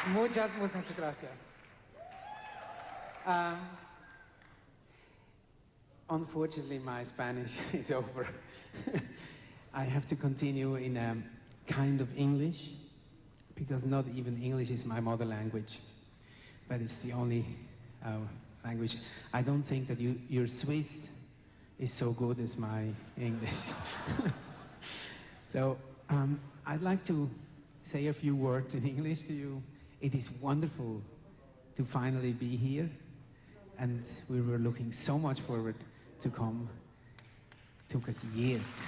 Muchas gracias. Unfortunately, my Spanish is over. I have to continue in a kind of English, because not even English is my mother language, but it's the only language. I don't think that your Swiss is so good as my English. So I'd like to say a few words in English to you. It is wonderful to finally be here, and we were looking so much forward to come. Took us years.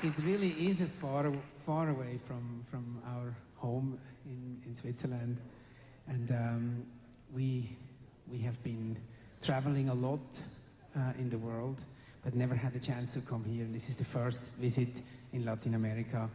It really is far away from our home in Switzerland, and we have been traveling a lot in the world, but never had a chance to come here. This is the first visit in Latin America.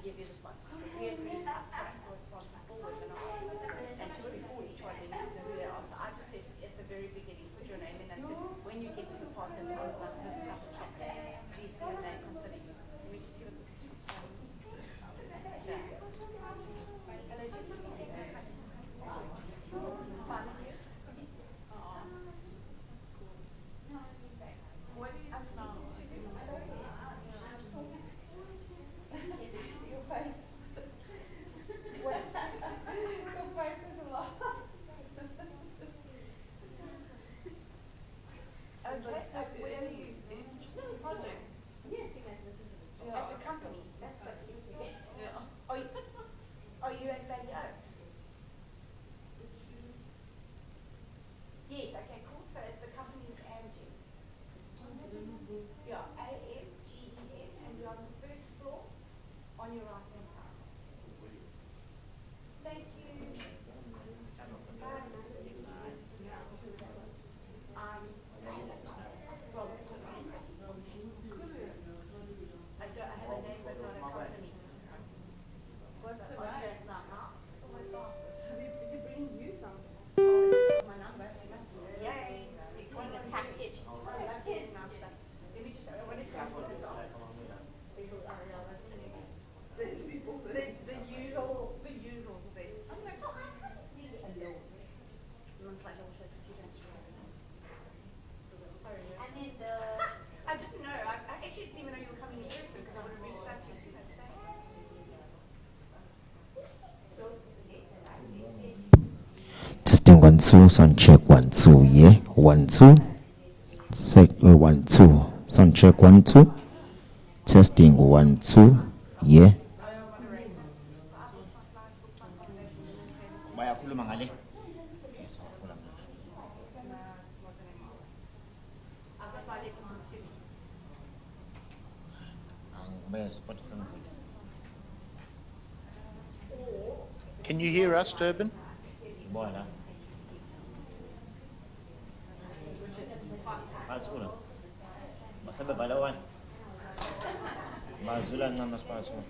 give you the response. We agreed to track the response forward and ask. And before each one, they need to know who they are. So I just said at the very beginning, put your name in and said, when you get to the part that's on like this type of chocolate, please see your name consider you. Let me just see what this is from. Hello, your face. What is that? Your face is a lot. Where are you? Project. Yes, at the company. That's what you said. Yeah. Are you at Valley Oaks? Yes, okay, cool. So the company is Amgen. Yeah, AMGEN, and we're on the first floor on your right hand side. Thank you. Bye. I have a name but not a company. What's the name? Oh my God. Is it bringing you something? Oh, my number. Yay. You're getting a package. Let me just, I want to see what it's on. The usual thing. I'm like, so I can't see it alone. Looks like also computer and stress. Sorry. And then I didn't know. I actually didn't even know you were coming in person because I would have reached out to you soon as Testing 1 2 sound check 1 2 yeah 1 2 1 2 sound check 1 2 testing 1 2 yeah bayakhuluma ngale okay so ngifuna manje angibese kodwa sengivile. Can you hear us, Durban? Bona bathula basebevala wani bazula ncane masiphatho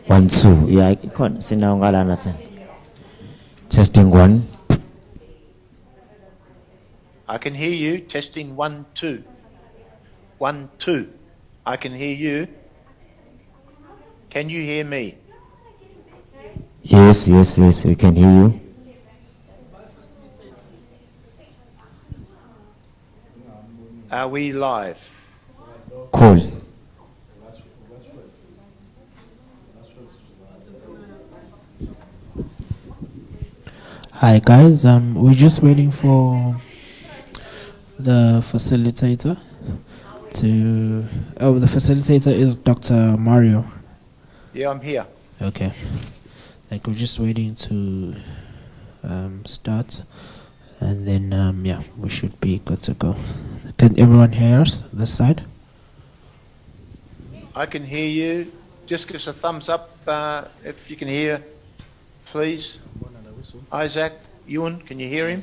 One, two. Yeah, ikhona sinawo ngalana sen. Testing 1. I can hear you. Testing 1 2. 1 2. I can hear you. Can you hear me? Yes, we can hear you. Are we live? Cool. Hi guys, we're just waiting for the facilitator to. Oh, the facilitator is Dr. Mario. Yeah, I'm here. Okay. Like we're just waiting to start, and then yeah, we should be good to go. Can everyone hear us this side? I can hear you. Just give us a thumbs up if you can hear, please. Isaac, Ewan, can you hear him?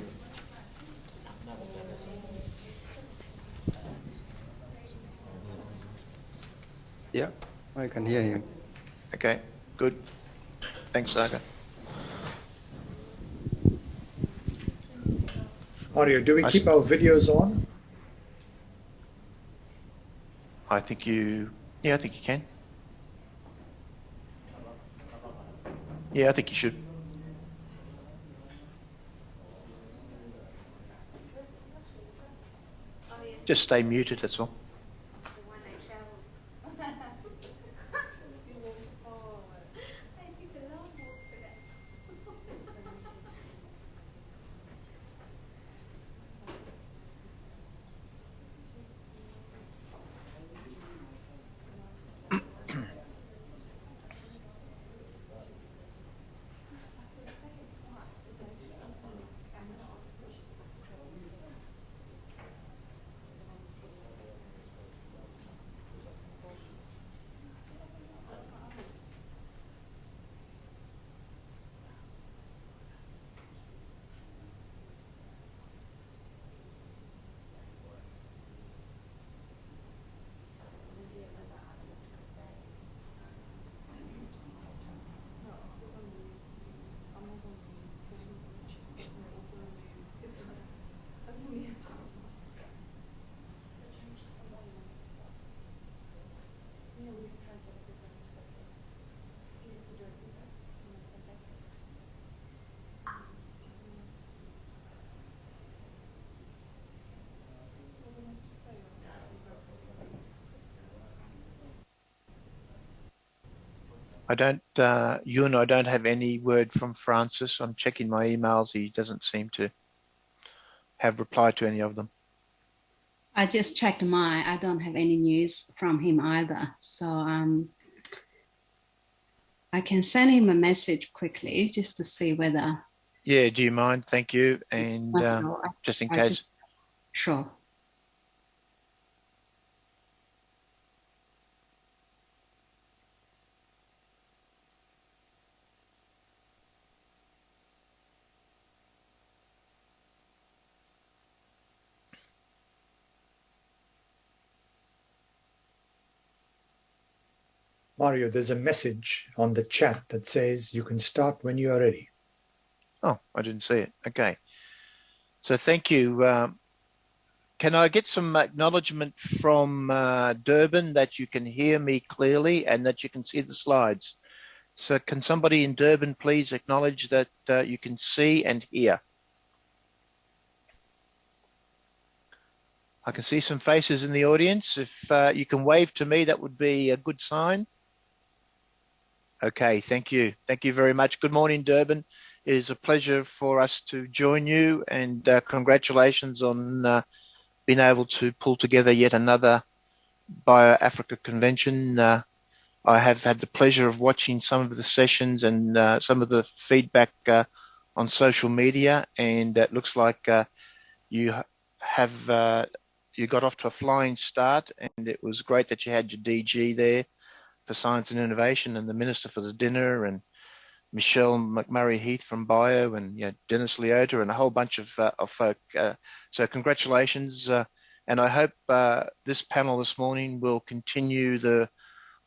Yeah, I can hear him. Okay, good. Thanks, Saga. Mario, do we keep our videos on? I think you can. Yeah, I think you should. Just stay muted, that's all. I don't, Ewan, I don't have any word from Francis. I'm checking my emails. He doesn't seem to have replied to any of them. I just checked mine. I don't have any news from him either. So I can send him a message quickly just to see whether. Yeah, do you mind? Thank you. And just in case. Sure. Mario, there's a message on the chat that says you can start when you are ready. Oh, I didn't see it. Okay. So thank you. Can I get some acknowledgement from Durban that you can hear me clearly and that you can see the slides? So can somebody in Durban please acknowledge that you can see and hear? I can see some faces in the audience. If you can wave to me, that would be a good sign. Okay, thank you. Thank you very much. Good morning, Durban. It is a pleasure for us to join you, and congratulations on being able to pull together yet another BioAfrica convention. I have had the pleasure of watching some of the sessions and some of the feedback on social media, and it looks like you have you got off to a flying start, and it was great that you had your DG there for Science and Innovation and the Minister for the Dinner and Michelle McMurray-Heath from Bio and Dennis Leota and a whole bunch of folk. So congratulations. And I hope this panel this morning will continue the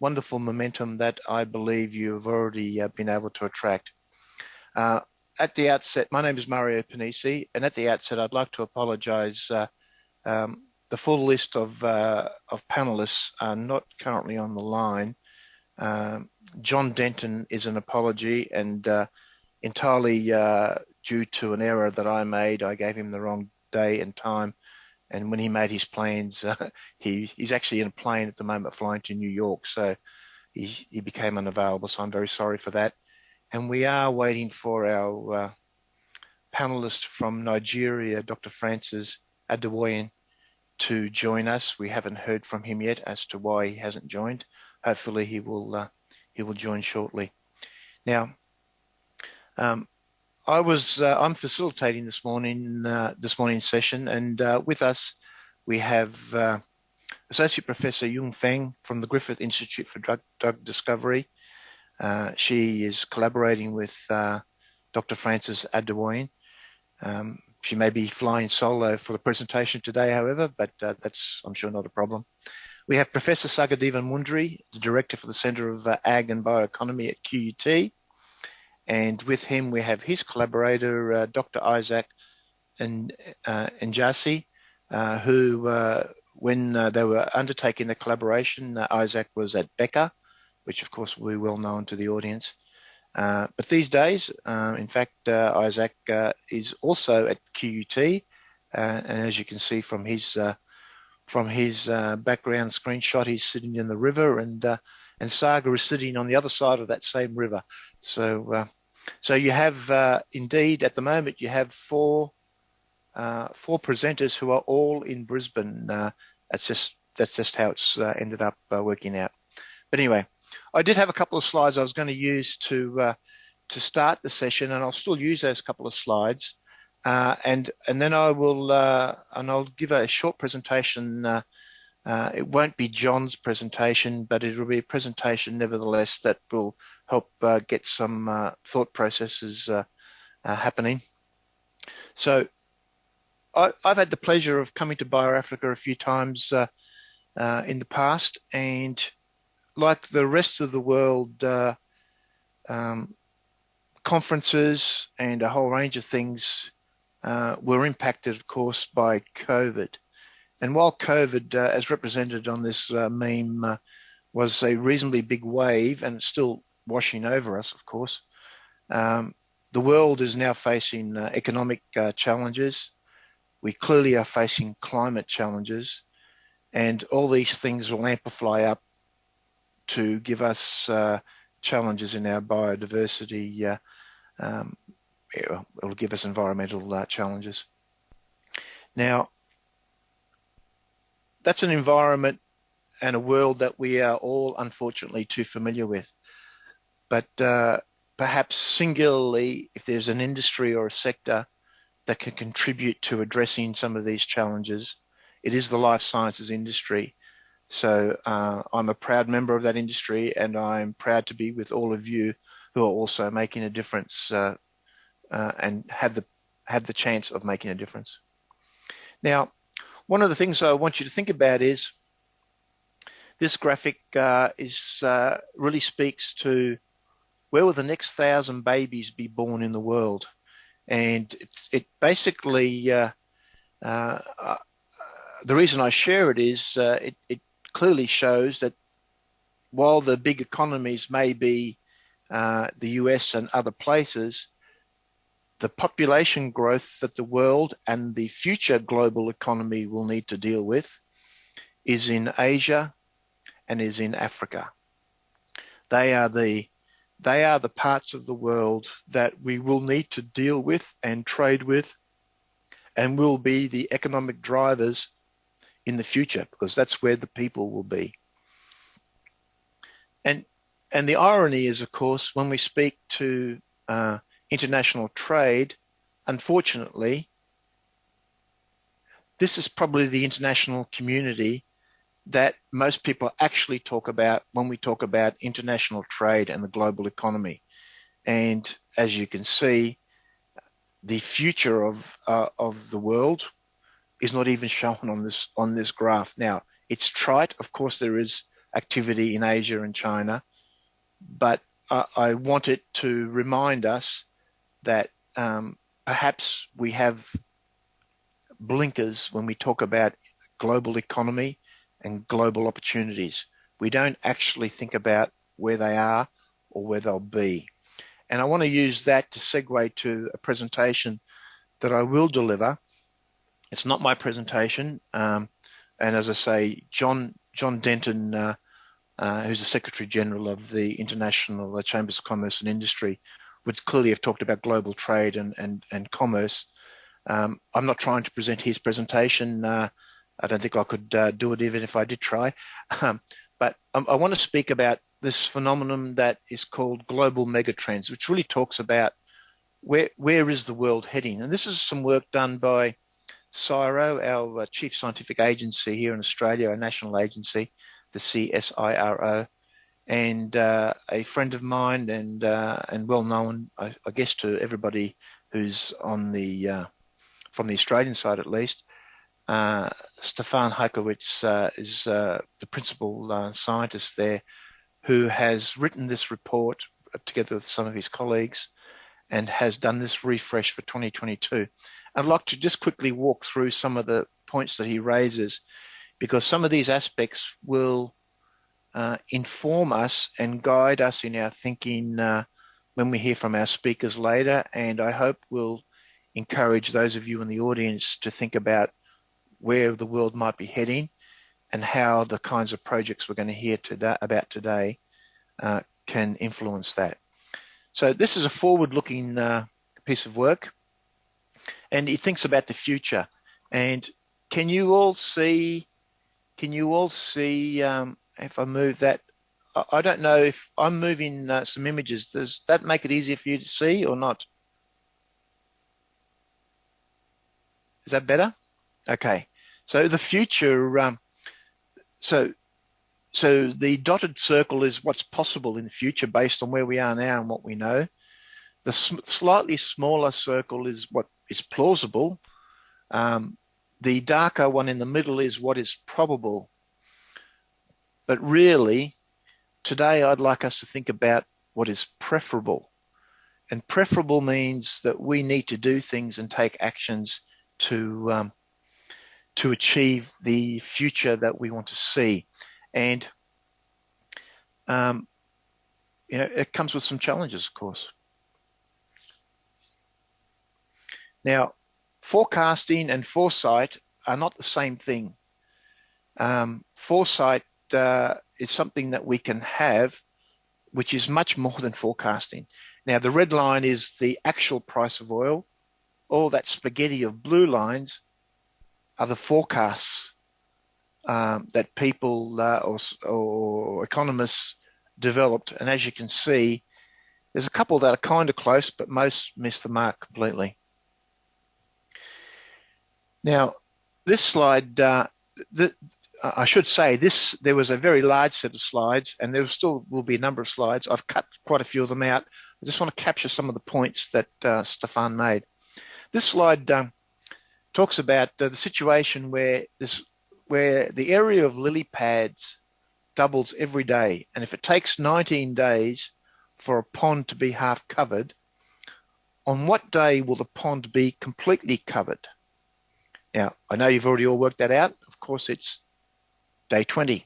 wonderful momentum that I believe you've already been able to attract. At the outset, my name is Mario Panisi, and at the outset, I'd like to apologise. The full list of panelists are not currently on the line. John Denton is an apology, and entirely due to an error that I made. I gave him the wrong day and time, and when he made his plans, he's actually in a plane at the moment flying to New York, so he became unavailable, so I'm very sorry for that. And we are waiting for our panelist from Nigeria, Dr. Francis Adewoyan, to join us. We haven't heard from him yet as to why he hasn't joined. Hopefully he will join shortly. Now, I'm facilitating this morning's session, and with us we have Associate Professor Yung Feng from the Griffith Institute for Drug Discovery. She is collaborating with Dr. Francis Adewoyan. She may be flying solo for the presentation today, however, but that's, I'm sure, not a problem. We have Professor Sagadevan Mundri, the Director for the Centre of Ag and Bioeconomy at QUT. And with him, we have his collaborator, Dr. Isaac Njasi, who, when they were undertaking the collaboration, Isaac was at Becker, which of course will be well known to the audience. But these days, in fact, Isaac is also at QUT, and as you can see from his background screenshot, he's sitting in the river, and Saga is sitting on the other side of that same river. So you have indeed at the moment you have four presenters who are all in Brisbane. That's just how it's ended up working out. But anyway, I did have a couple of slides I was going to use to start the session, and I'll still use those couple of slides. And then I will and I'll give a short presentation. It won't be John's presentation, but it will be a presentation nevertheless that will help get some thought processes happening. So I've had the pleasure of coming to BioAfrica a few times in the past, and like the rest of the world, conferences and a whole range of things were impacted, of course, by COVID. And while COVID, as represented on this meme, was a reasonably big wave, and it's still washing over us, of course, the world is now facing economic challenges. We clearly are facing climate challenges, and all these things will amplify up to give us challenges in our biodiversity. It'll give us environmental challenges. Now, that's an environment and a world that we are all unfortunately too familiar with. But perhaps singularly, if there's an industry or a sector that can contribute to addressing some of these challenges, it is the life sciences industry. So I'm a proud member of that industry, and I'm proud to be with all of you who are also making a difference and have the chance of making a difference. Now, one of the things I want you to think about is this graphic really speaks to where will the next 1,000 babies be born in the world, and it basically the reason I share it is it clearly shows that while the big economies may be the US and other places, the population growth that the world and the future global economy will need to deal with is in Asia and is in Africa. They are the parts of the world that we will need to deal with and trade with, and will be the economic drivers in the future, because that's where the people will be. And the irony is, of course, when we speak to international trade, unfortunately, this is probably the international community that most people actually talk about when we talk about international trade and the global economy. And as you can see, the future of the world is not even shown on this graph. Now, it's trite. Of course, there is activity in Asia and China, but I wanted to remind us that perhaps we have blinkers when we talk about global economy and global opportunities. We don't actually think about where they are or where they'll be. And I want to use that to segue to a presentation that I will deliver. It's not my presentation. And as I say, John Denton, who's the Secretary General of the International Chambers of Commerce and Industry, would clearly have talked about global trade and commerce. I'm not trying to present his presentation. I don't think I could do it even if I did try. But I want to speak about this phenomenon that is called global megatrends, which really talks about where is the world heading. And this is some work done by CSIRO, our chief scientific agency here in Australia, our national agency, the CSIRO, and a friend of mine and well known, I guess, to everybody who's on the from the Australian side at least. Stefan Heikowitz is the principal scientist there, who has written this report together with some of his colleagues and has done this refresh for 2022. I'd like to just quickly walk through some of the points that he raises, because some of these aspects will inform us and guide us in our thinking when we hear from our speakers later, and I hope will encourage those of you in the audience to think about where the world might be heading and how the kinds of projects we're going to hear about today can influence that. So this is a forward-looking piece of work, and it thinks about the future. And can you all see if I move that? I don't know if I'm moving some images. Does that make it easier for you to see or not? Is that better? Okay. So the future, so the dotted circle is what's possible in the future based on where we are now and what we know. The slightly smaller circle is what is plausible. The darker one in the middle is what is probable. But really, today I'd like us to think about what is preferable. And preferable means that we need to do things and take actions to achieve the future that we want to see. And it comes with some challenges, of course. Now, forecasting and foresight are not the same thing. Foresight is something that we can have which is much more than forecasting. Now, the red line is the actual price of oil. All that spaghetti of blue lines are the forecasts that people or economists developed. And as you can see, there's a couple that are kind of close, but most miss the mark completely. Now, this slide, I should say there was a very large set of slides, and there still will be a number of slides. I've cut quite a few of them out. I just want to capture some of the points that Stefan made. This slide talks about the situation where the area of lily pads doubles every day, and if it takes 19 days for a pond to be half covered, on what day will the pond be completely covered? Now, I know you've already all worked that out. Of course, it's day 20.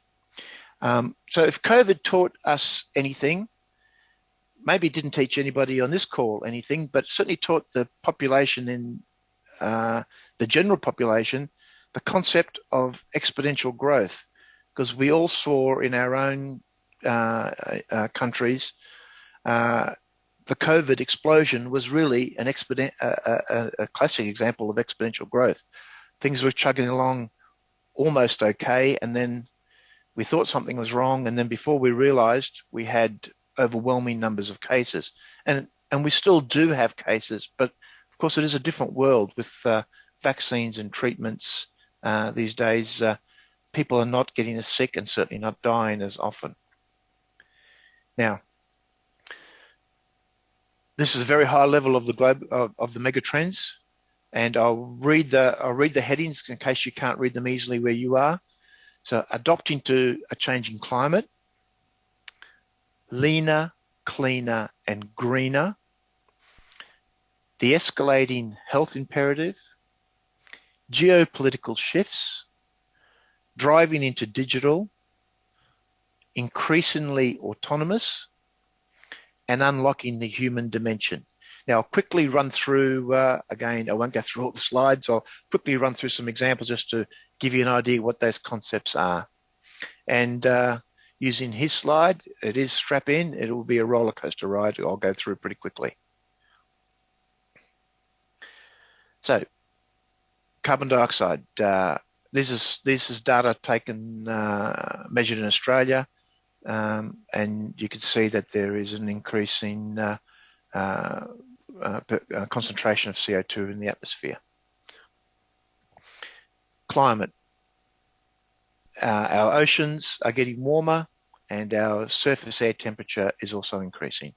So if COVID taught us anything, maybe it didn't teach anybody on this call anything, but certainly taught the population in the general population the concept of exponential growth, because we all saw in our own countries the COVID explosion was really a classic example of exponential growth. Things were chugging along almost okay, and then we thought something was wrong, and then before we realized, we had overwhelming numbers of cases. And we still do have cases, but of course it is a different world with vaccines and treatments these days. People are not getting as sick and certainly not dying as often. Now, this is a very high level of the globe of the mega trends, and I'll read the headings in case you can't read them easily where you are. So, adopting to a changing climate, leaner, cleaner, and greener, the escalating health imperative, geopolitical shifts, driving into digital, increasingly autonomous, and unlocking the human dimension. Now, I'll quickly run through, again, I won't go through all the slides. I'll quickly run through some examples just to give you an idea what those concepts are. And using his slide, it is strap in. It will be a roller coaster ride. I'll go through pretty quickly. So, carbon dioxide. This is data taken, measured in Australia, and you can see that there is an increasing concentration of CO2 in the atmosphere. Climate. Our oceans are getting warmer, and our surface air temperature is also increasing.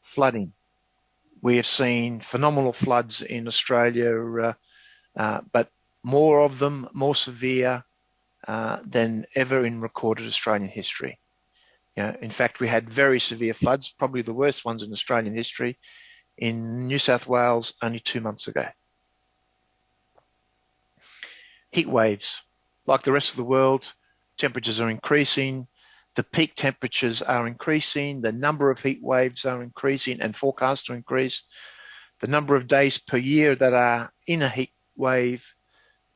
Flooding. We have seen phenomenal floods in Australia, but more of them, more severe than ever in recorded Australian history. In fact, we had very severe floods, probably the worst ones in Australian history, in New South Wales only 2 months ago. Heat waves. Like the rest of the world, temperatures are increasing. The peak temperatures are increasing. The number of heat waves are increasing and forecast to increase. The number of days per year that are in a heat wave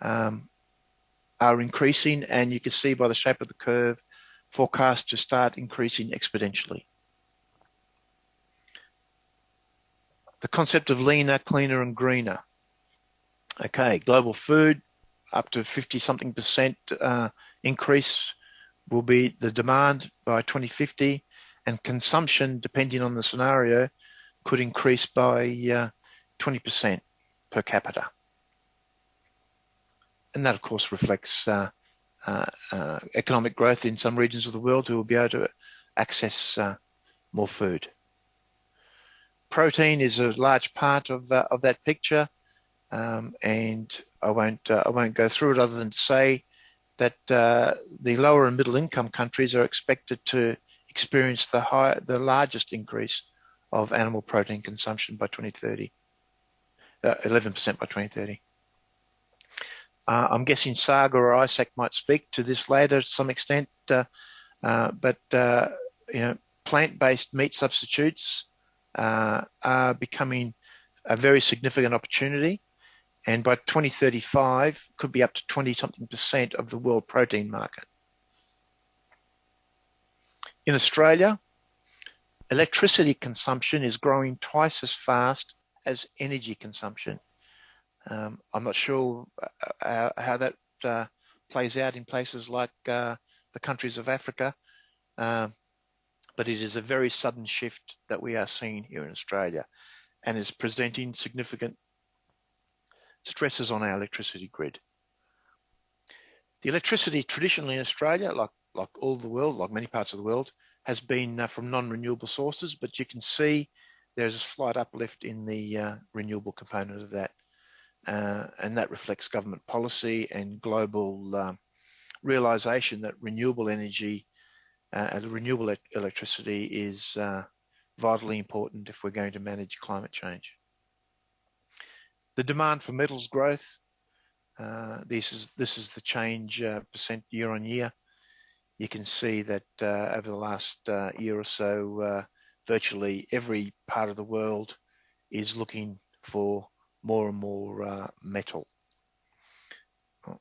are increasing, and you can see by the shape of the curve, forecast to start increasing exponentially. The concept of leaner, cleaner, and greener. Okay, global food, up to 50-something% increase will be the demand by 2050, and consumption, depending on the scenario, could increase by 20% per capita. And that, of course, reflects economic growth in some regions of the world who will be able to access more food. Protein is a large part of that picture, and I won't go through it other than to say that the lower and middle income countries are expected to experience the largest increase of animal protein consumption by 2030, 11% by 2030. I'm guessing Saga or Isaac might speak to this later to some extent, but plant-based meat substitutes are becoming a very significant opportunity, and by 2035 could be up to 20-something% of the world protein market. In Australia, electricity consumption is growing twice as fast as energy consumption. I'm not sure how that plays out in places like the countries of Africa, but it is a very sudden shift that we are seeing here in Australia and is presenting significant stresses on our electricity grid. The electricity traditionally in Australia, like all the world, like many parts of the world, has been from non-renewable sources, but you can see there's a slight uplift in the renewable component of that. And that reflects government policy and global realization that renewable energy and renewable electricity is vitally important if we're going to manage climate change. The demand for metals growth, this is the change percent year on year. You can see that over the last year or so, virtually every part of the world is looking for more and more metal. Oh,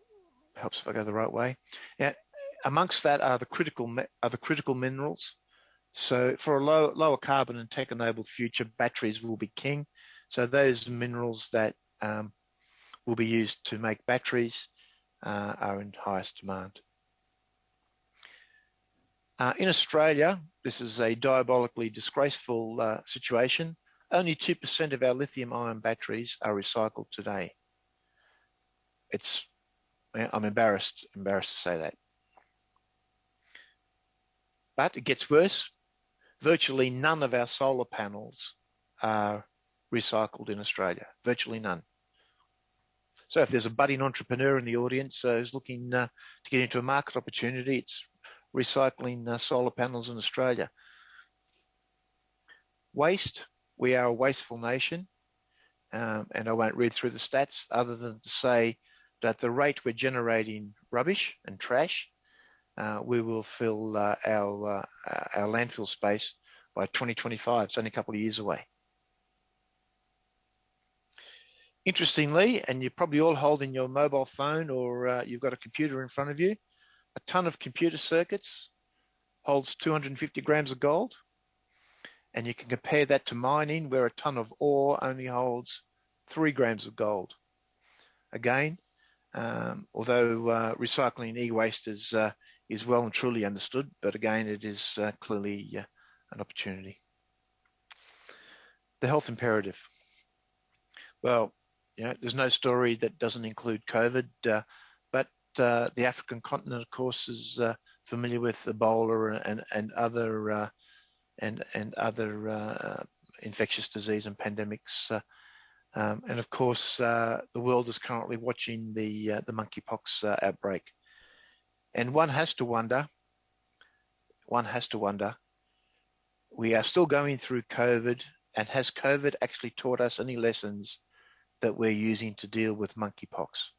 helps if I go the right way. Now, amongst that are the critical minerals. So for a lower carbon and tech-enabled future, batteries will be king. So those minerals that will be used to make batteries are in highest demand. In Australia, this is a diabolically disgraceful situation. Only 2% of our lithium-ion batteries are recycled today. I'm embarrassed to say that. But it gets worse. Virtually none of our solar panels are recycled in Australia. Virtually none. So if there's a budding entrepreneur in the audience who's looking to get into a market opportunity, it's recycling solar panels in Australia. Waste. We are a wasteful nation, and I won't read through the stats other than to say that at the rate we're generating rubbish and trash, we will fill our landfill space by 2025. It's only a couple of years away. Interestingly, and you're probably all holding your mobile phone or you've got a computer in front of you, a ton of computer circuits holds 250 grams of gold. And you can compare that to mining, where a ton of ore only holds 3 grams of gold. Again, although recycling e-waste is well and truly understood, but again, it is clearly an opportunity. The health imperative. Well, there's no story that doesn't include COVID, but the African continent, of course, is familiar with Ebola and other infectious disease and pandemics. And of course, the world is currently watching the monkeypox outbreak. And one has to wonder, we are still going through COVID, and has COVID actually taught us any lessons that we're using to deal with monkeypox?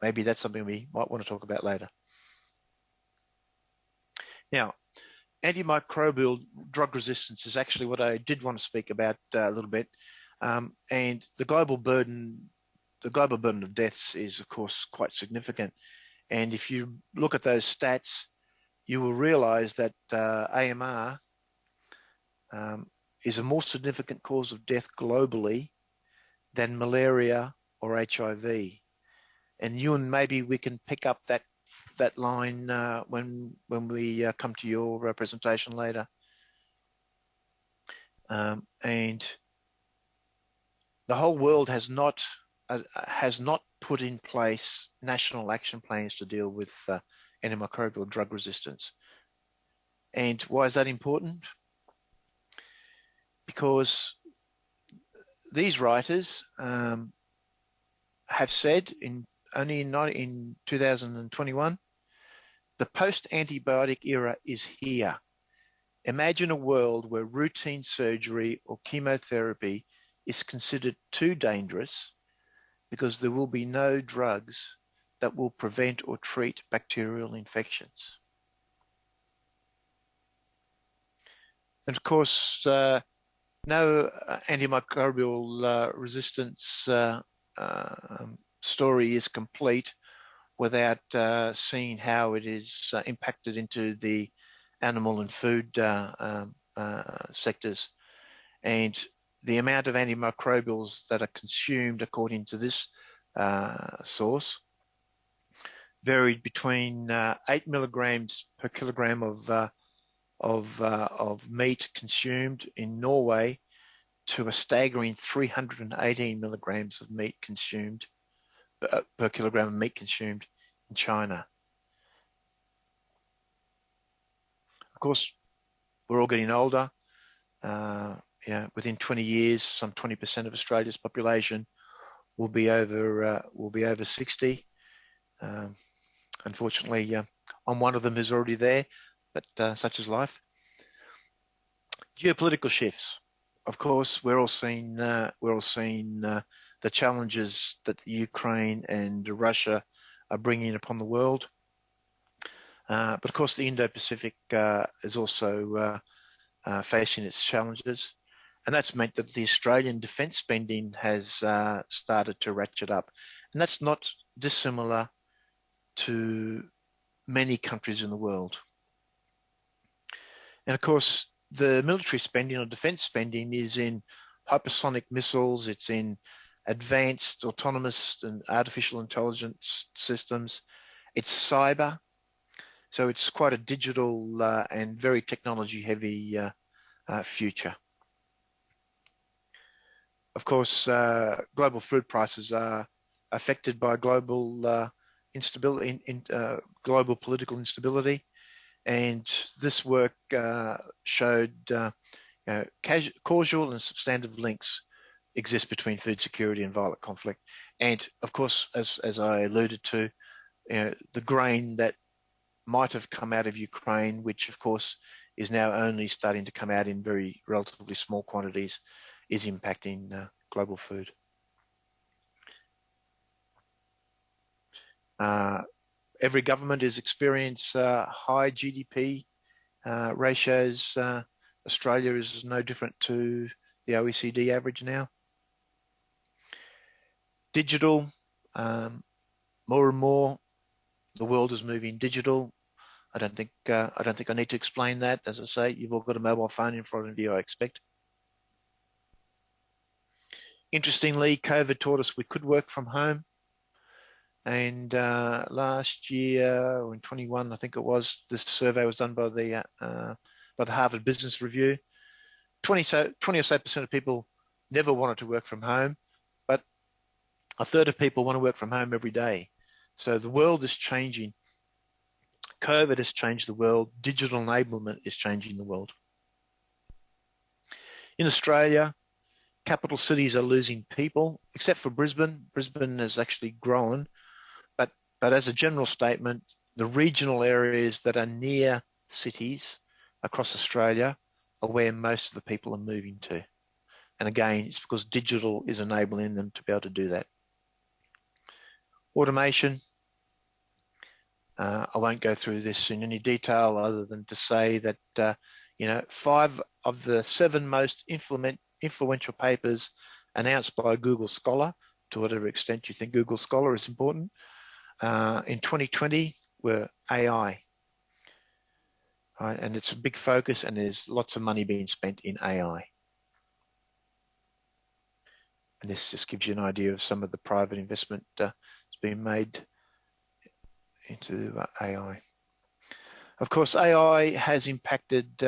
Maybe that's something we might want to talk about later. Now, antimicrobial drug resistance is actually what I did want to speak about a little bit. And the global burden of deaths is, of course, quite significant. And if you look at those stats, you will realize that AMR is a more significant cause of death globally than malaria or HIV. And maybe we can pick up that line when we come to your presentation later. And the whole world has not put in place national action plans to deal with antimicrobial drug resistance. And why is that important? Because these writers have said only in 2021, the post-antibiotic era is here. Imagine a world where routine surgery or chemotherapy is considered too dangerous because there will be no drugs that will prevent or treat bacterial infections. And of course, no antimicrobial resistance story is complete without seeing how it is impacted into the animal and food sectors. And the amount of antimicrobials that are consumed according to this source varied between 8 milligrams per kilogram of meat consumed in Norway to a staggering 318 milligrams of meat consumed per kilogram of meat consumed in China. Of course, we're all getting older. Within 20 years, some 20% of Australia's population will be over 60. Unfortunately, I'm one of them who's already there, but such is life. Geopolitical shifts. Of course, we're all seeing the challenges that Ukraine and Russia are bringing upon the world. But of course, the Indo-Pacific is also facing its challenges. And that's meant that the Australian defence spending has started to ratchet up. And that's not dissimilar to many countries in the world. And of course, the military spending or defence spending is in hypersonic missiles, it's in advanced autonomous and artificial intelligence systems, it's cyber. So it's quite a digital and very technology heavy future. Of course, global food prices are affected by global instability, global political instability, and this work showed causal and substantive links exist between food security and violent conflict. And of course, as I alluded to, the grain that might have come out of Ukraine, which of course is now only starting to come out in very relatively small quantities, is impacting global food. Every government is experiencing high GDP ratios. Australia is no different to the OECD average now. Digital, more and more, the world is moving digital. I don't think I need to explain that. As I say, you've all got a mobile phone in front of you, I expect. Interestingly, COVID taught us we could work from home. And last year, or in 21, I think it was, this survey was done by the Harvard Business Review. 20 or so percent of people never wanted to work from home, but a third of people want to work from home every day. So the world is changing. COVID has changed the world. Digital enablement is changing the world. In Australia, capital cities are losing people, except for Brisbane. Brisbane has actually grown. But as a general statement, the regional areas that are near cities across Australia are where most of the people are moving to. And again, it's because digital is enabling them to be able to do that. Automation. I won't go through this in any detail other than to say that, 5 of the 7 most influential papers announced by Google Scholar, to whatever extent you think Google Scholar is important, in 2020 were AI. Right? And it's a big focus, and there's lots of money being spent in AI. And this just gives you an idea of some of the private investment that's being made into AI. Of course, AI has impacted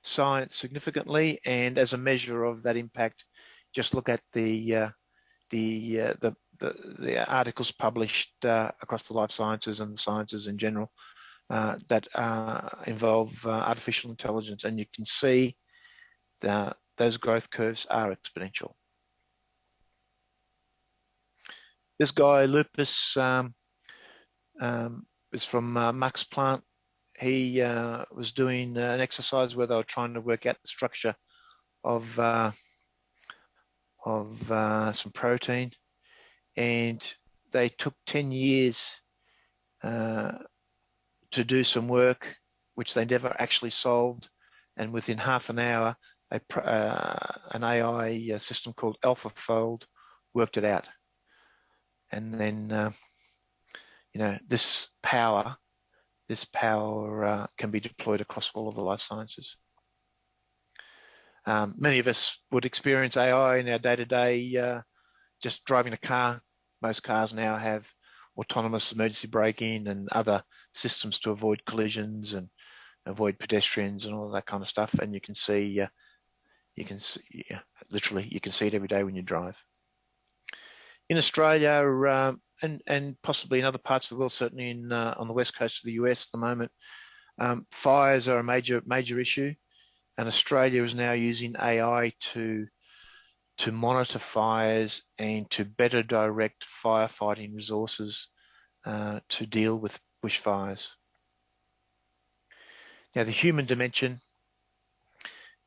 science significantly, and as a measure of that impact, just look at the articles published across the life sciences and the sciences in general that involve artificial intelligence, and you can see that those growth curves are exponential. This guy, Lupus, is from Max Planck. He was doing an exercise where they were trying to work out the structure of some protein, and they took 10 years to do some work which they never actually solved, and within half an hour an AI system called AlphaFold worked it out. And then this power, this power can be deployed across all of the life sciences. Many of us would experience AI in our day-to-day, just driving a car. Most cars now have autonomous emergency braking and other systems to avoid collisions and avoid pedestrians and all that kind of stuff. And you can see, literally, you can see it every day when you drive. In Australia and possibly in other parts of the world, certainly on the west coast of the US at the moment, fires are a major issue, and Australia is now using AI to monitor fires and to better direct firefighting resources to deal with bushfires. Now, the human dimension.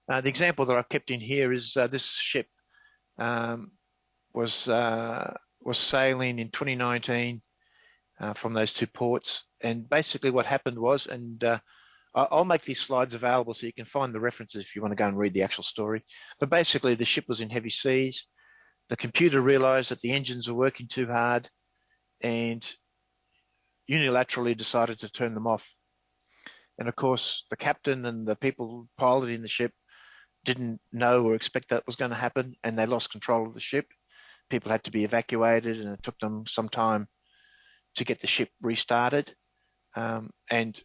The example that I've kept in here is this ship was sailing in 2019 from those two ports, and basically what happened was, and I'll make these slides available so you can find the references if you want to go and read the actual story. But basically, the ship was in heavy seas. The computer realized that the engines were working too hard and unilaterally decided to turn them off. And of course, the captain and the people piloting the ship didn't know or expect that was going to happen, and they lost control of the ship. People had to be evacuated, and it took them some time to get the ship restarted. And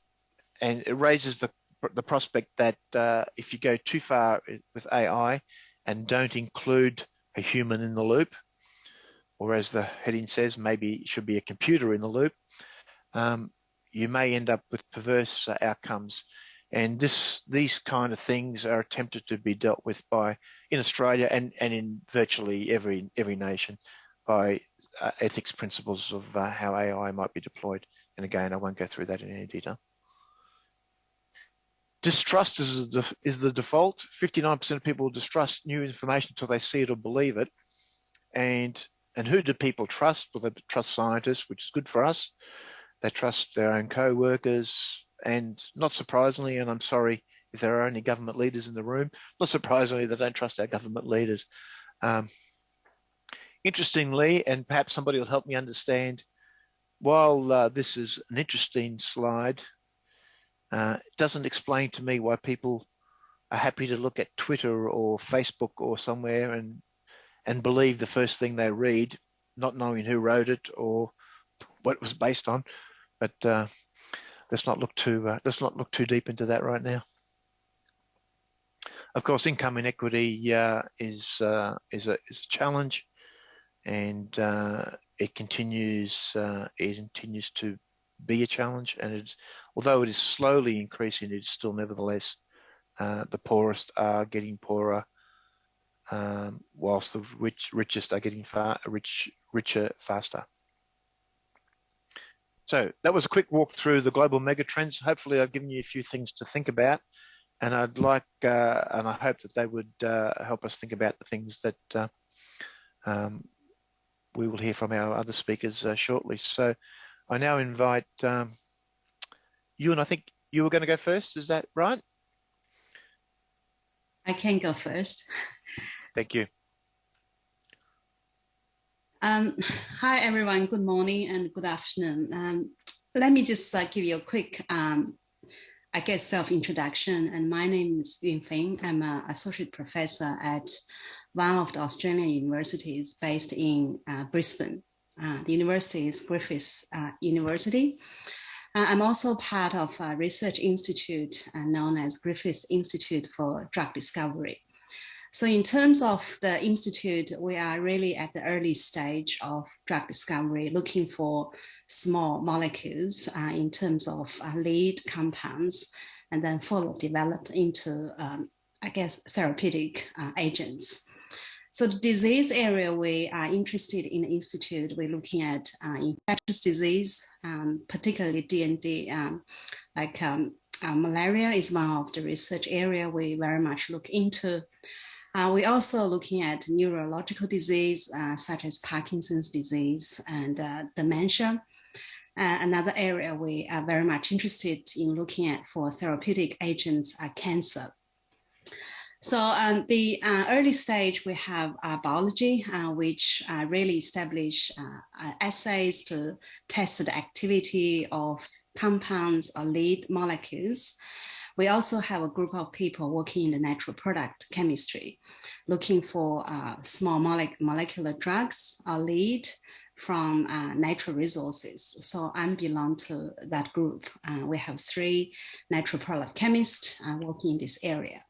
it raises the prospect that if you go too far with AI and don't include a human in the loop, or as the heading says, maybe it should be a computer in the loop, you may end up with perverse outcomes. And these kind of things are attempted to be dealt with in Australia and in virtually every nation by ethics principles of how AI might be deployed. And again, I won't go through that in any detail. Distrust is the default. 59% of people distrust new information until they see it or believe it. And who do people trust? Well, they trust scientists, which is good for us. They trust their own co-workers, and not surprisingly, and I'm sorry if there are any government leaders in the room, not surprisingly, they don't trust our government leaders. Interestingly, and perhaps somebody will help me understand, while this is an interesting slide, it doesn't explain to me why people are happy to look at Twitter or Facebook or somewhere and believe the first thing they read, not knowing who wrote it or what it was based on. But let's not look too deep into that right now. Of course, income inequity is a challenge, and it continues to be a challenge. And although it is slowly increasing, it's still nevertheless the poorest are getting poorer, whilst the richest are getting richer faster. So that was a quick walk through the global megatrends. Hopefully I've given you a few things to think about, and I'd like, and I hope that they would help us think about the things that we will hear from our other speakers shortly. So I now invite you, and I think you were going to go first. Is that right? I can go first. Thank you. Hi, everyone. Good morning and good afternoon. Let me just give you a quick, self-introduction. And my name is Yun Feng. I'm an associate professor at one of the Australian universities based in Brisbane. The university is Griffith University. I'm also part of a research institute known as Griffith Institute for Drug Discovery. So in terms of the institute, we are really at the early stage of drug discovery, looking for small molecules in terms of lead compounds, and then further developed into, therapeutic agents. So the disease area we are interested in the institute, we're looking at infectious disease, particularly D&D, malaria is one of the research area we very much look into. We're also looking at neurological disease, such as Parkinson's disease and dementia. Another area we are very much interested in looking at for therapeutic agents are cancer. So the early stage, we have biology, which really establish assays to test the activity of compounds or lead molecules. We also have a group of people working in the natural product chemistry, looking for small molecular drugs or lead from natural resources. So I belong to that group. We have 3 natural product chemists working in this area.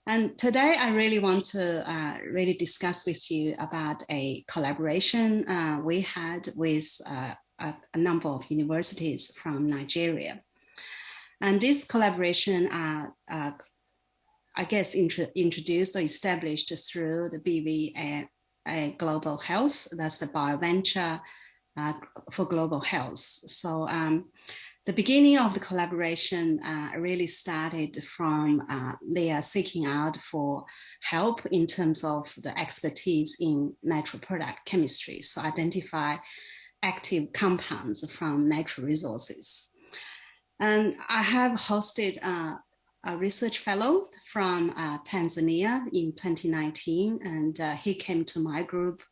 And today I really want to really discuss with you about a collaboration we had with a number of universities from Nigeria. And this collaboration, I guess, introduced or established through the BV Global Health. That's the BioVenture for Global Health. So the beginning of the collaboration really started from they are seeking out for help in terms of the expertise in natural product chemistry. So identify active compounds from natural resources. And I have hosted a research fellow from Tanzania in 2019, and he came to my group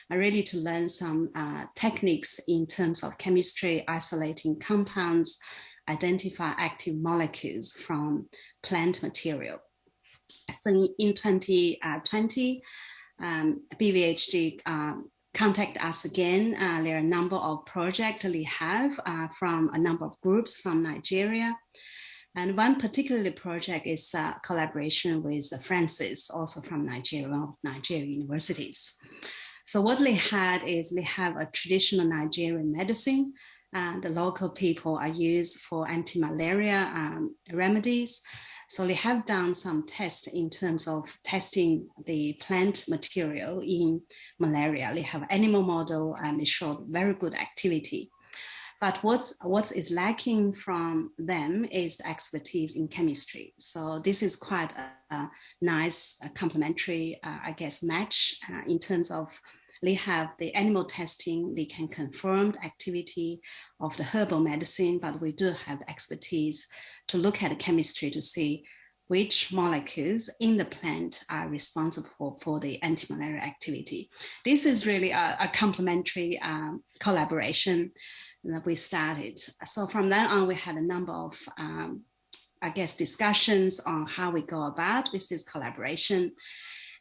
really to learn some techniques in terms of chemistry, isolating compounds, identify active molecules from plant material. So in 2020, BVHG contact us again. There are a number of projects we have from a number of groups from Nigeria. And one particular project is a collaboration with Francis, also from Nigeria, one of Nigeria universities. So what they had is they have a traditional Nigerian medicine. The local people are used for anti-malaria remedies. So they have done some tests in terms of testing the plant material in malaria. They have animal model and they showed very good activity. But what is lacking from them is the expertise in chemistry. So this is quite a nice complementary, I guess, match in terms of they have the animal testing, they can confirm the activity of the herbal medicine, but we do have expertise to look at the chemistry to see which molecules in the plant are responsible for the anti-malaria activity. This is really a complementary collaboration that we started. So from then on, we had a number of, I guess, discussions on how we go about with this collaboration.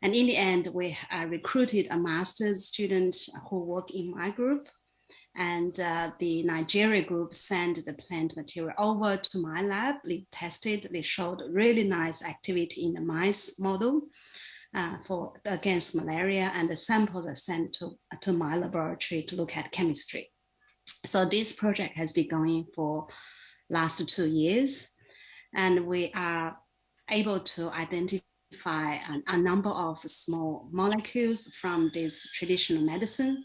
And in the end, we recruited a master's student who worked in my group. And the Nigeria group sent the plant material over to my lab. They tested, they showed really nice activity in the mice model against malaria. And the samples are sent to my laboratory to look at chemistry. So this project has been going for last 2 years. And we are able to identify a number of small molecules from this traditional medicine,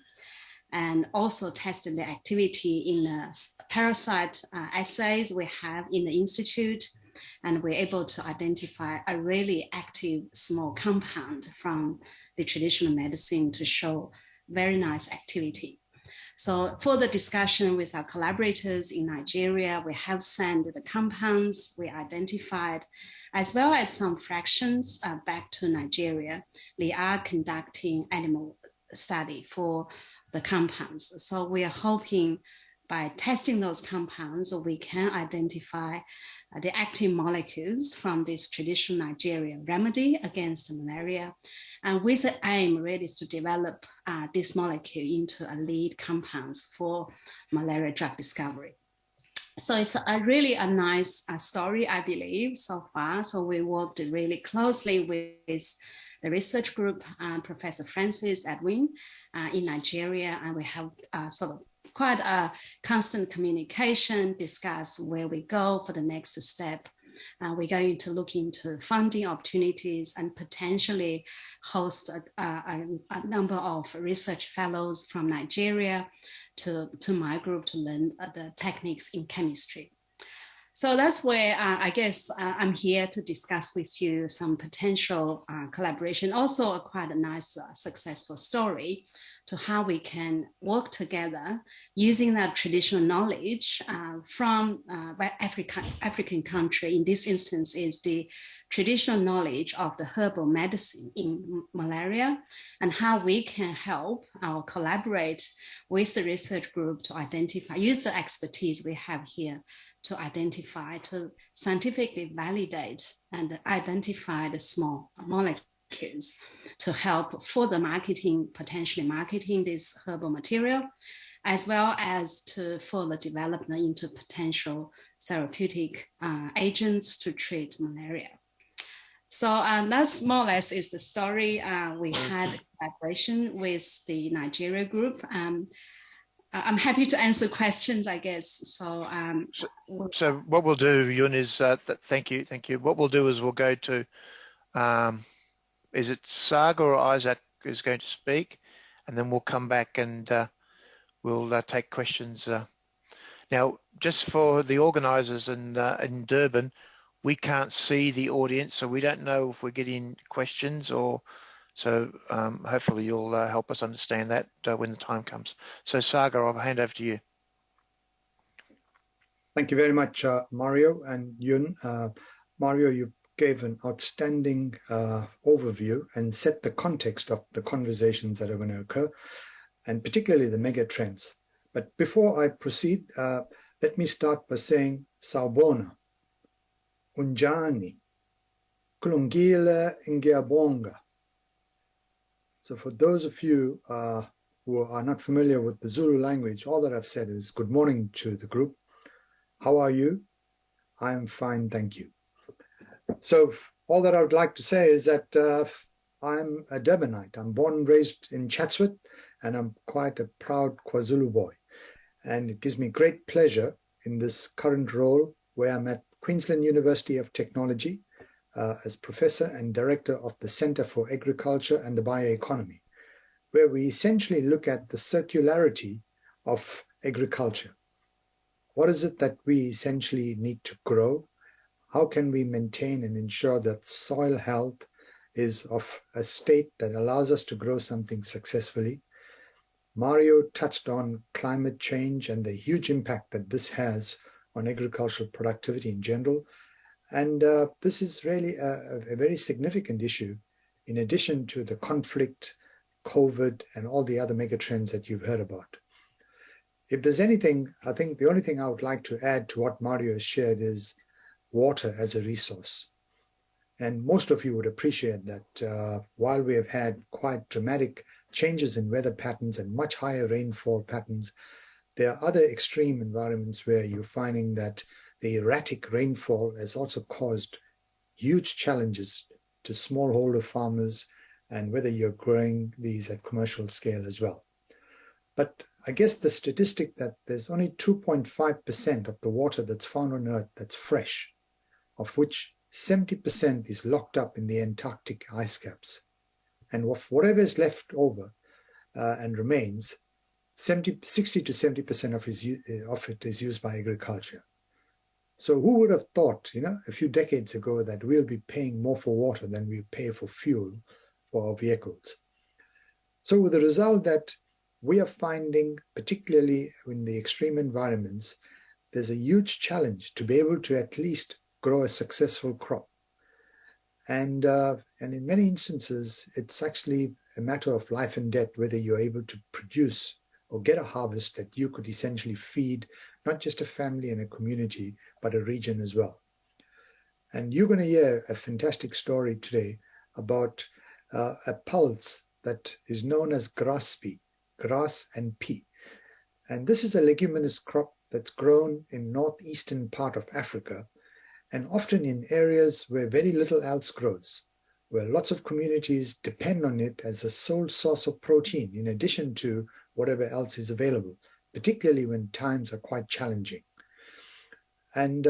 and also tested the activity in the parasite assays we have in the institute. And we're able to identify a really active small compound from the traditional medicine to show very nice activity. So for the discussion with our collaborators in Nigeria, we have sent the compounds we identified, as well as some fractions back to Nigeria. They are conducting animal study for the compounds. So we are hoping by testing those compounds, we can identify the active molecules from this traditional Nigerian remedy against malaria. And with the aim really is to develop this molecule into a lead compounds for malaria drug discovery. So it's really a nice story, I believe, so far. So we worked really closely with the research group, Professor Francis Edwin in Nigeria, and we have sort of quite a constant communication, discuss where we go for the next step. We're going to look into funding opportunities and potentially host a number of research fellows from Nigeria to my group to learn the techniques in chemistry. So that's where I guess I'm here to discuss with you some potential collaboration, also quite a nice successful story to how we can work together using that traditional knowledge from African country. In this instance is the traditional knowledge of the herbal medicine in malaria, and how we can help or collaborate with the research group to identify, use the expertise we have here to identify, to scientifically validate and identify the small molecules to help for the marketing, potentially marketing this herbal material, as well as to for the development into potential therapeutic agents to treat malaria. So that's more or less is the story. We had collaboration with the Nigeria group. I'm happy to answer questions, I guess. So what we'll do, Yun, is thank you. What we'll do is we'll go to, is it Saga or Isaac is going to speak, and then we'll come back and we'll take questions. Now, just for the organisers in Durban, we can't see the audience, so we don't know if we're getting questions or. So hopefully you'll help us understand that when the time comes. So Saga, I'll hand over to you. Thank you very much, Mario and Yun. Mario, you gave an outstanding overview and set the context of the conversations that are going to occur, and particularly the mega trends. But before I proceed, let me start by saying Sawubona, Unjani, Kulungile Ngiabonga. So for those of you who are not familiar with the Zulu language, all that I've said is good morning to the group. How are you? I am fine, thank you. So all that I would like to say is that I'm a Durbanite. I'm born and raised in Chatsworth, and I'm quite a proud KwaZulu boy. And it gives me great pleasure in this current role where I'm at Queensland University of Technology, as professor and director of the Center for Agriculture and the Bioeconomy, where we essentially look at the circularity of agriculture. What is it that we essentially need to grow? How can we maintain and ensure that soil health is of a state that allows us to grow something successfully? Mario touched on climate change and the huge impact that this has on agricultural productivity in general. And this is really a very significant issue, in addition to the conflict, COVID, and all the other megatrends that you've heard about. If there's anything, I think the only thing I would like to add to what Mario has shared is water as a resource. And most of you would appreciate that while we have had quite dramatic changes in weather patterns and much higher rainfall patterns, there are other extreme environments where you're finding that the erratic rainfall has also caused huge challenges to smallholder farmers, and whether you're growing these at commercial scale as well. But I guess the statistic that there's only 2.5% of the water that's found on Earth that's fresh, of which 70% is locked up in the Antarctic ice caps. And of whatever is left over and remains, 60 to 70% of it is used by agriculture. So who would have thought, a few decades ago that we'll be paying more for water than we pay for fuel for our vehicles? So with the result that we are finding, particularly in the extreme environments, there's a huge challenge to be able to at least grow a successful crop. And in many instances, it's actually a matter of life and death whether you're able to produce or get a harvest that you could essentially feed not just a family and a community, but a region as well. And you're going to hear a fantastic story today about a pulse that is known as grass and pea. And this is a leguminous crop that's grown in northeastern part of Africa, and often in areas where very little else grows, where lots of communities depend on it as a sole source of protein, in addition to whatever else is available, particularly when times are quite challenging. And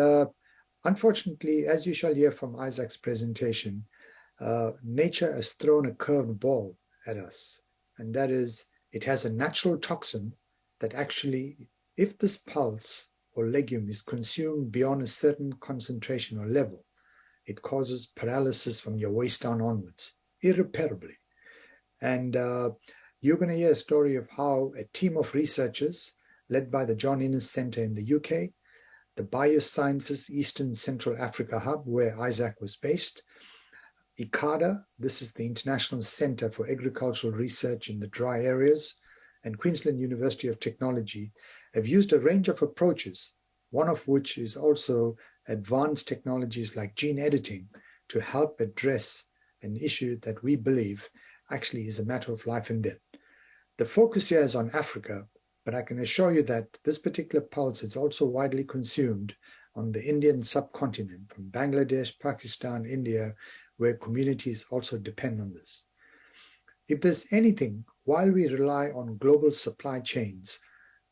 unfortunately, as you shall hear from Isaac's presentation, nature has thrown a curved ball at us. And that is, it has a natural toxin that actually, if this pulse or legume is consumed beyond a certain concentration or level, it causes paralysis from your waist down onwards, irreparably. And you're going to hear a story of how a team of researchers led by the John Innes Center in the UK, the Biosciences Eastern Central Africa Hub, where Isaac was based, ICADA, this is the International Center for Agricultural Research in the Dry Areas, and Queensland University of Technology have used a range of approaches, one of which is also advanced technologies like gene editing to help address an issue that we believe actually is a matter of life and death. The focus here is on Africa, but I can assure you that this particular pulse is also widely consumed on the Indian subcontinent, from Bangladesh, Pakistan, India, where communities also depend on this. If there's anything, while we rely on global supply chains,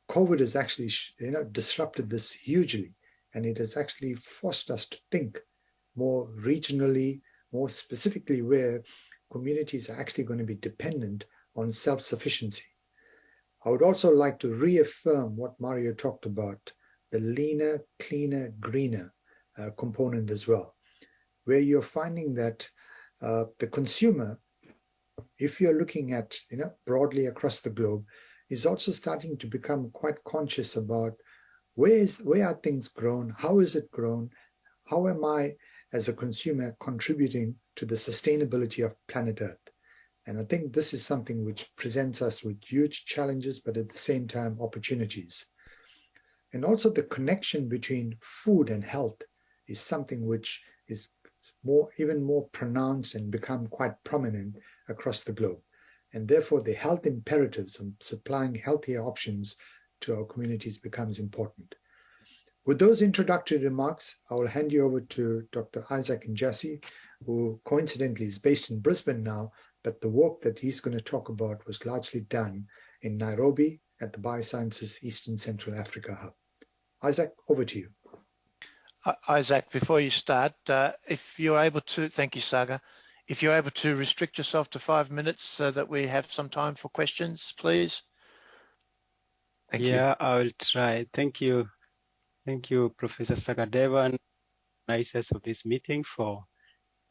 COVID has actually disrupted this hugely, and it has actually forced us to think more regionally, more specifically where communities are actually going to be dependent on self-sufficiency. I would also like to reaffirm what Mario talked about, the leaner, cleaner, greener component as well, where you're finding that the consumer, if you're looking at broadly across the globe, is also starting to become quite conscious about where are things grown, how is it grown, how am I as a consumer contributing to the sustainability of planet Earth. And I think this is something which presents us with huge challenges, but at the same time, opportunities. And also the connection between food and health is something which is even more pronounced and become quite prominent across the globe. And therefore, the health imperatives of supplying healthier options to our communities becomes important. With those introductory remarks, I will hand you over to Dr. Isaac Njasi, who coincidentally is based in Brisbane now, but the work that he's going to talk about was largely done in Nairobi at the Biosciences Eastern Central Africa Hub. Isaac, over to you. Isaac, before you start, if you're able to, thank you, Saga, if you're able to restrict yourself to 5 minutes so that we have some time for questions, please. Thank you. Yeah, I will try. Thank you. Thank you, Professor Sagadevan, and organizers of this meeting, for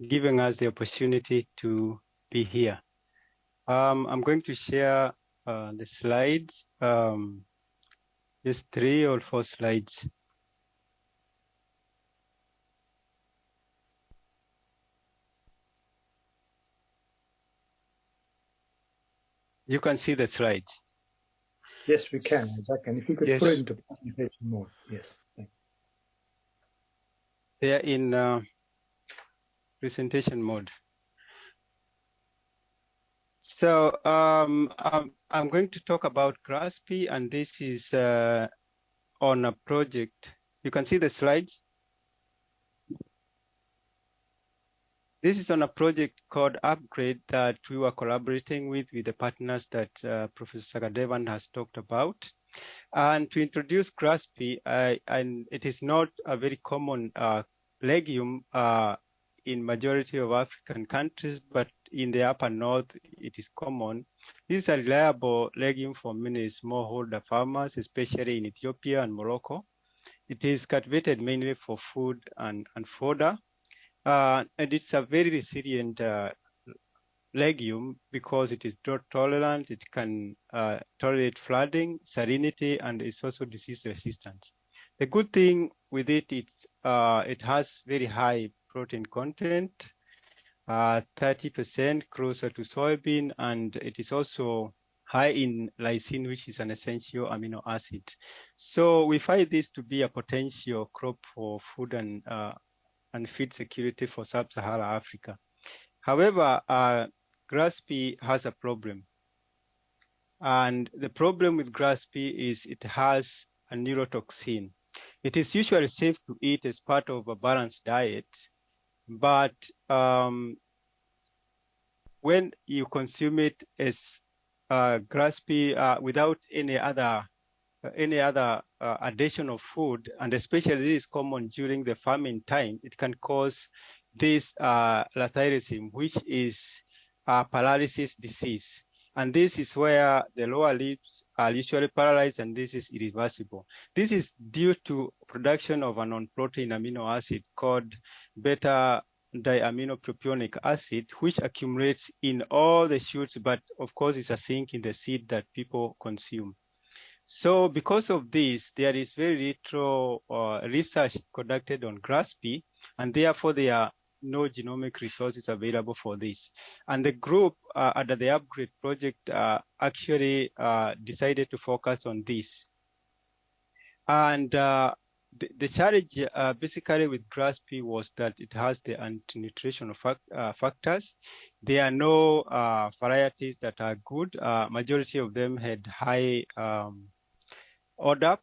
giving us the opportunity to be here. I'm going to share the slides, just 3 or 4 slides. You can see the slides. Yes, we can, Isaac. And if you could put it into presentation mode. Yes, thanks. They are in presentation mode. So I'm going to talk about GRASP, and this is on a project. You can see the slides. This is on a project called Upgrade that we were collaborating with the partners that Professor Sagadevan has talked about. And to introduce GRASP, and it is not a very common legume in majority of African countries, but in the upper north, it is common. This is a reliable legume for many smallholder farmers, especially in Ethiopia and Morocco. It is cultivated mainly for food and fodder. And it's a very resilient legume because it is drought tolerant, it can tolerate flooding, salinity, and it's also disease resistant. The good thing with it, it has very high protein content, 30% closer to soybean, and it is also high in lysine, which is an essential amino acid. So we find this to be a potential crop for food and feed security for sub-Saharan Africa. However, GRASP has a problem. And the problem with GRASP is it has a neurotoxin. It is usually safe to eat as part of a balanced diet, but when you consume it as GRASP without any other addition of food, and especially this is common during the famine time, it can cause this lethargism, which is paralysis disease. And this is where the lower limbs are usually paralyzed, and this is irreversible. This is due to production of a non-protein amino acid called beta diaminopropionic acid, which accumulates in all the shoots, but of course is a sink in the seed that people consume. So because of this, there is very little research conducted on grass pea, and therefore there are no genomic resources available for this. And the group under the Upgrade project actually decided to focus on this. And the challenge basically with grass pea was that it has the anti-nutritional factors. There are no varieties that are good. Majority of them had high ODAP.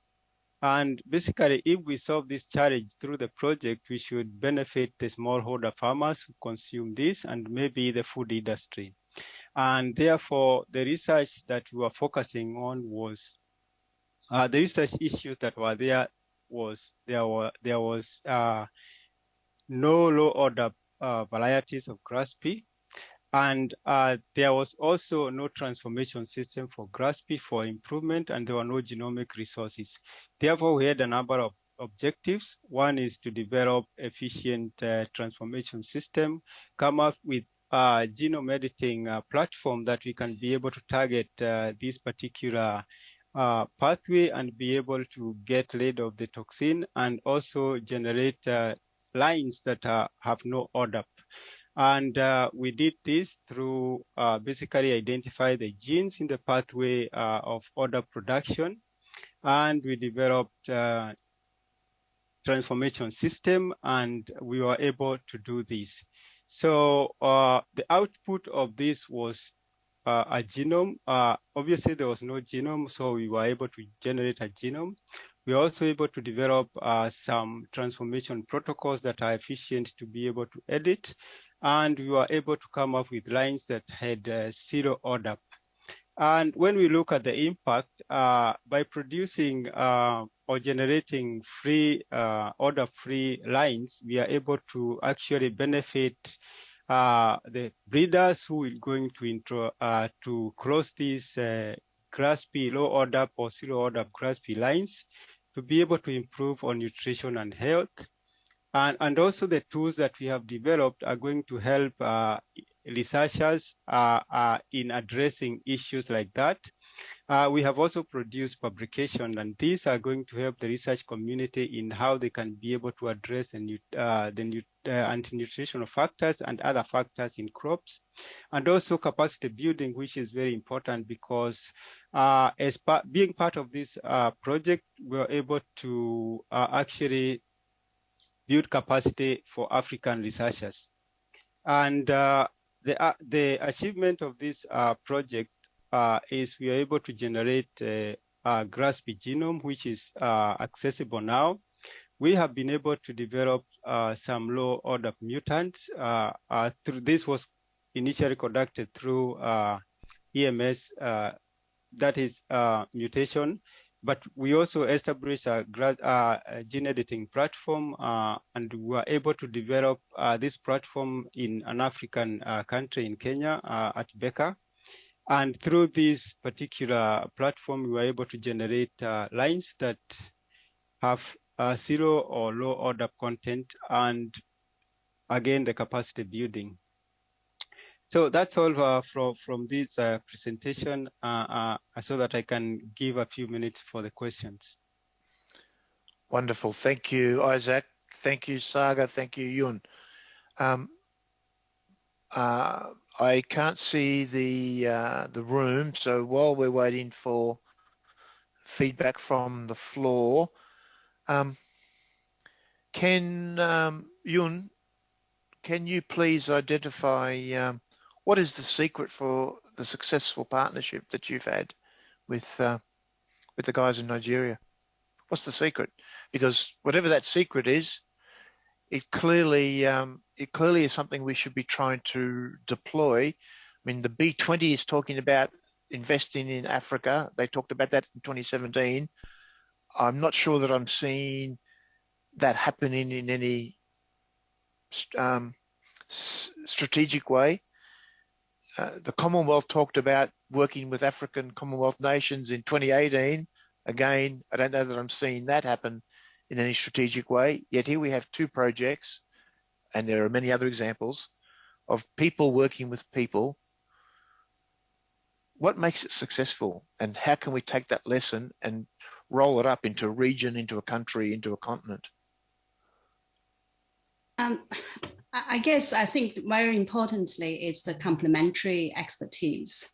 And basically, if we solve this challenge through the project, we should benefit the smallholder farmers who consume this and maybe the food industry. And therefore, the research that we were focusing on was the research issues that were there was there was no low order varieties of grass pea, and there was also no transformation system for grass pea for improvement, and there were no genomic resources. Therefore, we had a number of objectives. One is to develop efficient transformation system, come up with a genome editing platform that we can be able to target this particular pathway and be able to get rid of the toxin, and also generate lines that have no ODAP. And we did this through basically identify the genes in the pathway of ODAP production, and we developed transformation system, and we were able to do this. So the output of this was a genome. Obviously, there was no genome, so we were able to generate a genome. We were also able to develop some transformation protocols that are efficient to be able to edit, and we were able to come up with lines that had zero ODAP. And when we look at the impact, by producing or generating free ODAP-free lines, we are able to actually benefit the breeders who are going to cross these grass pea low ODAP or zero ODAP grass pea lines to be able to improve on nutrition and health. And also the tools that we have developed are going to help researchers in addressing issues like that. We have also produced publications, and these are going to help the research community in how they can be able to address the anti-nutritional factors and other factors in crops, and also capacity building, which is very important because being part of this project, we're able to actually build capacity for African researchers. And the achievement of this project is we are able to generate a grass pea genome, which is accessible now. We have been able to develop some low order mutants. This was initially conducted through EMS, that is mutation. But we also established a gene editing platform, and we were able to develop this platform in an African country in Kenya at Beka. And through this particular platform, we were able to generate lines that have zero or low order content, and again, the capacity building. So that's all from this presentation, so that I can give a few minutes for the questions. Wonderful. Thank you, Isaac. Thank you, Saga. Thank you, Yun. I can't see the room, so while we're waiting for feedback from the floor, Yun, can you please identify what is the secret for the successful partnership that you've had with the guys in Nigeria? What's the secret? Because whatever that secret is, it clearly is something we should be trying to deploy. I mean, the B20 is talking about investing in Africa. They talked about that in 2017. I'm not sure that I'm seeing that happening in any strategic way. The Commonwealth talked about working with African Commonwealth nations in 2018. Again, I don't know that I'm seeing that happen in any strategic way. Yet here we have two projects, and there are many other examples of people working with people. What makes it successful, and how can we take that lesson and roll it up into a region, into a country, into a continent? I guess I think very importantly is the complementary expertise.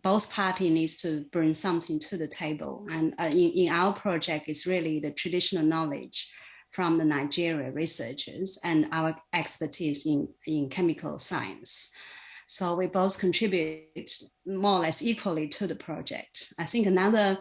Both parties needs to bring something to the table, and in our project, it's really the traditional knowledge from the Nigeria researchers and our expertise in chemical science. So we both contribute more or less equally to the project. I think another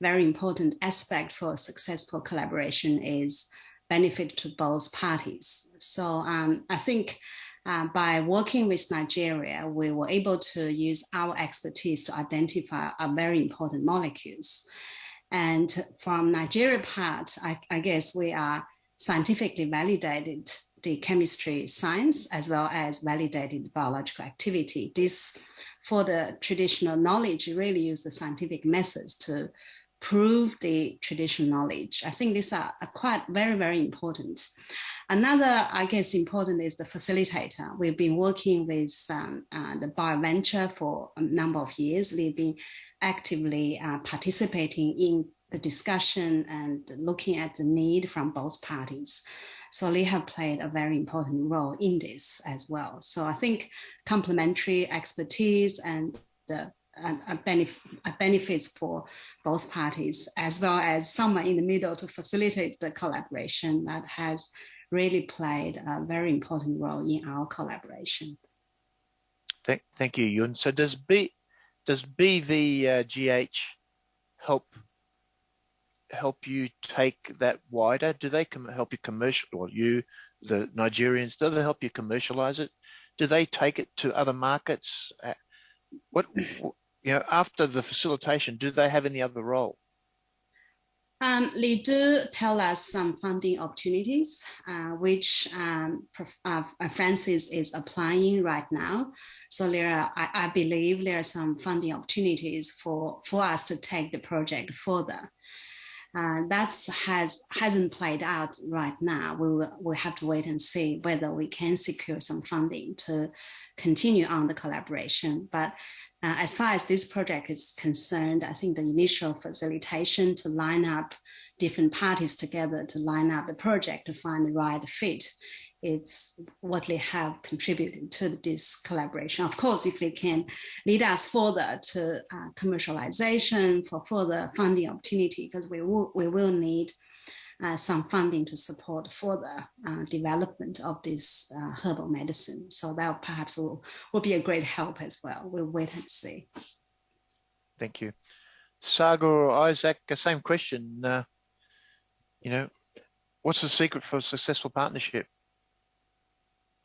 very important aspect for successful collaboration is benefit to both parties. So I think by working with Nigeria, we were able to use our expertise to identify very important molecules. And from Nigeria part, I guess we are scientifically validated the chemistry science as well as validated biological activity. This, for the traditional knowledge, really use the scientific methods to prove the traditional knowledge. I think these are quite very, very important. Another, I guess, important is the facilitator. We've been working with the BioVenture for a number of years. They've been actively participating in the discussion and looking at the need from both parties. So they have played a very important role in this as well. So I think complementary expertise and the benefits for both parties, as well as someone in the middle to facilitate the collaboration, that has really played a very important role in our collaboration. Thank you, Yun. So does BVGH help you take that wider? Do they help you commercial, or you, the Nigerians, do they help you commercialize it? Do they take it to other markets? After the facilitation, do they have any other role? They do tell us some funding opportunities, which Francis is applying right now. So I believe there are some funding opportunities for us to take the project further. That hasn't played out right now. We'll have to wait and see whether we can secure some funding to continue on the collaboration. But as far as this project is concerned, I think the initial facilitation to line up different parties together to line up the project to find the right fit, it's what they have contributed to this collaboration. Of course, if they can lead us further to commercialization for further funding opportunity, because we will need some funding to support further development of this herbal medicine. So that perhaps will be a great help as well. We'll wait and see. Thank you. Saga or Isaac, same question. What's the secret for a successful partnership?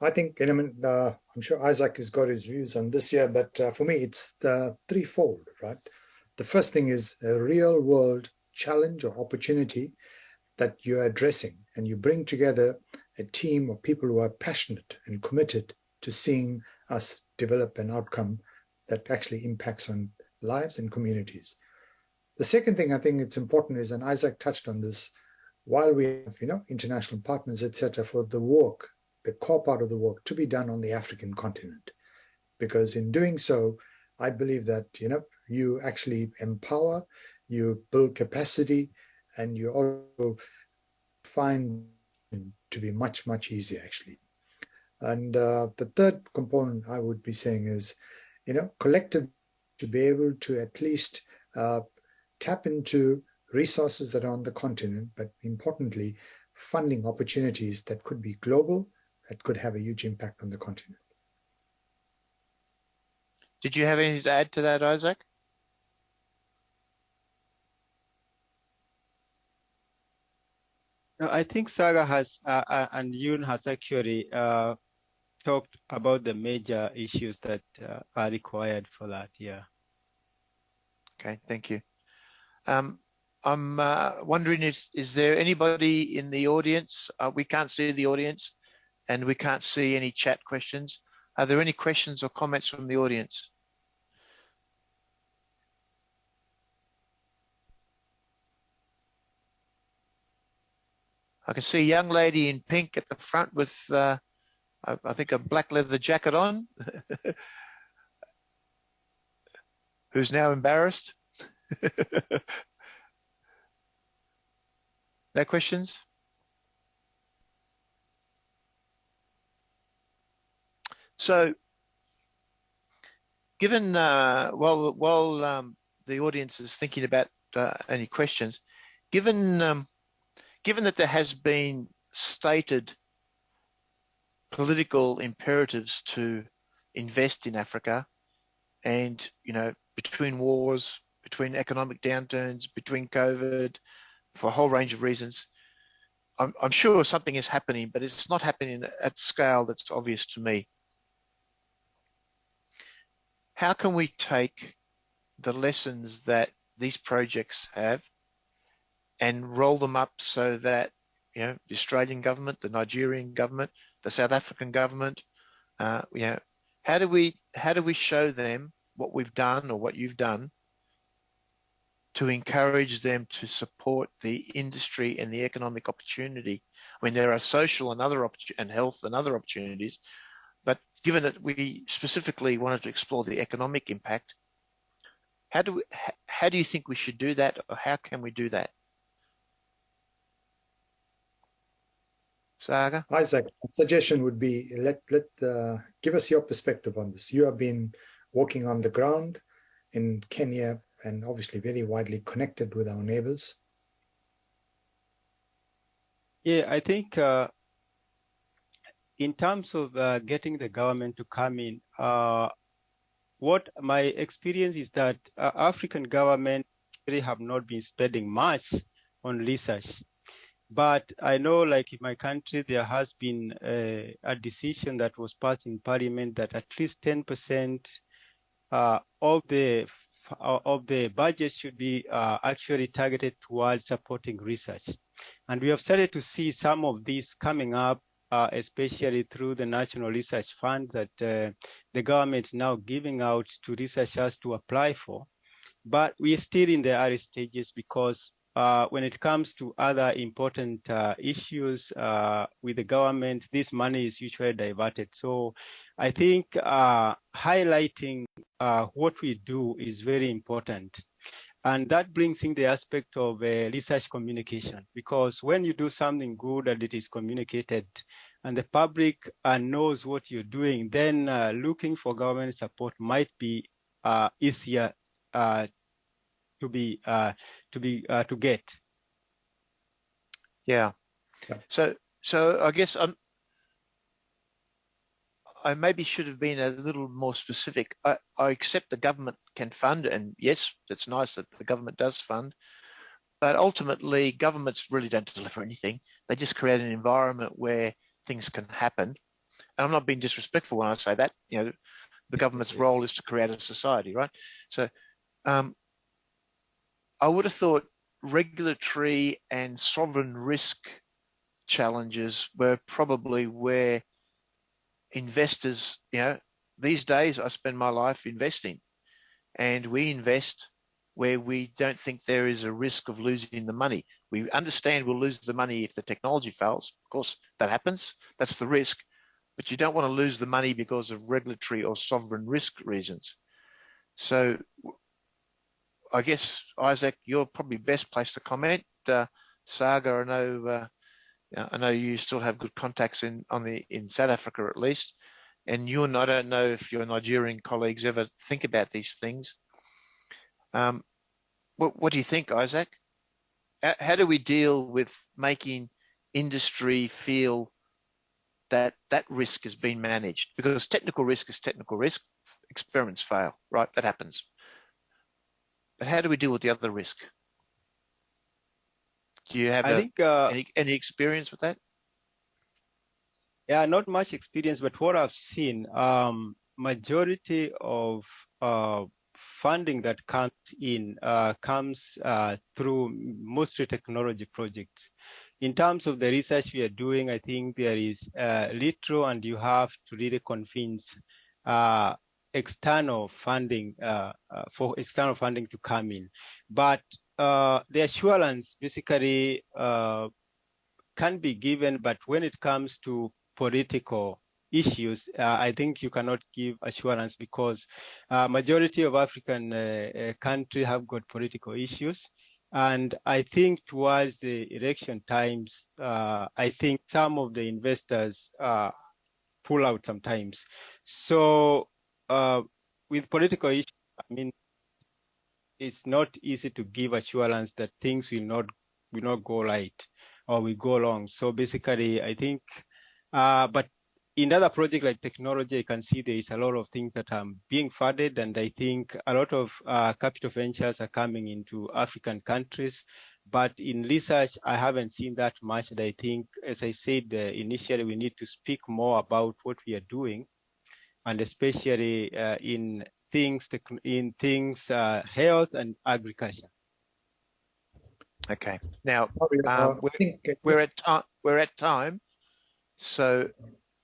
I think, I'm sure Isaac has got his views on this here, but for me, it's threefold, right? The first thing is a real world challenge or opportunity that you're addressing, and you bring together a team of people who are passionate and committed to seeing us develop an outcome that actually impacts on lives and communities. The second thing I think it's important is, and Isaac touched on this, while we have, international partners, etc., for the work, the core part of the work to be done on the African continent. Because in doing so, I believe that, you actually empower, you build capacity, and you also find to be much, much easier, actually. And the third component I would be saying is, collectively to be able to at least tap into resources that are on the continent, but importantly, funding opportunities that could be global, that could have a huge impact on the continent. Did you have anything to add to that, Isaac? I think Saga has and Yun has actually talked about the major issues that are required for that. Yeah. Okay, thank you. I'm wondering, is there anybody in the audience? We can't see the audience, and we can't see any chat questions. Are there any questions or comments from the audience? I can see a young lady in pink at the front with, I think, a black leather jacket on, who's now embarrassed. No questions? So, given while the audience is thinking about any questions, given that there has been stated political imperatives to invest in Africa, and between wars, between economic downturns, between COVID, for a whole range of reasons, I'm sure something is happening, but it's not happening at scale that's obvious to me. How can we take the lessons that these projects have and roll them up so that the Australian government, the Nigerian government, the South African government, how do we show them what we've done or what you've done to encourage them to support the industry and the economic opportunity when there are social and other and health and other opportunities? But given that we specifically wanted to explore the economic impact, how do you think we should do that, or how can we do that? Saga? Isaac, suggestion would be give us your perspective on this. You have been walking on the ground in Kenya and obviously very widely connected with our neighbors. Yeah, I think in terms of getting the government to come in, what my experience is that African government really have not been spending much on research. But I know, like in my country, there has been a decision that was passed in Parliament that at least 10% of the budget should be actually targeted towards supporting research. And we have started to see some of these coming up, especially through the National Research Fund that the government is now giving out to researchers to apply for. But we are still in the early stages because when it comes to other important issues with the government, this money is usually diverted. So I think highlighting what we do is very important. And that brings in the aspect of research communication, because when you do something good and it is communicated and the public knows what you're doing, then looking for government support might be easier to get. Yeah. So I guess I maybe should have been a little more specific. I accept the government can fund, and yes, it's nice that the government does fund, but ultimately governments really don't deliver anything. They just create an environment where things can happen. And I'm not being disrespectful when I say that. The government's role is to create a society, right? So I would have thought regulatory and sovereign risk challenges were probably where investors, these days I spend my life investing, and we invest where we don't think there is a risk of losing the money. We understand we'll lose the money if the technology fails. Of course, that happens. That's the risk. But you don't want to lose the money because of regulatory or sovereign risk reasons. So I guess, Isaac, you're probably best placed to comment. Saga, I know you still have good contacts in South Africa at least, and I don't know if your Nigerian colleagues ever think about these things. What do you think, Isaac? How do we deal with making industry feel that risk has been managed? Because technical risk is technical risk. Experiments fail, right? That happens. But how do we deal with the other risk? Do you have any experience with that? Yeah, not much experience, but what I've seen, majority of funding that comes in comes through mostly technology projects. In terms of the research we are doing, I think there is little, and you have to really convince external funding for external funding to come in. But the assurance basically can be given, but when it comes to political issues, I think you cannot give assurance because majority of African countries have got political issues. And I think towards the election times, I think some of the investors pull out sometimes. So with political issues, I mean, it's not easy to give assurance that things will not go right or will go wrong. So basically, I think, but in other projects like technology, I can see there is a lot of things that are being funded, and I think a lot of capital ventures are coming into African countries. But in research, I haven't seen that much. And I think, as I said initially, we need to speak more about what we are doing, and especially in things, health and agriculture. Okay. Now Mario, we're at time. So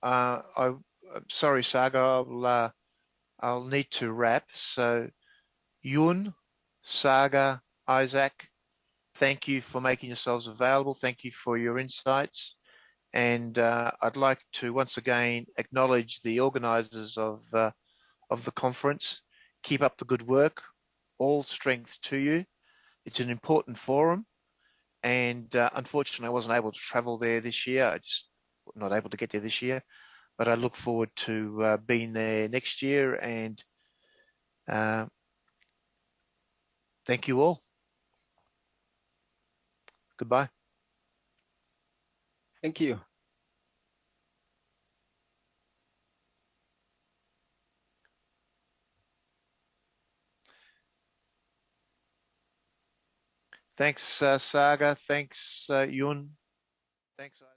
I'm sorry, Saga. I'll need to wrap. So Yun, Saga, Isaac, thank you for making yourselves available. Thank you for your insights. And I'd like to once again acknowledge the organisers of the conference. Keep up the good work. All strength to you. It's an important forum. And unfortunately, I wasn't able to travel there this year. I just not able to get there this year. But I look forward to being there next year. And thank you all. Goodbye. Thank you. Thanks, Saga. Thanks, Yun. Thanks, Isaac.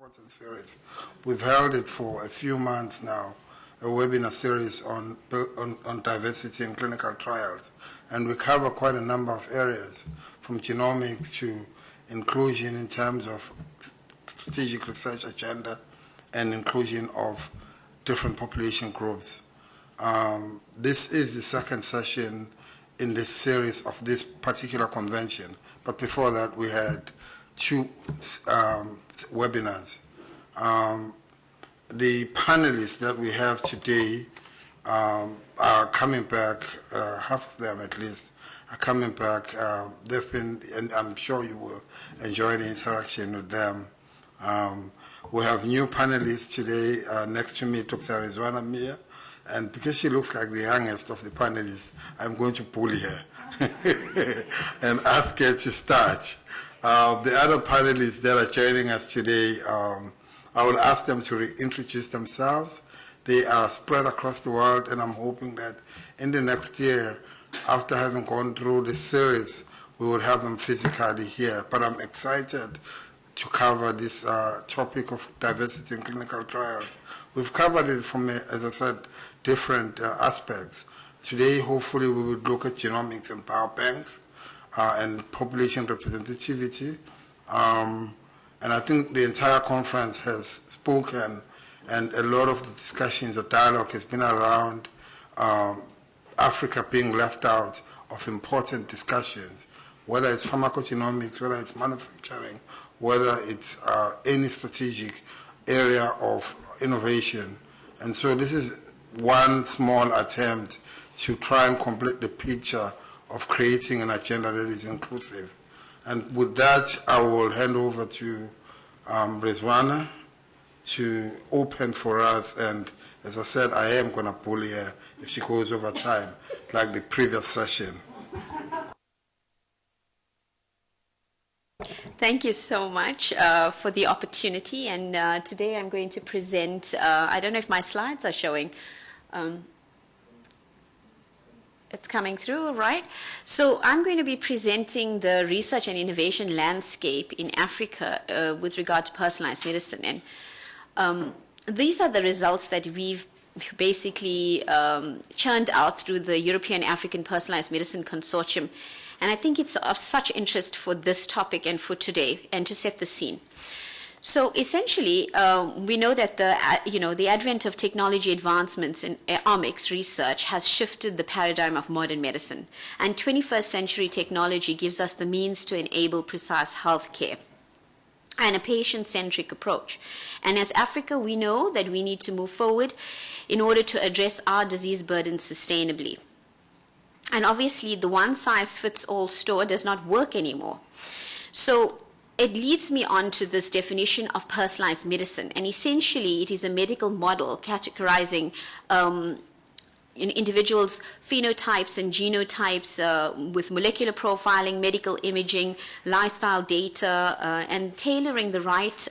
important series. We've held it for a few months now, a webinar series on diversity in clinical trials. And we cover quite a number of areas, from genomics to inclusion in terms of strategic research agenda and inclusion of different population groups. This is the second session in this series of this particular convention. But before that, we had two webinars. The panelists that we have today are coming back, half of them at least, are coming back. They've been, and I'm sure you will enjoy the interaction with them. We have new panelists today. Next to me, Dr. Rizwana Mia, and because she looks like the youngest of the panelists, I'm going to bully her and ask her to start. The other panelists that are joining us today, I will ask them to introduce themselves. They are spread across the world, and I'm hoping that in the next year, after having gone through this series, we will have them physically here. But I'm excited to cover this topic of diversity in clinical trials. We've covered it from, as I said, different aspects. Today, hopefully, we will look at genomics and biobanks and population representativity. And I think the entire conference has spoken, and a lot of the discussions or dialogue has been around Africa being left out of important discussions, whether it's pharmacogenomics, whether it's manufacturing, whether it's any strategic area of innovation. And so this is one small attempt to try and complete the picture of creating an agenda that is inclusive. And with that, I will hand over to Rizwana to open for us. And as I said, I am going to bully her if she goes over time, like the previous session. Thank you so much for the opportunity. And today I'm going to present, I don't know if my slides are showing. It's coming through, right? So I'm going to be presenting the research and innovation landscape in Africa with regard to personalized medicine. And these are the results that we've basically churned out through the European African Personalized Medicine Consortium. And I think it's of such interest for this topic and for today, and to set the scene. So essentially, we know that the advent of technology advancements in omics research has shifted the paradigm of modern medicine. And 21st century technology gives us the means to enable precise health care and a patient-centric approach. And as Africa, we know that we need to move forward in order to address our disease burden sustainably. And obviously, the one-size-fits-all store does not work anymore. So it leads me on to this definition of personalized medicine. And essentially, it is a medical model categorizing individuals' phenotypes and genotypes with molecular profiling, medical imaging, lifestyle data, and tailoring the right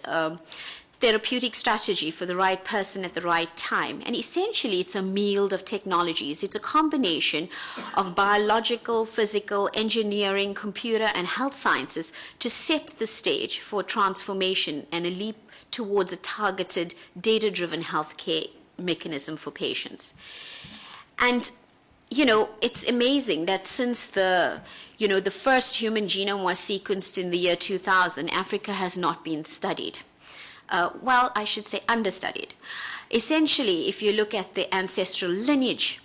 therapeutic strategy for the right person at the right time. And essentially, it's a meal of technologies. It's a combination of biological, physical, engineering, computer, and health sciences to set the stage for transformation and a leap towards a targeted, data-driven healthcare mechanism for patients. And, it's amazing that since the first human genome was sequenced in the year 2000, Africa has not been studied. Well, I should say understudied. Essentially, if you look at the ancestral lineage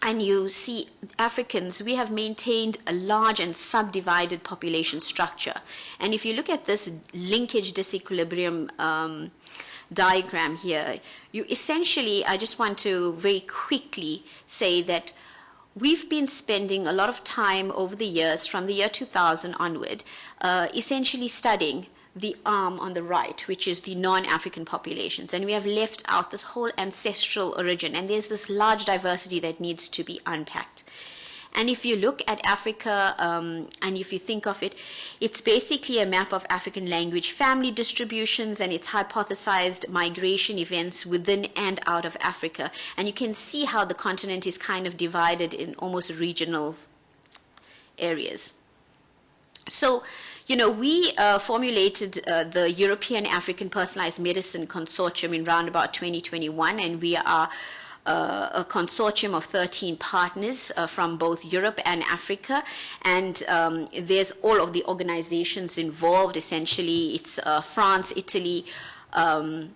and you see Africans, we have maintained a large and subdivided population structure. And if you look at this linkage disequilibrium diagram here, you essentially, I just want to very quickly say that we've been spending a lot of time over the years, from the year 2000 onward, essentially studying the arm on the right, which is the non-African populations. And we have left out this whole ancestral origin. And there's this large diversity that needs to be unpacked. And if you look at Africa, and if you think of it, it's basically a map of African language family distributions and its hypothesized migration events within and out of Africa. And you can see how the continent is kind of divided in almost regional areas. So, you know, we formulated the European African Personalized Medicine Consortium in round about 2021, and we are a consortium of 13 partners from both Europe and Africa, and there's all of the organizations involved. Essentially, it's France, Italy, our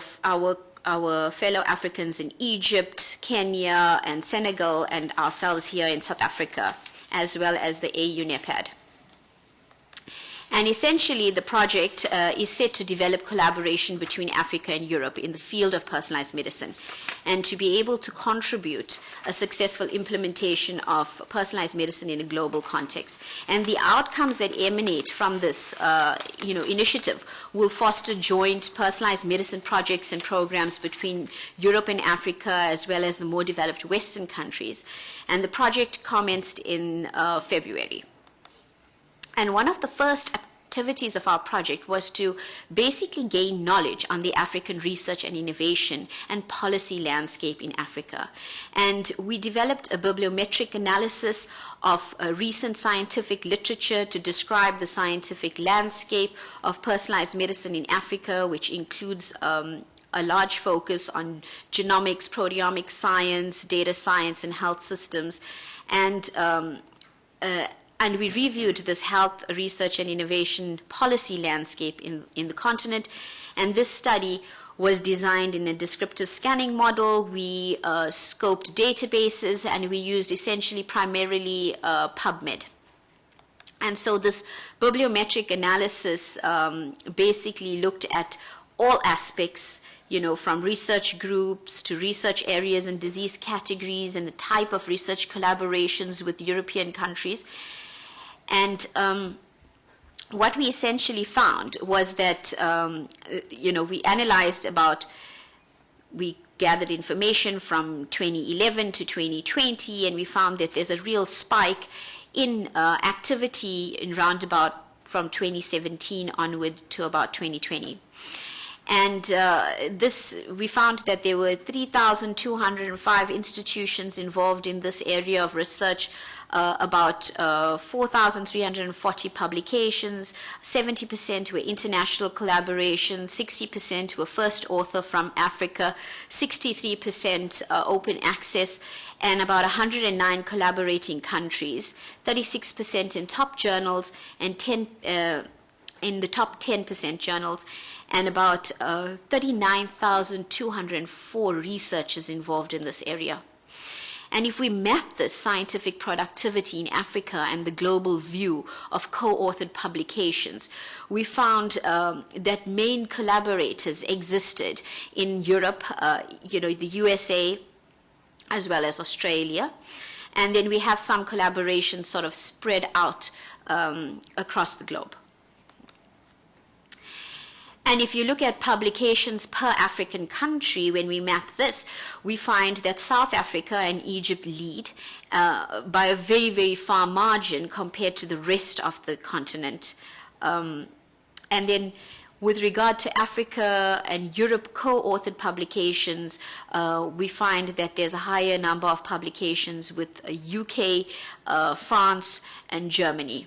fellow Africans in Egypt, Kenya, and Senegal, and ourselves here in South Africa, as well as the AU NEPAD. And essentially, the project is set to develop collaboration between Africa and Europe in the field of personalized medicine, and to be able to contribute a successful implementation of personalized medicine in a global context. And the outcomes that emanate from this initiative will foster joint personalized medicine projects and programs between Europe and Africa, as well as the more developed Western countries. And the project commenced in February. And one of the first activities of our project was to basically gain knowledge on the African research and innovation and policy landscape in Africa. And we developed a bibliometric analysis of recent scientific literature to describe the scientific landscape of personalized medicine in Africa, which includes a large focus on genomics, proteomics science, data science, and health systems. And we reviewed this health research and innovation policy landscape in the continent. And this study was designed in a descriptive scanning model. We scoped databases, and we used essentially primarily PubMed. And so this bibliometric analysis basically looked at all aspects, you know, from research groups to research areas and disease categories and the type of research collaborations with European countries. And what we essentially found was that, we analyzed we gathered information from 2011 to 2020, and we found that there's a real spike in activity in roundabout from 2017 onward to about 2020. And we found that there were 3,205 institutions involved in this area of research, about 4,340 publications, 70% were international collaboration, 60% were first author from Africa, 63% open access, and about 109 collaborating countries, 36% in top journals, and in the top 10% journals, and about 39,204 researchers involved in this area. And if we map this scientific productivity in Africa and the global view of co-authored publications, we found that main collaborators existed in Europe, the USA, as well as Australia. And then we have some collaborations sort of spread out across the globe. And if you look at publications per African country, when we map this, we find that South Africa and Egypt lead by a very, very far margin compared to the rest of the continent. And then with regard to Africa and Europe co-authored publications, we find that there's a higher number of publications with UK, France, and Germany.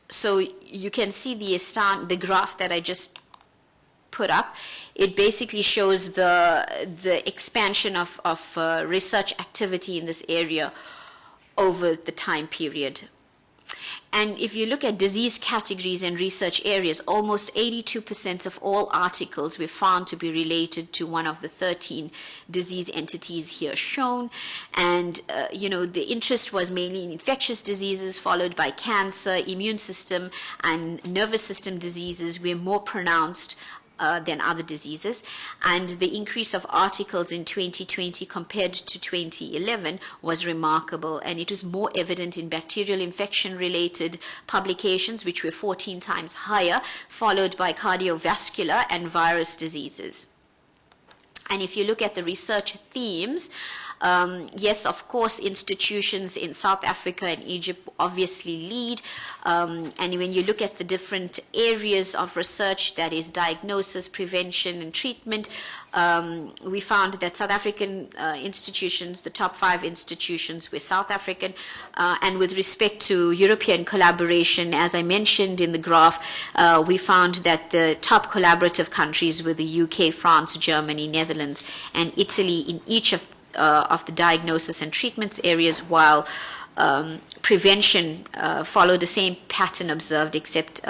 So you can see the graph that I just put up. It basically shows the expansion of research activity in this area over the time period. And if you look at disease categories and research areas, almost 82% of all articles were found to be related to one of the 13 disease entities here shown. And, the interest was mainly in infectious diseases, followed by cancer, immune system, and nervous system diseases were more pronounced than other diseases. And the increase of articles in 2020 compared to 2011 was remarkable, and it was more evident in bacterial infection related publications, which were 14 times higher, followed by cardiovascular and virus diseases. And if you look at the research themes, Yes, of course, institutions in South Africa and Egypt obviously lead. And when you look at the different areas of research, that is diagnosis, prevention, and treatment, we found that South African institutions, the top 5 institutions were South African. And with respect to European collaboration, as I mentioned in the graph, we found that the top collaborative countries were the UK, France, Germany, Netherlands, and Italy in each of the diagnosis and treatments areas, while prevention followed the same pattern observed, except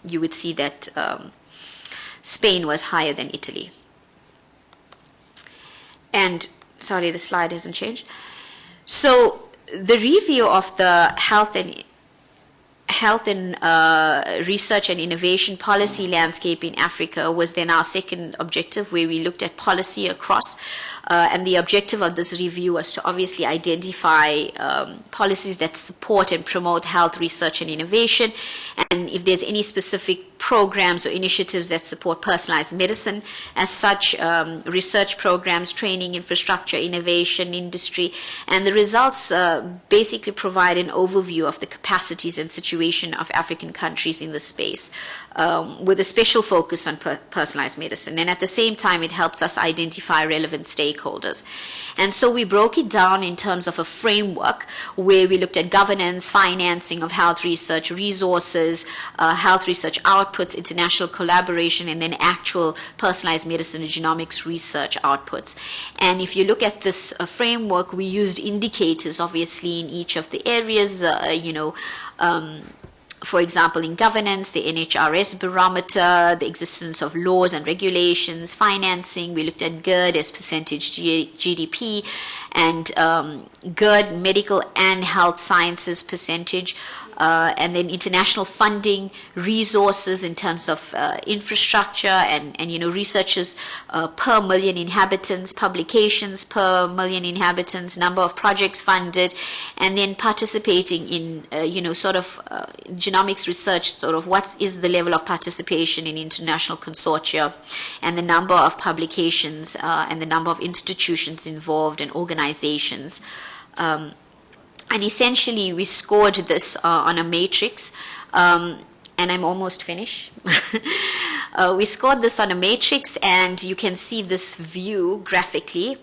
you would see that Spain was higher than Italy. And sorry, the slide hasn't changed. So the review of the health and research and innovation policy landscape in Africa was then our second objective, where we looked at policy across. And the objective of this review was to obviously identify policies that support and promote health research and innovation, and if there's any specific programs or initiatives that support personalized medicine as such, research programs, training, infrastructure, innovation, industry, and the results basically provide an overview of the capacities and situation of African countries in the space, with a special focus on personalized medicine. And at the same time, it helps us identify relevant stakeholders. And so we broke it down in terms of a framework where we looked at governance, financing of health research, resources, health research outputs, international collaboration, and then actual personalized medicine and genomics research outputs. And if you look at this framework, we used indicators, obviously, in each of the areas, for example, in governance, the NHRS barometer, the existence of laws and regulations, financing. We looked at GERD as percentage GDP, and GERD, medical and health sciences percentage, and then international funding, resources in terms of infrastructure and researchers per million inhabitants, publications per million inhabitants, number of projects funded, and then participating in genomics research, sort of what is the level of participation in international consortia, and the number of publications and the number of institutions involved and organizations. And essentially, we scored this on a matrix, and I'm almost finished. We scored this on a matrix, and you can see this view graphically,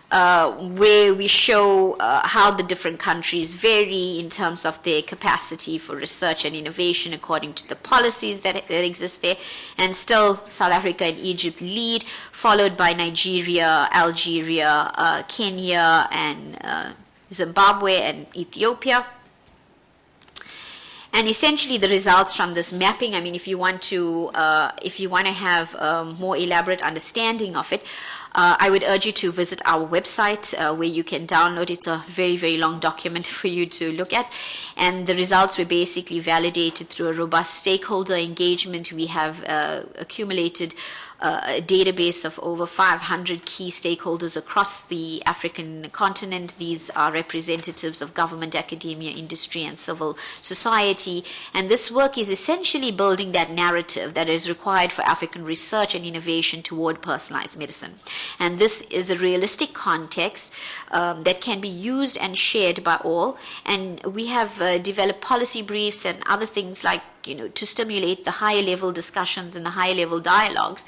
where we show how the different countries vary in terms of their capacity for research and innovation according to the policies that exist there. And still, South Africa and Egypt lead, followed by Nigeria, Algeria, Kenya, and Zimbabwe and Ethiopia. And essentially, the results from this mapping, I mean, if you want to have a more elaborate understanding of it, I would urge you to visit our website where you can download. It's a very, very long document for you to look at. And the results were basically validated through a robust stakeholder engagement. We have accumulated a database of over 500 key stakeholders across the African continent. These are representatives of government, academia, industry, and civil society. And this work is essentially building that narrative that is required for African research and innovation toward personalized medicine. And this is a realistic context that can be used and shared by all. And we have developed policy briefs and other things like to stimulate the higher level discussions and the higher level dialogues.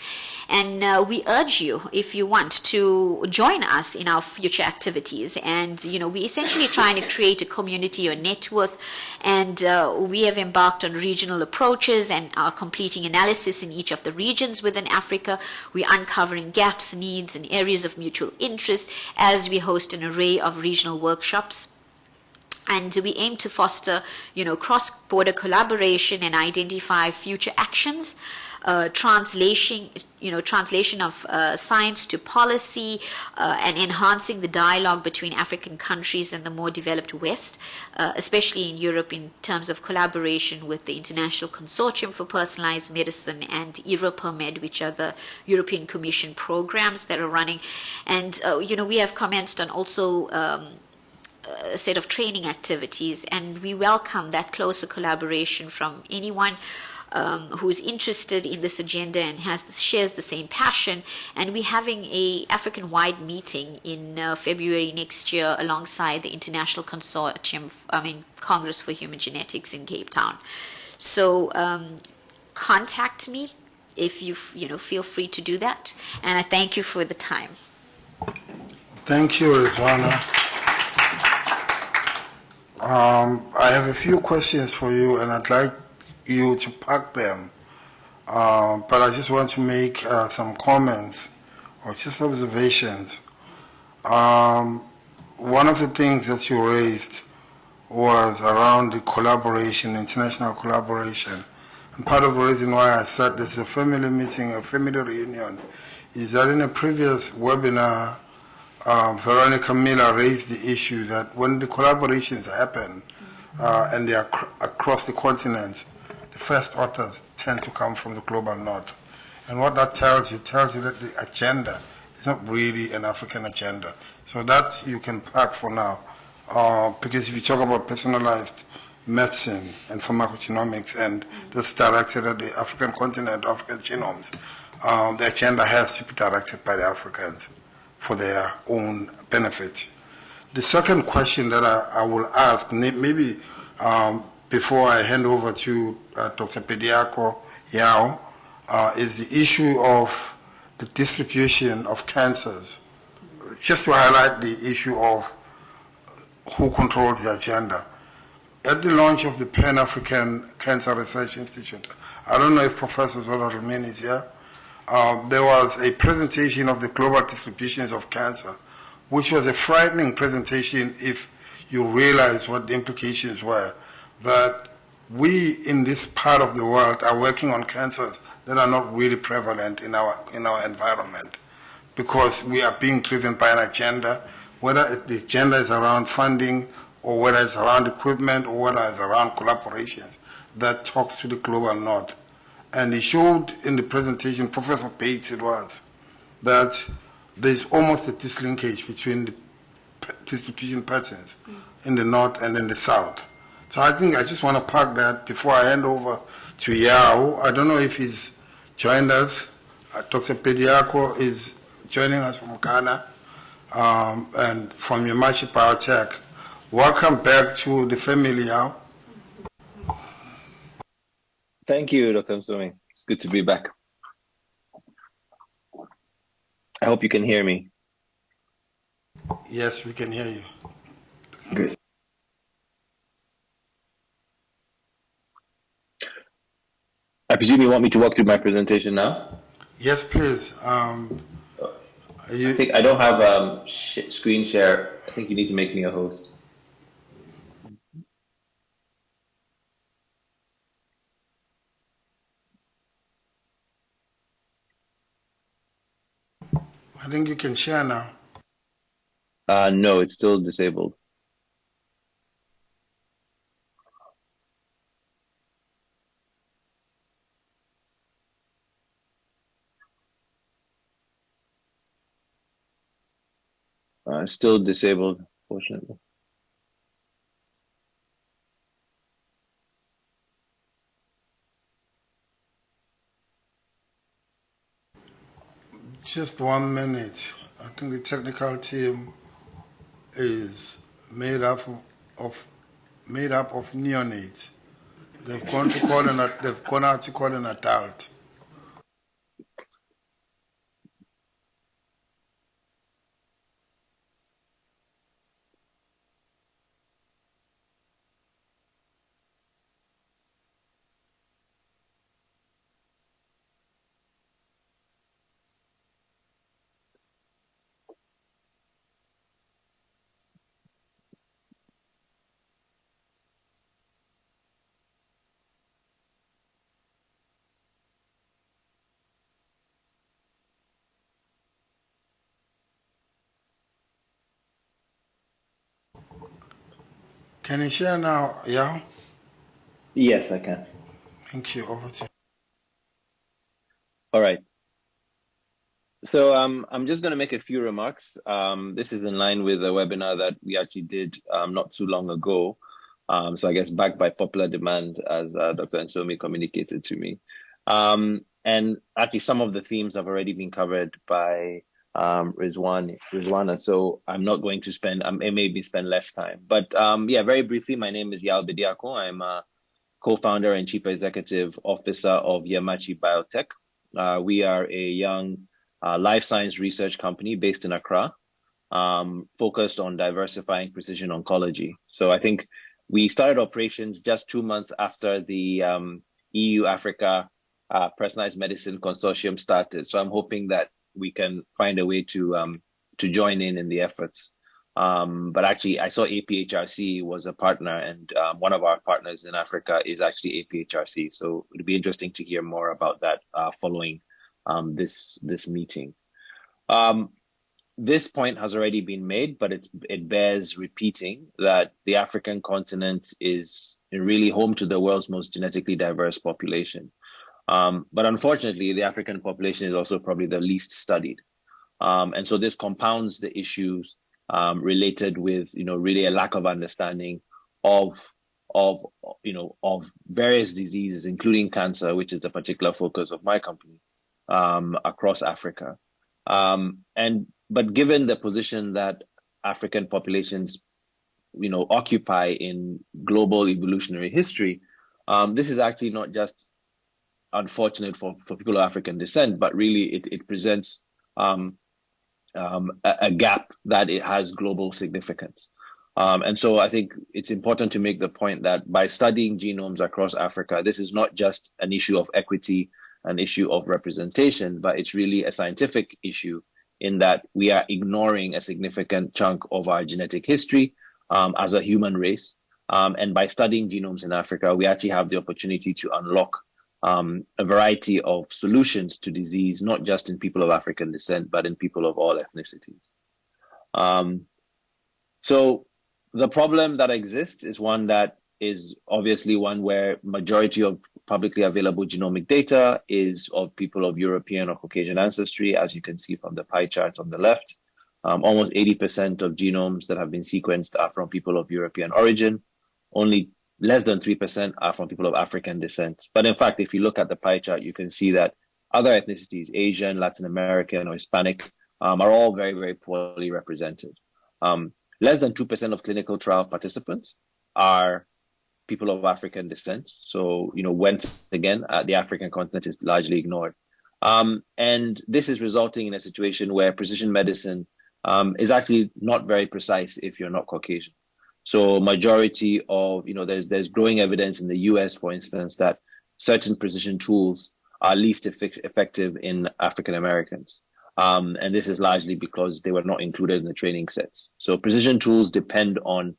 And we urge you, if you want, to join us in our future activities. And, we're essentially trying to create a community or network. And we have embarked on regional approaches and are completing analysis in each of the regions within Africa. We're uncovering gaps, needs, and areas of mutual interest as we host an array of regional workshops. And we aim to foster, cross-border collaboration and identify future actions, translation of science to policy, and enhancing the dialogue between African countries and the more developed West, especially in Europe in terms of collaboration with the International Consortium for Personalized Medicine and EuroPermed, which are the European Commission programs that are running. And, we have commenced on also a set of training activities, and we welcome that closer collaboration from anyone who's interested in this agenda and shares the same passion. And we're having a African-wide meeting in February next year alongside the International Congress for Human Genetics in Cape Town. So contact me if you feel free to do that. And I thank you for the time. Thank you, Rizwana. I have a few questions for you, and I'd like you to pack them. But I just want to make some comments or just observations. One of the things that you raised was around the collaboration, international collaboration. And part of the reason why I said this is a family meeting, a family reunion, is that in a previous webinar, Veronica Miller raised the issue that when the collaborations happen and they are across the continent, the first authors tend to come from the global north. And what that tells you that the agenda is not really an African agenda. So that you can pack for now. Because if you talk about personalized medicine and pharmacogenomics, and that's directed at the African continent, African genomes, the agenda has to be directed by the Africans for their own benefit. The second question that I will ask, maybe before I hand over to Dr. Pediako Yao, is the issue of the distribution of cancers. Just to highlight the issue of who controls the agenda. At the launch of the Pan-African Cancer Research Institute, I don't know if Professor Zola is here, there was a presentation of the global distributions of cancer, which was a frightening presentation if you realize what the implications were, that we in this part of the world are working on cancers that are not really prevalent in our environment, because we are being driven by an agenda, whether the agenda is around funding or whether it's around equipment or whether it's around collaborations that talks to the global north. And he showed in the presentation, Professor Bates it was, that there's almost a dislinkage between the distribution patterns in the north and in the south. So I think I just want to park that before I hand over to Yao. I don't know if he's joined us. Dr. Pediako is joining us from Ghana and from Yamachi Biotech. Welcome back to the family, Yao. Thank you, Dr. Msumi. It's good to be back. I hope you can hear me. Yes, we can hear you. Great. I presume you want me to walk through my presentation now? Yes, please. I think I don't have screen share. I think you need to make me a host. I think you can share now. No, it's still disabled. Still disabled, fortunately. Just 1 minute. I think the technical team is made up of neonates. They've gone out to call an adult. Can you share now, Yao? Yes, I can. Thank you. Over to you. All right. So I'm just going to make a few remarks. This is in line with a webinar that we actually did not too long ago So I guess backed by popular demand, as Dr. Nsomi communicated to me. And actually, some of the themes have already been covered by Rizwana. So I'm not going to spend, maybe spend less time. But yeah, very briefly, my name is Yal Bediako. I'm a co-founder and chief executive officer of Yamachi Biotech. We are a young life science research company based in Accra, focused on diversifying precision oncology. So I think we started operations just 2 months after the EU Africa Personalized Medicine Consortium started. So I'm hoping that we can find a way to join in the efforts. But actually, I saw APHRC was a partner, and one of our partners in Africa is actually APHRC. So it'd be interesting to hear more about that following this meeting. This point has already been made, but it bears repeating that the African continent is really home to the world's most genetically diverse population. But unfortunately, the African population is also probably the least studied. And so this compounds the issues related with, really a lack of understanding of various diseases, including cancer, which is the particular focus of my company, across Africa. But given the position that African populations, occupy in global evolutionary history, this is actually not just unfortunate for people of African descent, but really it presents a gap that it has global significance. And so I think it's important to make the point that by studying genomes across Africa, this is not just an issue of equity, an issue of representation, but it's really a scientific issue in that we are ignoring a significant chunk of our genetic history as a human race. And by studying genomes in Africa, we actually have the opportunity to unlock a variety of solutions to disease, not just in people of African descent, but in people of all ethnicities. So the problem that exists is one that is obviously one where majority of publicly available genomic data is of people of European or Caucasian ancestry, as you can see from the pie chart on the left. Almost 80% of genomes that have been sequenced are from people of European origin. Only less than 3% are from people of African descent. But in fact, if you look at the pie chart, you can see that other ethnicities, Asian, Latin American, or Hispanic, are all very, very poorly represented. Less than 2% of clinical trial participants are people of African descent. So, once again, the African continent is largely ignored. And this is resulting in a situation where precision medicine is actually not very precise if you're not Caucasian. So majority of, there's growing evidence in the US, for instance, that certain precision tools are least effective in African Americans. And this is largely because they were not included in the training sets. So precision tools depend on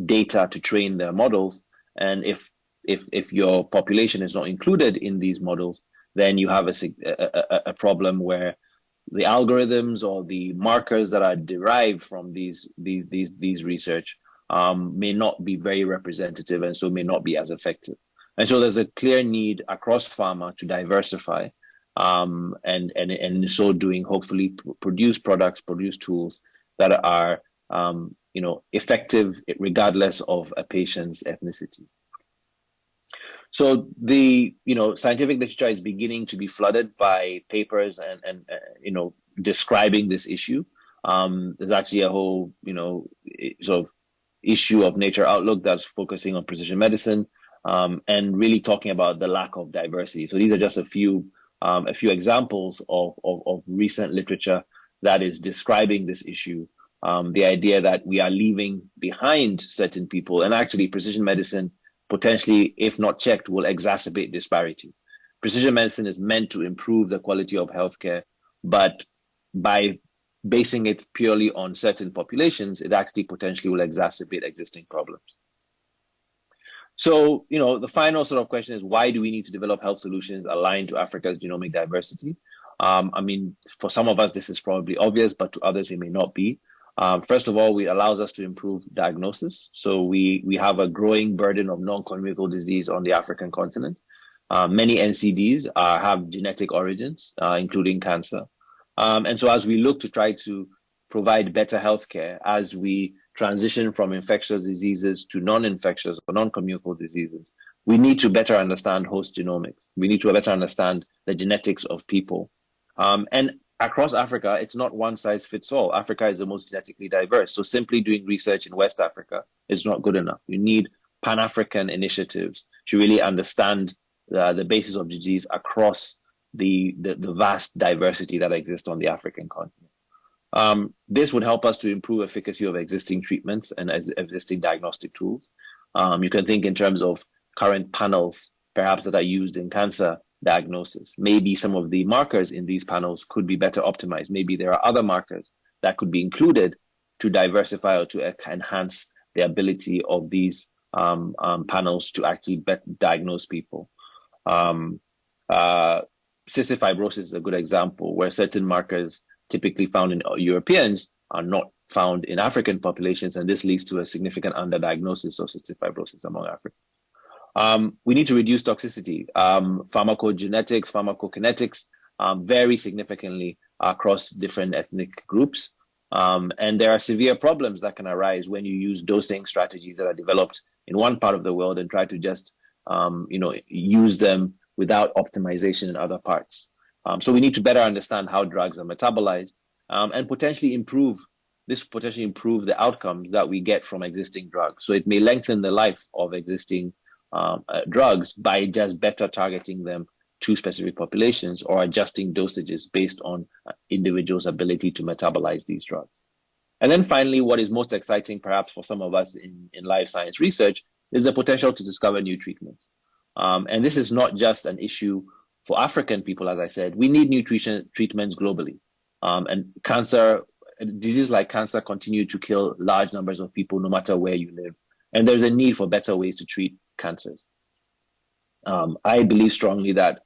data to train their models. And if your population is not included in these models, then you have a problem where the algorithms or the markers that are derived from these research may not be very representative, and so may not be as effective. And so there's a clear need across pharma to diversify, and in so doing, hopefully produce products, produce tools that are effective regardless of a patient's ethnicity. So the scientific literature is beginning to be flooded by papers and describing this issue. There's actually a whole sort of issue of Nature Outlook that's focusing on precision medicine and really talking about the lack of diversity. So these are just a few examples of recent literature that is describing this issue. The idea that we are leaving behind certain people, and actually precision medicine potentially, if not checked, will exacerbate disparity. Precision medicine is meant to improve the quality of healthcare, but by basing it purely on certain populations, it actually potentially will exacerbate existing problems. So, the final sort of question is, why do we need to develop health solutions aligned to Africa's genomic diversity? For some of us, this is probably obvious, but to others, it may not be. First of all, it allows us to improve diagnosis. So we have a growing burden of non-communicable disease on the African continent. Many NCDs have genetic origins, including cancer. And so as we look to try to provide better healthcare, as we transition from infectious diseases to non-infectious or non-communicable diseases, we need to better understand host genomics. We need to better understand the genetics of people. And across Africa, it's not one size fits all. Africa is the most genetically diverse. So simply doing research in West Africa is not good enough. You need Pan-African initiatives to really understand the basis of disease across the vast diversity that exists on the African continent. This would help us to improve efficacy of existing treatments and existing diagnostic tools. You can think in terms of current panels, perhaps that are used in cancer diagnosis. Maybe some of the markers in these panels could be better optimized. Maybe there are other markers that could be included to diversify or to enhance the ability of these panels to actually diagnose people. Cystic fibrosis is a good example where certain markers typically found in Europeans are not found in African populations, and this leads to a significant underdiagnosis of cystic fibrosis among Africans. We need to reduce toxicity. Pharmacogenetics, pharmacokinetics vary significantly across different ethnic groups. And there are severe problems that can arise when you use dosing strategies that are developed in one part of the world and try to just use them without optimization in other parts. So we need to better understand how drugs are metabolized and potentially improve the outcomes that we get from existing drugs. So it may lengthen the life of existing drugs by just better targeting them to specific populations or adjusting dosages based on individuals' ability to metabolize these drugs. And then finally, what is most exciting perhaps for some of us in life science research is the potential to discover new treatments. And this is not just an issue for African people, as I said. We need new treatments globally. And diseases like cancer continue to kill large numbers of people no matter where you live. And there's a need for better ways to treat cancers. I believe strongly that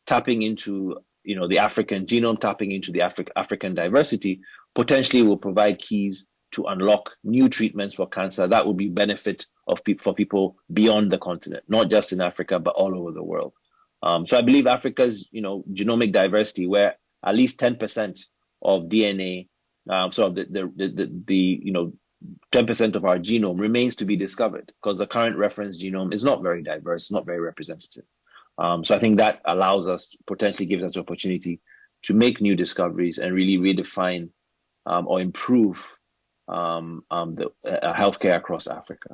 tapping into the African genome, tapping into the African diversity, potentially will provide keys to unlock new treatments for cancer that will be benefit for people beyond the continent, not just in Africa, but all over the world. So I believe Africa's genomic diversity, where at least 10% of DNA, so the 10% of our genome remains to be discovered, because the current reference genome is not very diverse, not very representative. So I think that allows us, potentially gives us the opportunity to make new discoveries and really redefine or improve the healthcare across Africa.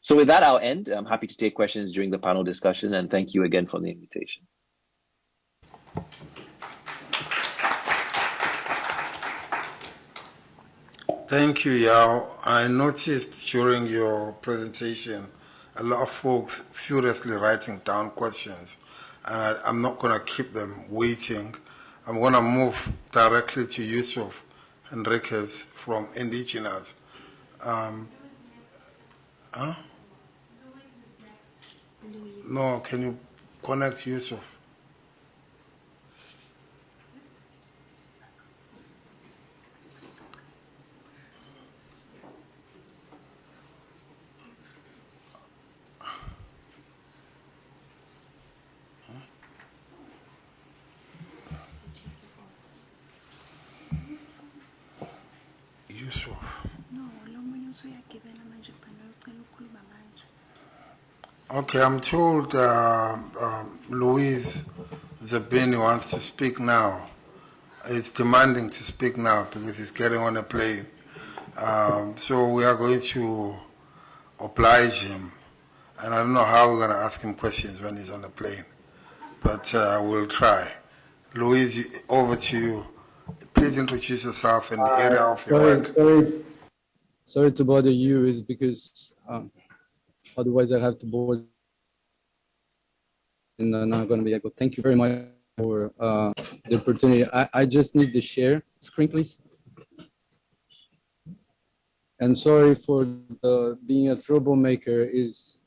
So with that, I'll end. I'm happy to take questions during the panel discussion, and thank you again for the invitation. Thank you, Yao. I noticed during your presentation a lot of folks furiously writing down questions, and I'm not going to keep them waiting. I'm going to move directly to Yusuf Enriquez from Indigenous. No, can you connect Yusuf? Okay, I'm told Louise Zabini wants to speak now. It's demanding to speak now because he's getting on a plane. So we are going to oblige him. And I don't know how we're going to ask him questions when he's on the plane. But we'll try. Louise, over to you. Please introduce yourself and the area of your work. Sorry to bother you, is because otherwise I have to board and I'm not going to be able. Thank you very much for the opportunity. I just need to share screen, please. And sorry for being a troublemaker. Is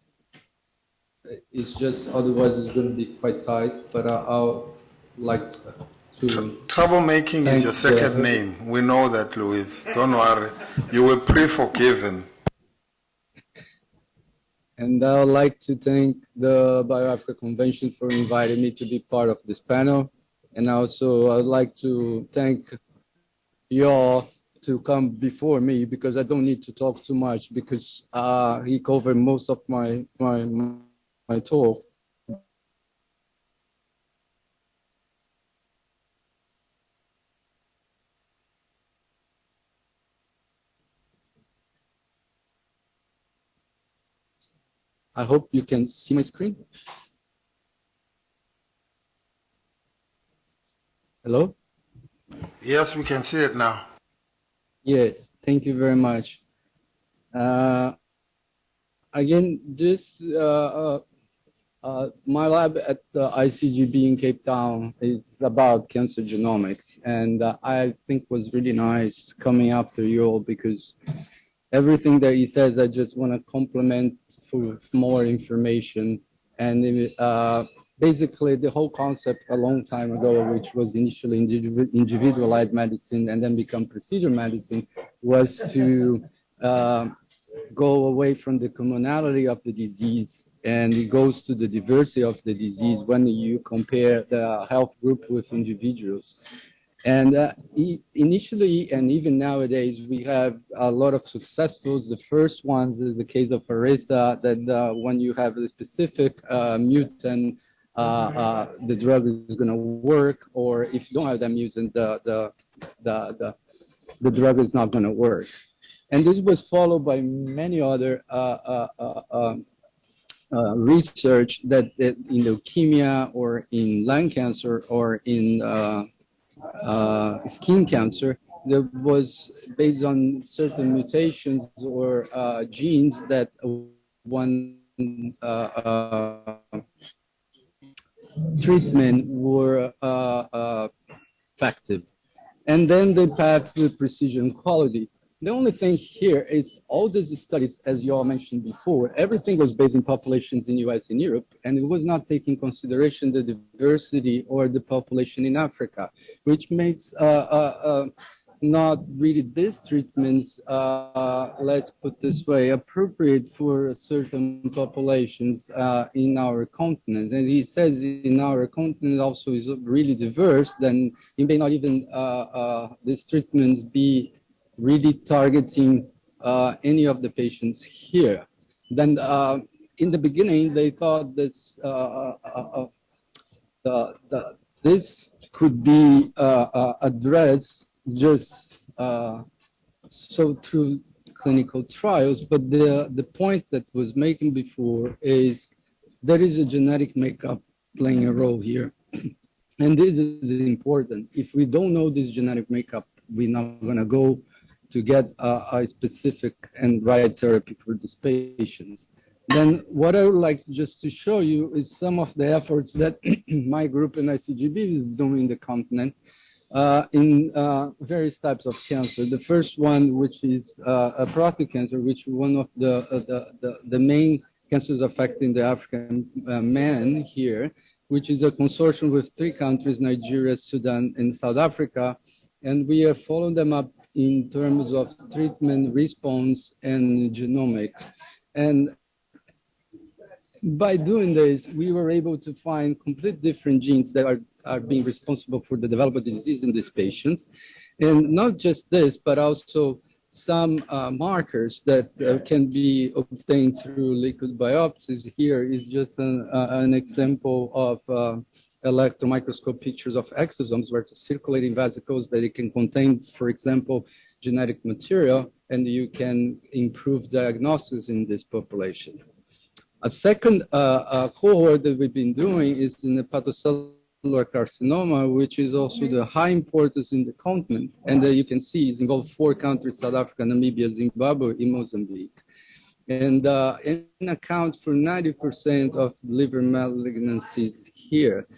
just otherwise it's going to be quite tight. But I'll like to. Troublemaking is your second name. We know that, Louise. Don't worry. You were pre-forgiven. And I would like to thank the BioAfrica Convention for inviting me to be part of this panel. And also I would like to thank you all to come before me because I don't need to talk too much because he covered most of my talk. I hope you can see my screen. Hello? Yes, we can see it now. Yeah, thank you very much. Again, my lab at the ICGB in Cape Town is about cancer genomics, and I think was really nice coming after you all because everything that he says, I just want to complement for more information. And basically, the whole concept a long time ago, which was initially individualized medicine and then become precision medicine, was to go away from the commonality of the disease, and it goes to the diversity of the disease when you compare the health group with individuals. And initially, and even nowadays, we have a lot of successfuls. The first ones is the case of Arisa, that when you have a specific mutant, the drug is going to work, or if you don't have that mutant, the drug is not going to work. And this was followed by many other research that in leukemia or in lung cancer or in skin cancer, there was based on certain mutations or genes that one treatment were effective. And then they path to precision quality. The only thing here is all these studies, as you all mentioned before, everything was based in populations in US and Europe, and it was not taking consideration the diversity or the population in Africa, which makes not really these treatments, let's put this way, appropriate for certain populations in our continent. And he says in our continent also is really diverse, then it may not even these treatments be really targeting any of the patients here. Then in the beginning, they thought this this could be addressed just so through clinical trials, but the point that was making before is there is a genetic makeup playing a role here. And this is important. If we don't know this genetic makeup, we're not going to go to get a specific and right therapy for these patients. Then what I would like just to show you is some of the efforts that my group in ICGB is doing in the continent in various types of cancer. The first one, which is a prostate cancer, which is one of the main cancers affecting the African men here, which is a consortium with 3 countries, Nigeria, Sudan, and South Africa. And we are following them up in terms of treatment response and genomics. And by doing this, we were able to find complete different genes that are being responsible for the development of disease in these patients. And not just this, but also some markers that can be obtained through liquid biopsies. Here is just an example of electron microscope pictures of exosomes where it's circulating vesicles that it can contain, for example, genetic material, and you can improve diagnosis in this population. A second cohort that we've been doing is in the hepatocellular carcinoma, which is also the high importance in the continent. And you can see it's involved 4 countries, South Africa, Namibia, Zimbabwe, and Mozambique. And account for 90% of liver malignancies here.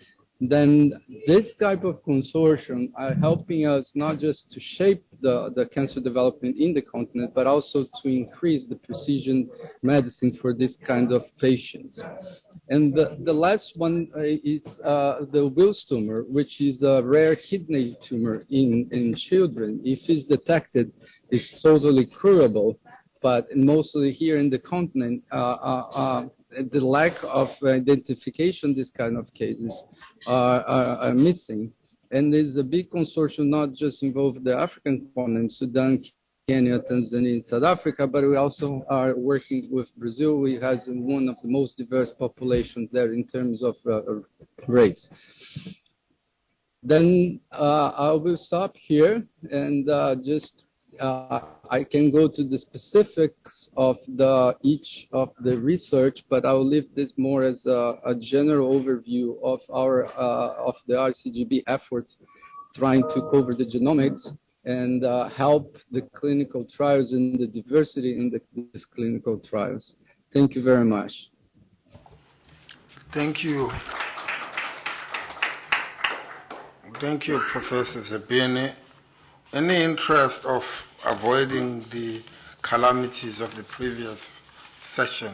Then this type of consortium are helping us not just to shape the cancer development in the continent, but also to increase the precision medicine for this kind of patients. And the last one is the Wills tumor, which is a rare kidney tumor in children. If it's detected, it's totally curable, but mostly here in the continent, the lack of identification, this kind of cases are missing. and there's a big consortium not just involve the African continent, Sudan, Kenya, Tanzania, and South Africa, but we also are working with Brazil. We has one of the most diverse populations there in terms of race. Then I will stop here and just I can go to the specifics of each of the research, but I'll leave this more as a general overview of our of the ICGB efforts trying to cover the genomics and help the clinical trials and the diversity in these clinical trials. Thank you very much. Thank you. Thank you, Professor Zabini. Any interest of avoiding the calamities of the previous session,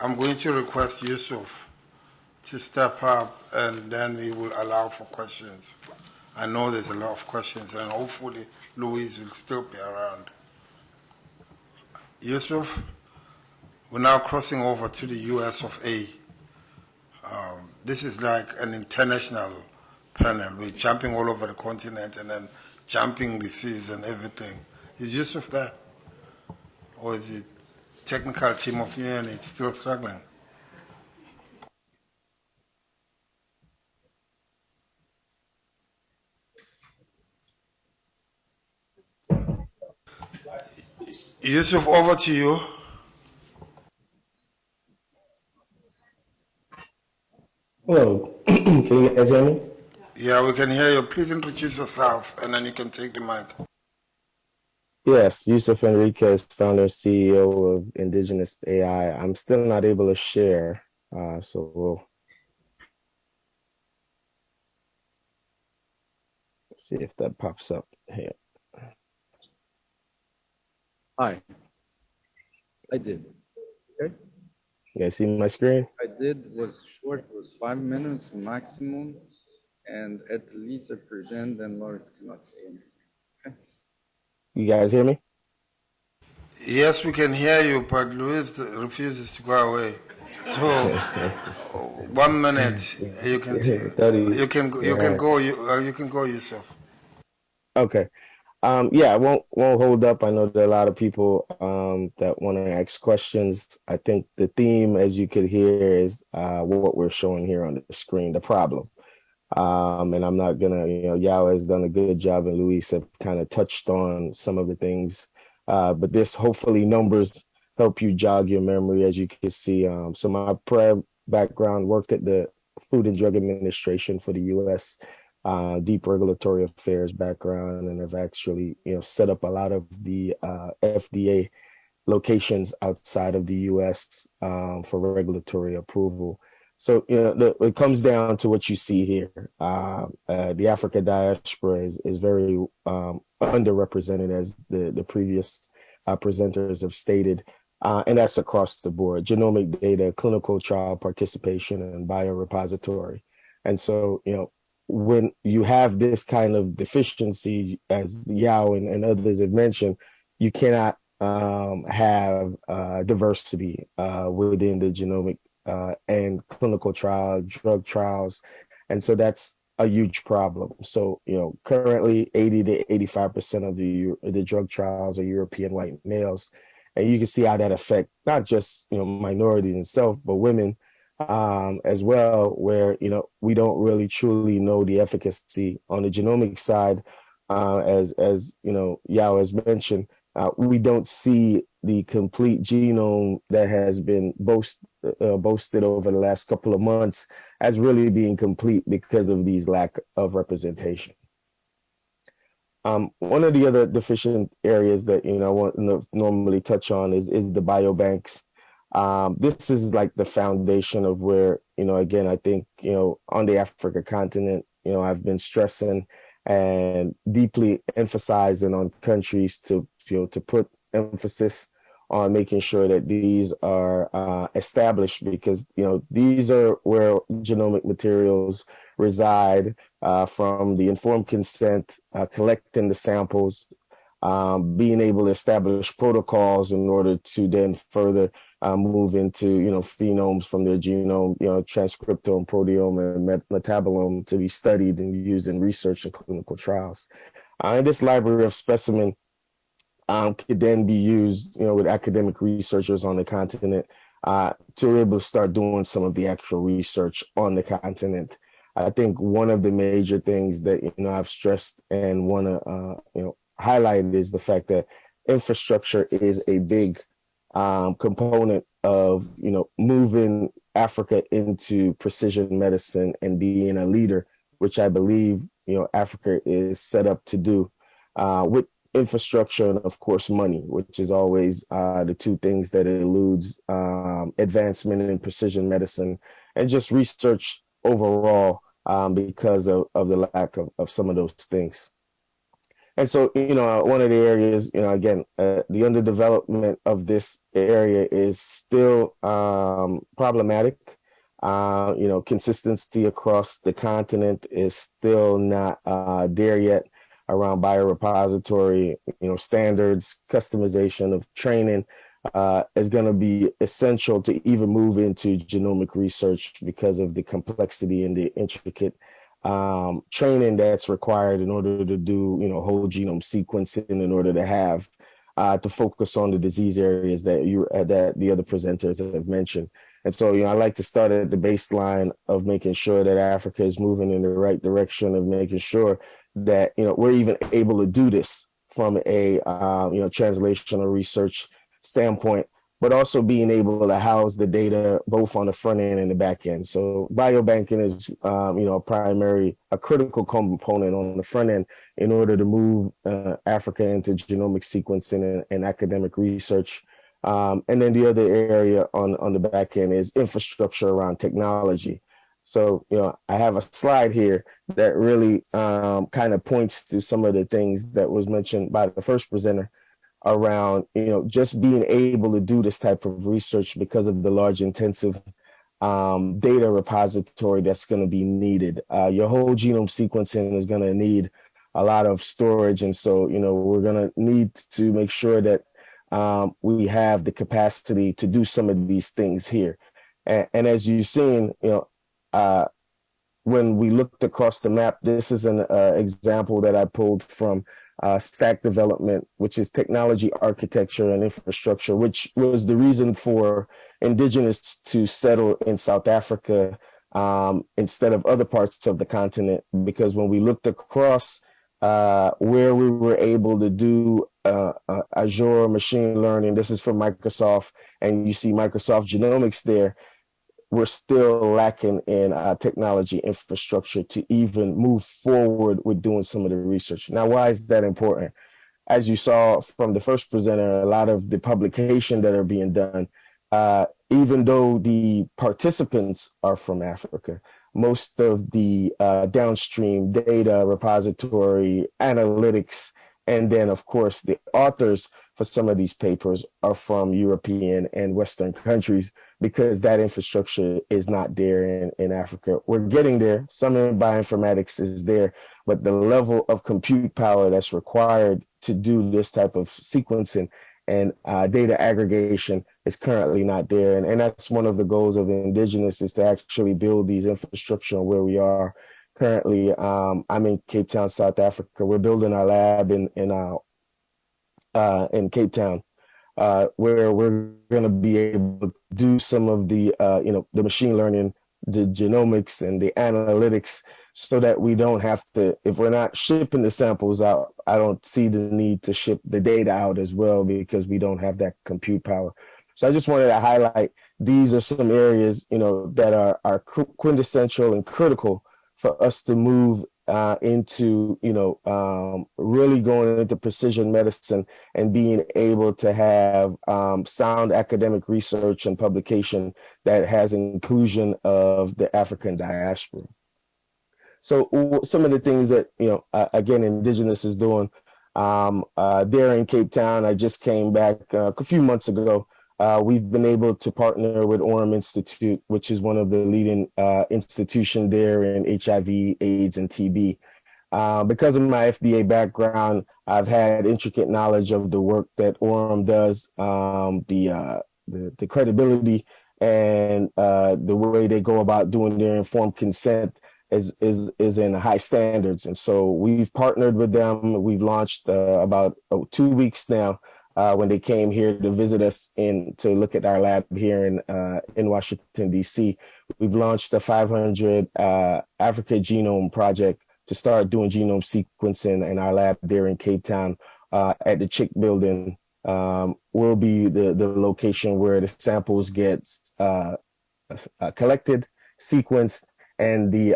I'm going to request Yusuf to step up, and then we will allow for questions. I know there's a lot of questions, and hopefully Louise will still be around. Yusuf, we're now crossing over to the US of A. This is like an international panel. We're jumping all over the continent and then jumping the seas and everything. Is Yusuf there? Or is the technical team of unit still struggling? Yusuf, over to you. Hello, can you guys hear me? Yeah, we can hear you. Please introduce yourself and then you can take the mic. Yes, Yusuf Enriquez, founder CEO of Indigenous AI. I'm still not able to share, so we'll see if that pops up here. Hi. I did. Okay. You guys see my screen? I did was short, was 5 minutes maximum, and at least I present, then Lawrence cannot say anything. Okay. You guys hear me? Yes, we can hear you, but Luis refuses to go away. So, 1 minute, you can you can go yourself. Okay. Yeah, I won't hold up. I know there are a lot of people that want to ask questions. I think the theme, as you could hear, is what we're showing here on the screen, the problem. And I'm not gonna, Yao has done a good job, and Luis have kind of touched on some of the things. But this hopefully numbers help you jog your memory, as you can see. So my prior background worked at the Food and Drug Administration for the U.S. Deep regulatory affairs background, and have actually set up a lot of the FDA locations outside of the U.S. For regulatory approval. So it comes down to what you see here. The Africa diaspora is very underrepresented, as the previous presenters have stated, and that's across the board: genomic data, clinical trial participation, and biorepository. And so when you have this kind of deficiency, as Yao and others have mentioned, you cannot have diversity within the genomic and clinical trial, drug trials. And so that's a huge problem. So, currently 80 to 85% of the drug trials are European white males. And you can see how that affects not just, minorities themselves, but women as well, where, we don't really truly know the efficacy on the genomic side. As Yao has mentioned, we don't see the complete genome that has been boasted over the last couple of months as really being complete because of these lack of representation. One of the other deficient areas that I want to normally touch on is the biobanks. This is like the foundation of where, again, I think, on the Africa continent, I've been stressing and deeply emphasizing on countries to put emphasis on making sure that these are established, because these are where genomic materials reside, from the informed consent, collecting the samples, being able to establish protocols in order to then further move into, phenomes from their genome, transcriptome, proteome, and metabolome to be studied and used in research and clinical trials. And this library of specimen could then be used, with academic researchers on the continent to be able to start doing some of the actual research on the continent. I think one of the major things that I've stressed and want to highlight is the fact that infrastructure is a big component of moving Africa into precision medicine and being a leader, which I believe Africa is set up to do with infrastructure and of course money, which is always the two things that eludes advancement in precision medicine and just research overall because of the lack of some of those things. And so, one of the areas, again, the underdevelopment of this area is still problematic. Consistency across the continent is still not there yet around biorepository, standards, customization of training is going to be essential to even move into genomic research because of the complexity and the intricate training that's required in order to do, whole genome sequencing in order to have to focus on the disease areas that that the other presenters have mentioned. And so, I like to start at the baseline of making sure that Africa is moving in the right direction of making sure that, we're even able to do this from a, translational research standpoint, but also being able to house the data both on the front end and the back end. So biobanking is, a critical component on the front end in order to move Africa into genomic sequencing and academic research. And then the other area on the back end is infrastructure around technology. So, I have a slide here that really kind of points to some of the things that was mentioned by the first presenter around, just being able to do this type of research because of the large intensive data repository that's going to be needed. Your whole genome sequencing is going to need a lot of storage. And so, we're going to need to make sure that we have the capacity to do some of these things here. And as you've seen, when we looked across the map, this is an example that I pulled from stack development, which is technology, architecture, and infrastructure, which was the reason for indigenous to settle in South Africa instead of other parts of the continent. Because when we looked across where we were able to do Azure machine learning, this is from Microsoft, and you see Microsoft Genomics there, we're still lacking in technology infrastructure to even move forward with doing some of the research. Now, why is that important? As you saw from the first presenter, a lot of the publication that are being done, even though the participants are from Africa, most of the downstream data repository, analytics, and then, of course, the authors for some of these papers are from European and Western countries because that infrastructure is not there in Africa. We're getting there. Some in bioinformatics is there, but the level of compute power that's required to do this type of sequencing and data aggregation is currently not there. And that's one of the goals of Indigenous, is to actually build these infrastructure where we are currently. I'm in Cape Town, South Africa. We're building our lab in Cape Town, where we're going to be able to do some of the, the machine learning, the genomics, and the analytics, so that we don't have to, if we're not shipping the samples out, I don't see the need to ship the data out as well, because we don't have that compute power. So I just wanted to highlight these are some areas, that are quintessential and critical for us to move into, really going into precision medicine and being able to have sound academic research and publication that has inclusion of the African diaspora. So some of the things that, again, Indigenous is doing there in Cape Town, I just came back a few months ago. We've been able to partner with Orem Institute, which is one of the leading institutions there in HIV, AIDS, and TB. Because of my FDA background, I've had intricate knowledge of the work that Orem does, the the credibility and the way they go about doing their informed consent is in high standards. And so we've partnered with them. We've launched about 2 weeks now when they came here to visit us to look at our lab here in Washington, D.C. We've launched the 500 Africa Genome Project to start doing genome sequencing in our lab there in Cape Town at the Chick building. Will be the location where the samples get collected, sequenced, and the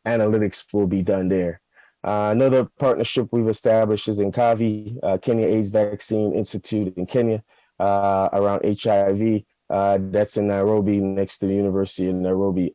analytics will be done there. Another partnership we've established is in Kavi, Kenya AIDS Vaccine Institute in Kenya, around HIV. That's in Nairobi, next to the University of Nairobi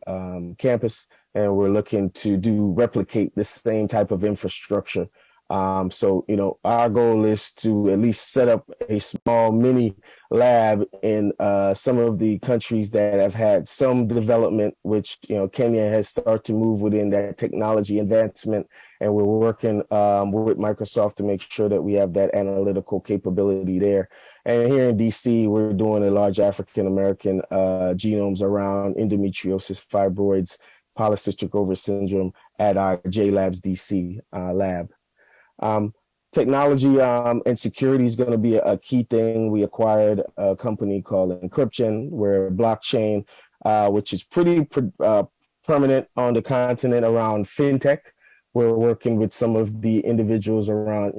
campus. And we're looking to replicate the same type of infrastructure. So, our goal is to at least set up a small mini lab in some of the countries that have had some development, which, Kenya has started to move within that technology advancement. And we're working with Microsoft to make sure that we have that analytical capability there. And here in DC, we're doing a large African-American genomes around endometriosis, fibroids, polycystic ovary syndrome at our JLabs DC lab. Technology and security is going to be a key thing. We acquired a company called Encryption, where blockchain, which is pretty permanent on the continent around fintech. We're working with some of the individuals around,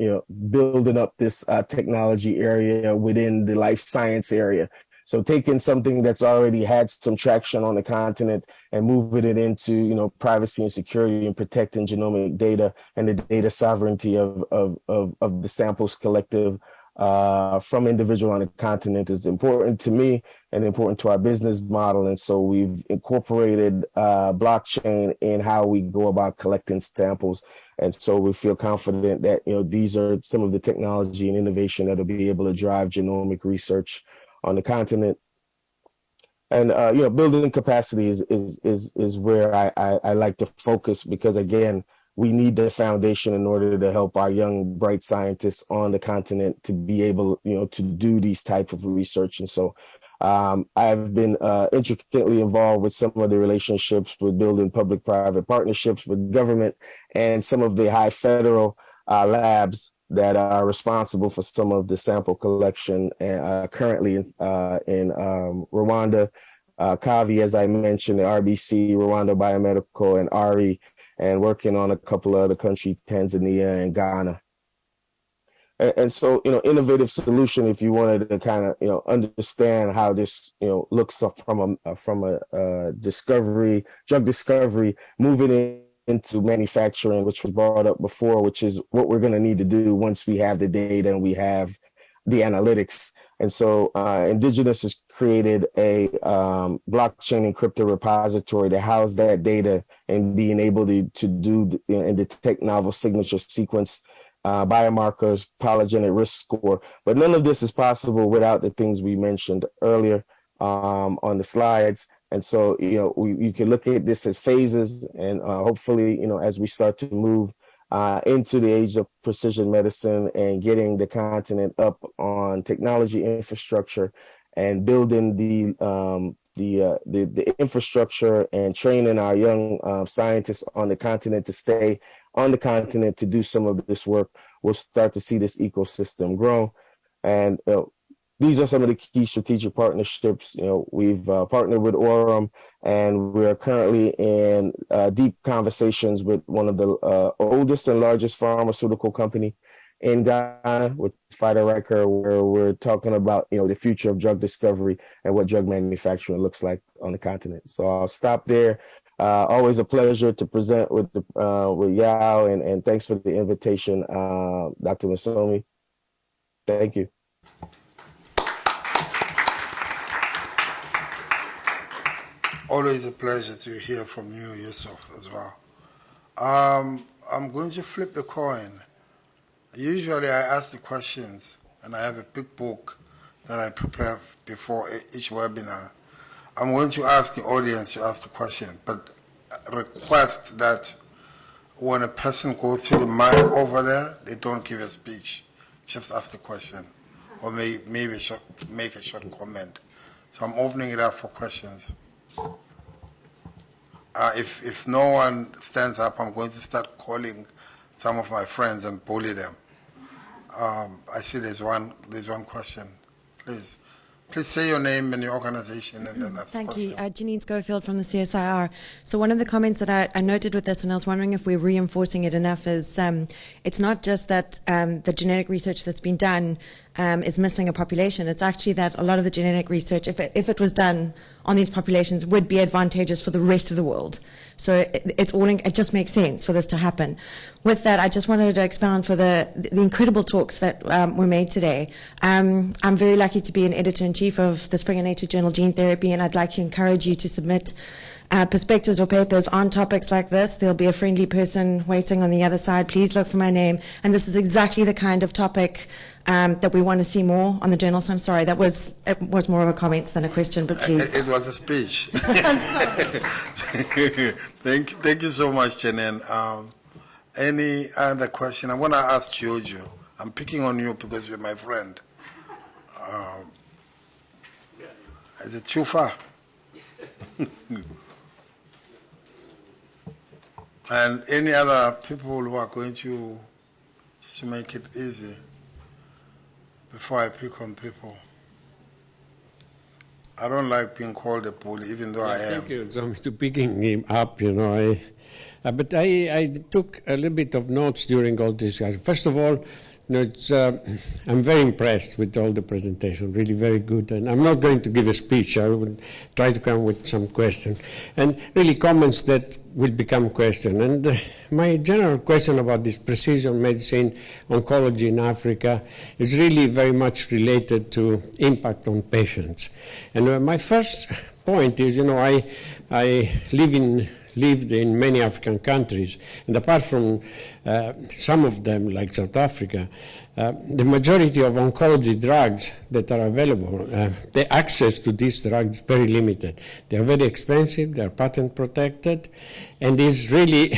building up this technology area within the life science area. So taking something that's already had some traction on the continent and moving it into, privacy and security and protecting genomic data and the data sovereignty of the samples collected from individual on the continent is important to me and important to our business model. And so we've incorporated blockchain in how we go about collecting samples. And so we feel confident that, these are some of the technology and innovation that will be able to drive genomic research on the continent. And building capacity is where I like to focus, because again, we need the foundation in order to help our young, bright scientists on the continent to be able, to do these type of research. And so I've been intricately involved with some of the relationships with building public-private partnerships with government and some of the high federal labs that are responsible for some of the sample collection currently in Rwanda, Kavi, as I mentioned, RBC, Rwanda Biomedical, and RE, and working on a couple of other countries, Tanzania and Ghana. And so, innovative solution, if you wanted to kind of, understand how this, looks from a discovery, drug discovery, moving into manufacturing, which was brought up before, which is what we're going to need to do once we have the data and we have the analytics. And so Indigenous has created a blockchain encrypted repository to house that data and being able to do and detect novel signature sequence, biomarkers, polygenic risk score. But none of this is possible without the things we mentioned earlier on the slides. And so, you can look at this as phases, and hopefully, as we start to move into the age of precision medicine and getting the continent up on technology infrastructure and building the infrastructure and training our young scientists on the continent to stay on the continent to do some of this work, we'll start to see this ecosystem grow. And these are some of the key strategic partnerships. We've partnered with Aurum, and we're currently in deep conversations with one of the oldest and largest pharmaceutical company in Ghana, with Pfizer, where we're talking about the future of drug discovery and what drug manufacturing looks like on the continent. So I'll stop there. Always a pleasure to present with Yao, and thanks for the invitation, Dr. Masomi. Thank you. Always a pleasure to hear from you, Yusuf, as well. I'm going to flip the coin. Usually I ask the questions, and I have a big book that I prepare before each webinar. I'm going to ask the audience to ask the question, but request that when a person goes to the mic over there, they don't give a speech. Just ask the question, or maybe make a short comment So I'm opening it up for questions. If no one stands up, I'm going to start calling some of my friends and bully them. I see there's one question. Please say your name and your organization and then ask the Thank you. question. Janine Schofield from the CSIR. So one of the comments that I noted with this, and I was wondering if we're reinforcing it enough, is it's not just that the genetic research that's been done is missing a population. It's actually that a lot of the genetic research, if it was done on these populations, would be advantageous for the rest of the world. So it just makes sense for this to happen. With that, I just wanted to expound for the incredible talks that were made today. I'm very lucky to be an editor-in-chief of the Springer Nature journal Gene Therapy, and I'd like to encourage you to submit perspectives or papers on topics like this. There'll be a friendly person waiting on the other side. Please look for my name. And this is exactly the kind of topic that we want to see more on the journal. So I'm sorry, it was more of a comment than a question, but please. It was a speech. Thank you so much, Janine. Any other question? I want to ask Giorgio. I'm picking on you because you're my friend. Is it too far? And any other people who are going to, just to make it easy, before I pick on people. I don't like being called a bully, even though I am. Thank you, Zomi, to picking him up, you know. But I took a little bit of notes during all this. First of all, you know, I'm very impressed with all the presentation, really very good. And I'm not going to give a speech. I will try to come with some questions. And really comments that will become questions. And my general question about this precision medicine, oncology in Africa, is really very much related to impact on patients. And my first point is, you know, I lived in many African countries, and apart from some of them, like South Africa, the majority of oncology drugs that are available, the access to these drugs is very limited. They are very expensive, they are patent protected, and it's really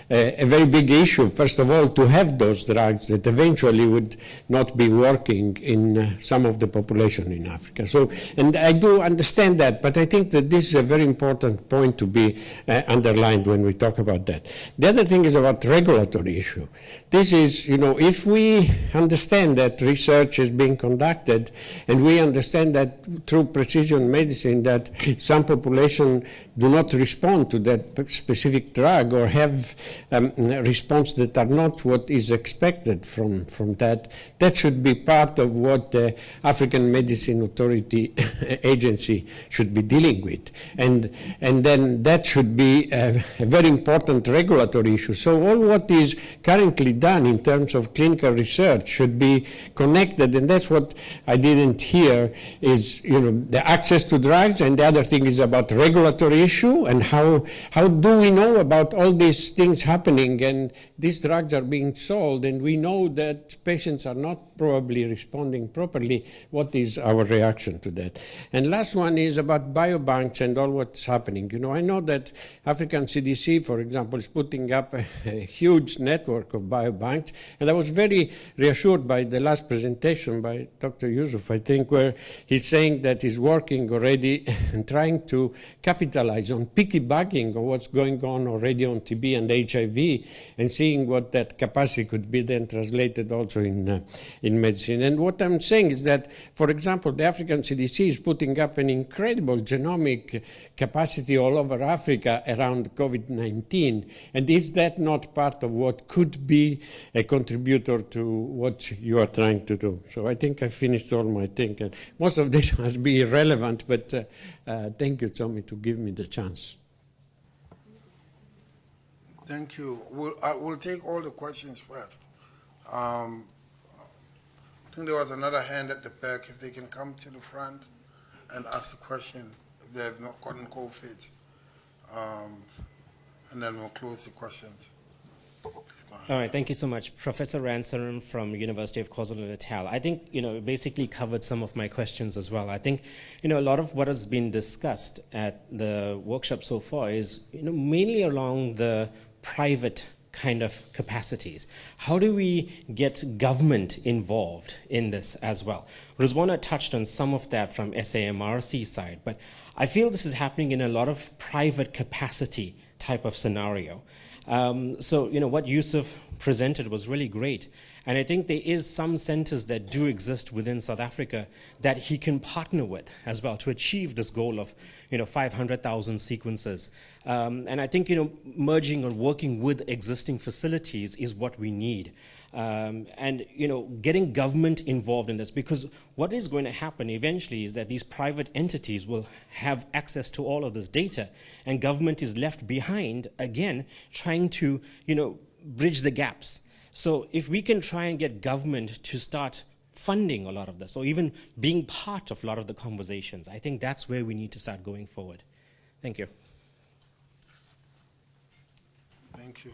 a very big issue, first of all, to have those drugs that eventually would not be working in some of the population in Africa. So, and I do understand that, but I think that this is a very important point to be underlined when we talk about that. The other thing is about regulatory issue. This is, you know, if we understand that research is being conducted, and we understand that through precision medicine that some population do not respond to that specific drug or have response that are not what is expected from that, that should be part of what the African Medicine Authority Agency should be dealing with. And then that should be a very important regulatory issue. So all what is currently done in terms of clinical research should be connected, and that's what I didn't hear is, you know, the access to drugs, and the other thing is about regulatory issue and how do we know about all these things happening and these drugs are being sold and we know that patients are not probably responding properly. What is our reaction to that? And last one is about biobanks and all what's happening. You know, I know that African CDC, for example, is putting up a huge network of biobanks, and I was very reassured by the last presentation by Dr. Yusuf, I think, where he's saying that he's working already and trying to capitalize on piggybacking on what's going on already on TB and HIV and seeing what that capacity could be then translated also in medicine. And what I'm saying is that, for example, the African CDC is putting up an incredible genomic capacity all over Africa around COVID-19. And is that not part of what could be a contributor to what you are trying to do? So I think I finished all my thinking. Most of this must be irrelevant, but thank you, Tommy, to give me the chance. Thank you. We'll take all the questions first. I think there was another hand at the back. If they can come to the front and ask the question, if they have not gotten cold feet. And then we'll close the questions. All right, thank you so much. Professor Ransom from University of KwaZulu-Natal. I think, you know, basically covered some of my questions as well. I think, you know, a lot of what has been discussed at the workshop so far is, you know, mainly along the private kind of capacities. How do we get government involved in this as well? Rizwana touched on some of that from SAMRC side, but I feel this is happening in a lot of private capacity type of scenario. So, what Yusuf presented was really great. And I think there is some centers that do exist within South Africa that he can partner with as well to achieve this goal of, 500,000 sequences. And I think, merging or working with existing facilities is what we need. And, getting government involved in this, because what is going to happen eventually is that these private entities will have access to all of this data, and government is left behind, again, trying to, bridge the gaps. So if we can try and get government to start funding a lot of this, or even being part of a lot of the conversations, I think that's where we need to start going forward. Thank you. Thank you.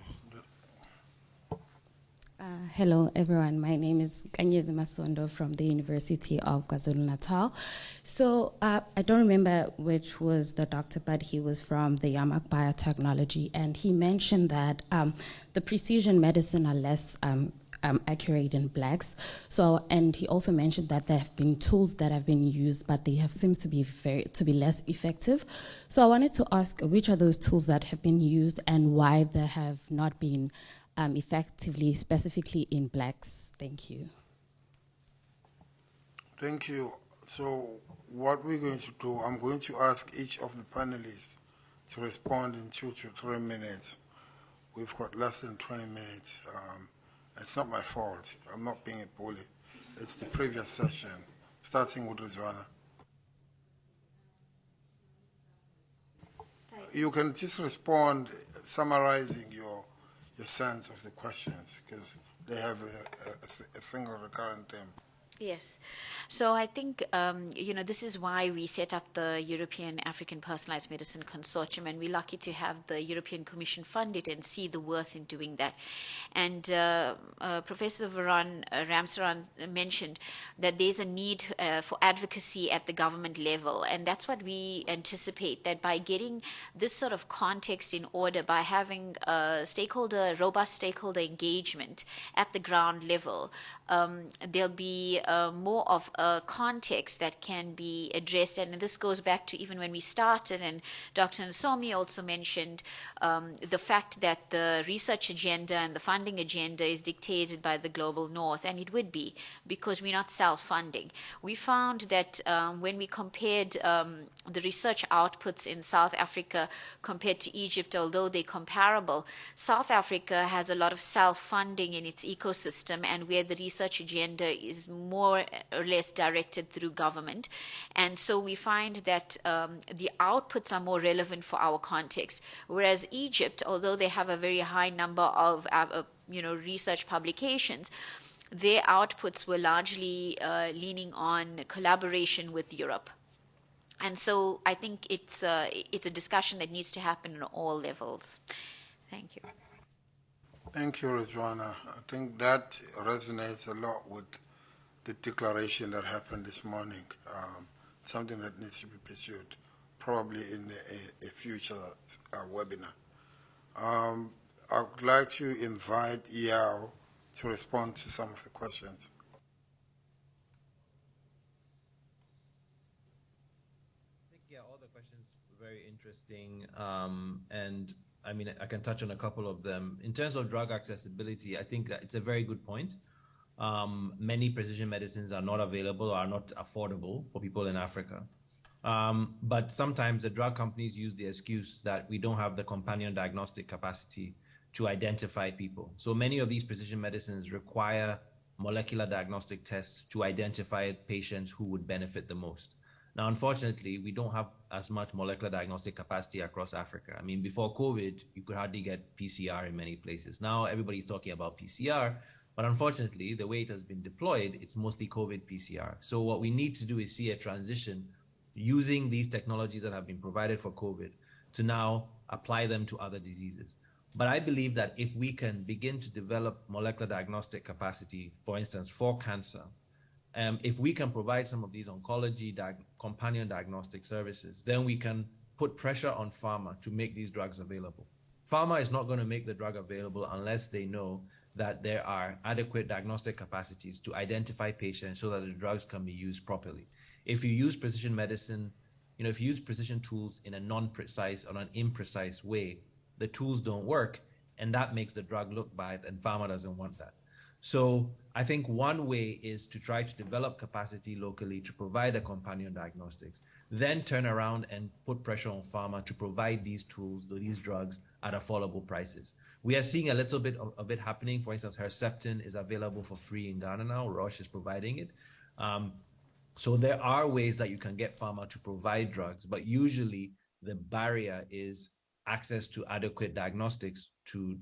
Hello, everyone. My name is Kanyezi Masondo from the University of KwaZulu-Natal. So I don't remember which was the doctor, but he was from the Yamak Biotechnology, and he mentioned that the precision medicine are less accurate in blacks. So, and he also mentioned that there have been tools that have been used, but they have seemed to be less effective. So I wanted to ask, which are those tools that have been used and why they have not been effectively, specifically in blacks? Thank you. Thank you. So what we're going to do, I'm going to ask each of the panelists to respond in 2 to 3 minutes. We've got less than 20 minutes. It's not my fault. I'm not being a bully. It's the previous session, starting with Rizwana. You can just respond, summarizing your sense of the questions, because they have a single recurrent theme. Yes. So I think, this is why we set up the European African Personalized Medicine Consortium, and we're lucky to have the European Commission fund it and see the worth in doing that. And Professor Ramsaran mentioned that there's a need for advocacy at the government level, and that's what we anticipate, that by getting this sort of context in order, by having robust stakeholder engagement at the ground level, there'll be more of a context that can be addressed. And this goes back to even when we started, and Dr. Nsomi also mentioned the fact that the research agenda and the funding agenda is dictated by the global north, and it would be, because we're not self-funding. We found that when we compared the research outputs in South Africa compared to Egypt, although they're comparable, South Africa has a lot of self-funding in its ecosystem, and where the research agenda is more or less directed through government. And so we find that the outputs are more relevant for our context, whereas Egypt, although they have a very high number of research publications, their outputs were largely leaning on collaboration with Europe. And so I think it's a discussion that needs to happen on all levels. Thank you. Thank you, Rizwana. I think that resonates a lot with the declaration that happened this morning, something that needs to be pursued, probably in a future webinar. I would like to invite Yao to respond to some of the questions. I think, all the questions were very interesting, and I mean, I can touch on a couple of them. In terms of drug accessibility, I think that it's a very good point. Many precision medicines are not available or are not affordable for people in Africa. But sometimes the drug companies use the excuse that we don't have the companion diagnostic capacity to identify people. So many of these precision medicines require molecular diagnostic tests to identify patients who would benefit the most. Now, unfortunately, we don't have as much molecular diagnostic capacity across Africa. I mean, before COVID, you could hardly get PCR in many places. Now everybody's talking about PCR, but unfortunately, the way it has been deployed, it's mostly COVID PCR. So what we need to do is see a transition using these technologies that have been provided for COVID to now apply them to other diseases. But I believe that if we can begin to develop molecular diagnostic capacity, for instance, for cancer, if we can provide some of these oncology companion diagnostic services, then we can put pressure on pharma to make these drugs available. Pharma is not going to make the drug available unless they know that there are adequate diagnostic capacities to identify patients so that the drugs can be used properly. If you use precision medicine, if you use precision tools in a non-precise or an imprecise way, the tools don't work, and that makes the drug look bad, and pharma doesn't want that. So I think one way is to try to develop capacity locally to provide a companion diagnostics, then turn around and put pressure on pharma to provide these tools, these drugs at affordable prices. We are seeing a little bit of it happening. For instance, Herceptin is available for free in Ghana now. Roche is providing it. So there are ways that you can get pharma to provide drugs, but usually the barrier is access to adequate diagnostics to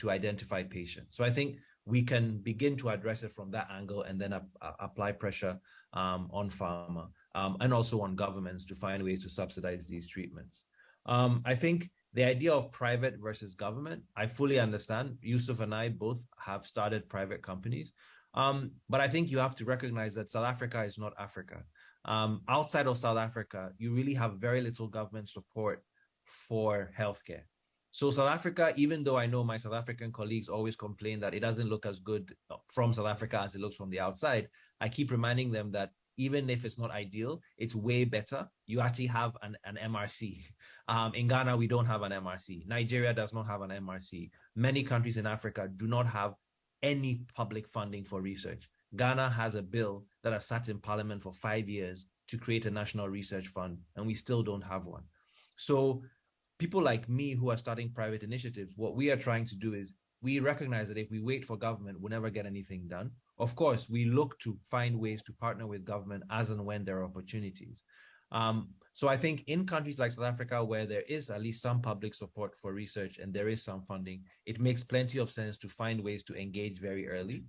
identify patients. So I think we can begin to address it from that angle and then apply pressure on pharma and also on governments to find ways to subsidize these treatments. I think the idea of private versus government, I fully understand. Yusuf and I both have started private companies. But I think you have to recognize that South Africa is not Africa. Outside of South Africa, you really have very little government support for healthcare. So South Africa, even though I know my South African colleagues always complain that it doesn't look as good from South Africa as it looks from the outside, I keep reminding them that even if it's not ideal, it's way better. You actually have an MRC. In Ghana, we don't have an MRC. Nigeria does not have an MRC. Many countries in Africa do not have any public funding for research. Ghana has a bill that has sat in parliament for 5 years to create a national research fund, and we still don't have one. So people like me who are starting private initiatives, what we are trying to do is we recognize that if we wait for government, we'll never get anything done. Of course, we look to find ways to partner with government as and when there are opportunities. So I think in countries like South Africa, where there is at least some public support for research and there is some funding, it makes plenty of sense to find ways to engage very early.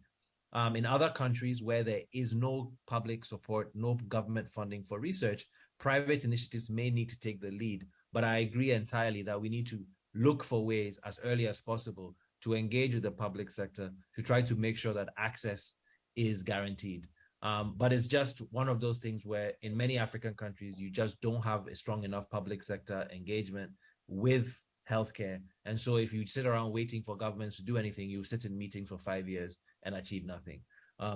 In other countries where there is no public support, no government funding for research, private initiatives may need to take the lead. But I agree entirely that we need to look for ways as early as possible to engage with the public sector to try to make sure that access is guaranteed. But it's just one of those things where in many African countries, you just don't have a strong enough public sector engagement with healthcare. And so if you sit around waiting for governments to do anything, you sit in meetings for 5 years and achieve nothing.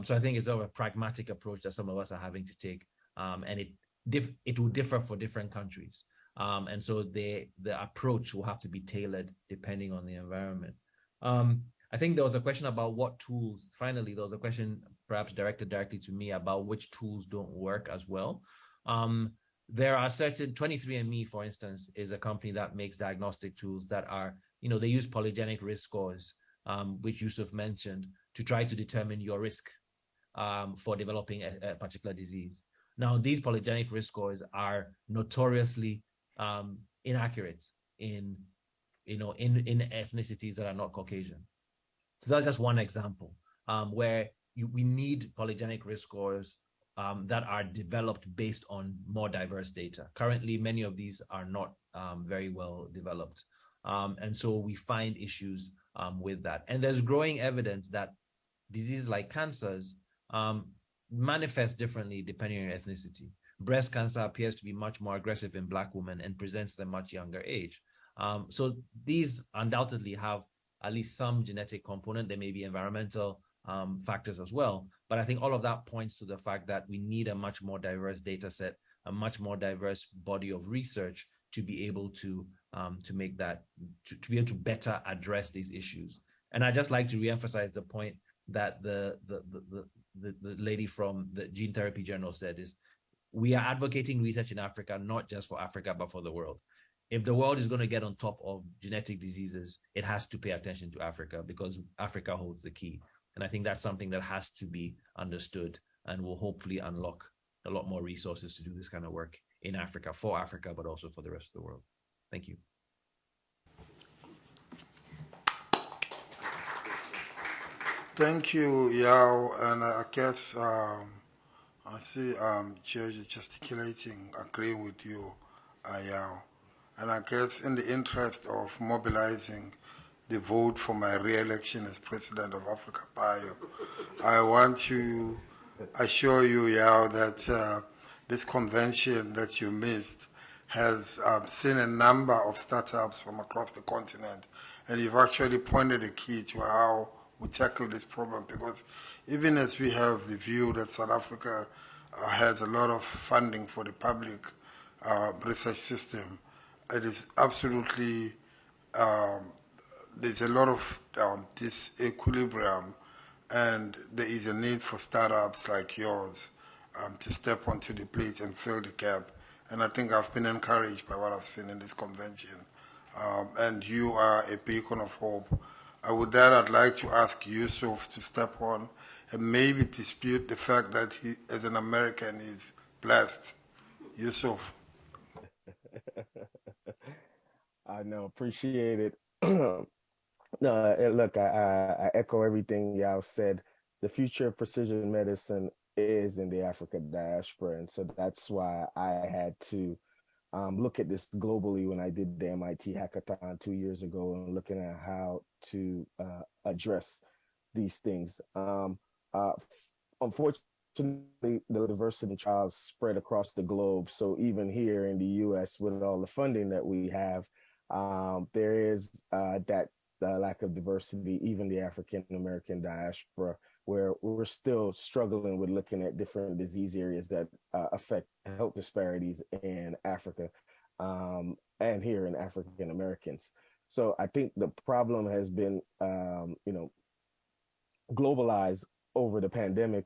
So I think it's sort of a pragmatic approach that some of us are having to take. And it will differ for different countries. And so the approach will have to be tailored depending on the environment. I think there was a question about what tools. Finally, there was a question perhaps directed directly to me about which tools don't work as well. There are certain, 23andMe, for instance, is a company that makes diagnostic tools that are, they use polygenic risk scores, which Yusuf mentioned, to try to determine your risk for developing a particular disease. Now, these polygenic risk scores are notoriously inaccurate in ethnicities that are not Caucasian. So that's just one example where we need polygenic risk scores that are developed based on more diverse data. Currently, many of these are not very well developed. And so we find issues with that. And there's growing evidence that diseases like cancers manifest differently depending on your ethnicity. Breast cancer appears to be much more aggressive in Black women and presents at a much younger age. So these undoubtedly have at least some genetic component. There may be environmental factors as well. But I think all of that points to the fact that we need a much more diverse data set, a much more diverse body of research to be able to make that, to be able to better address these issues. And I'd just like to reemphasize the point that the lady from the Gene Therapy Journal said is, we are advocating research in Africa, not just for Africa, but for the world. If the world is going to get on top of genetic diseases, it has to pay attention to Africa because Africa holds the key. And I think that's something that has to be understood and will hopefully unlock a lot more resources to do this kind of work in Africa, for Africa, but also for the rest of the world. Thank you. Thank you, Yao. And I guess I see George gesticulating, agreeing with you, Yao. And I guess in the interest of mobilizing the vote for my re-election as president of Africa Bio, I want to assure you, Yao, that this convention that you missed has seen a number of startups from across the continent, and you've actually pointed a key to how we tackle this problem, because even as we have the view that South Africa has a lot of funding for the public research system, it is absolutely there's a lot of disequilibrium, and there is a need for startups like yours to step onto the plate and fill the gap. And I think I've been encouraged by what I've seen in this convention. And you are a beacon of hope. With that, I'd like to ask Yusuf to step on and maybe dispute the fact that he, as an American, is blessed. Yusuf. I know, appreciate it. No, look, I echo everything y'all said. The future of precision medicine is in the Africa diaspora, and so that's why I had to look at this globally when I did the MIT hackathon 2 years ago, and looking at how to address these things. Unfortunately, the diversity trials spread across the globe. So even here in the U.S., with all the funding that we have, there is that lack of diversity, even the African American diaspora, where we're still struggling with looking at different disease areas that affect health disparities in Africa and here in African Americans. So I think the problem has been, globalized over the pandemic.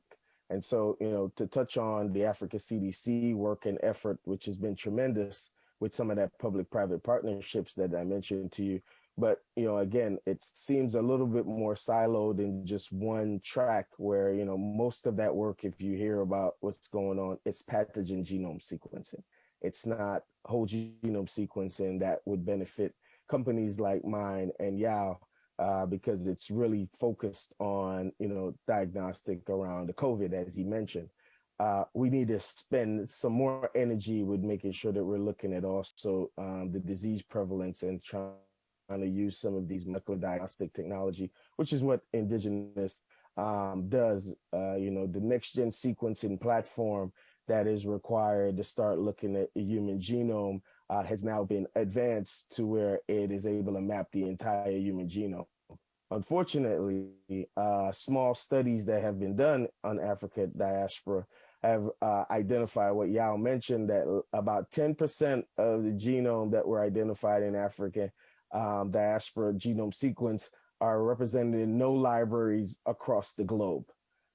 And so, to touch on the Africa CDC work and effort, which has been tremendous with some of that public-private partnerships that I mentioned to you. But, again, it seems a little bit more siloed in just one track where, most of that work, if you hear about what's going on, it's pathogen genome sequencing. It's not whole genome sequencing that would benefit companies like mine and Yao, because it's really focused on, diagnostic around the COVID, as he mentioned. We need to spend some more energy with making sure that we're looking at also the disease prevalence and trying to use some of these molecular diagnostic technology, which is what Indigenous does. The next gen sequencing platform that is required to start looking at the human genome has now been advanced to where it is able to map the entire human genome. Unfortunately, small studies that have been done on Africa diaspora have identified what Yao mentioned, that about 10% of the genome that were identified in Africa diaspora genome sequence are represented in no libraries across the globe.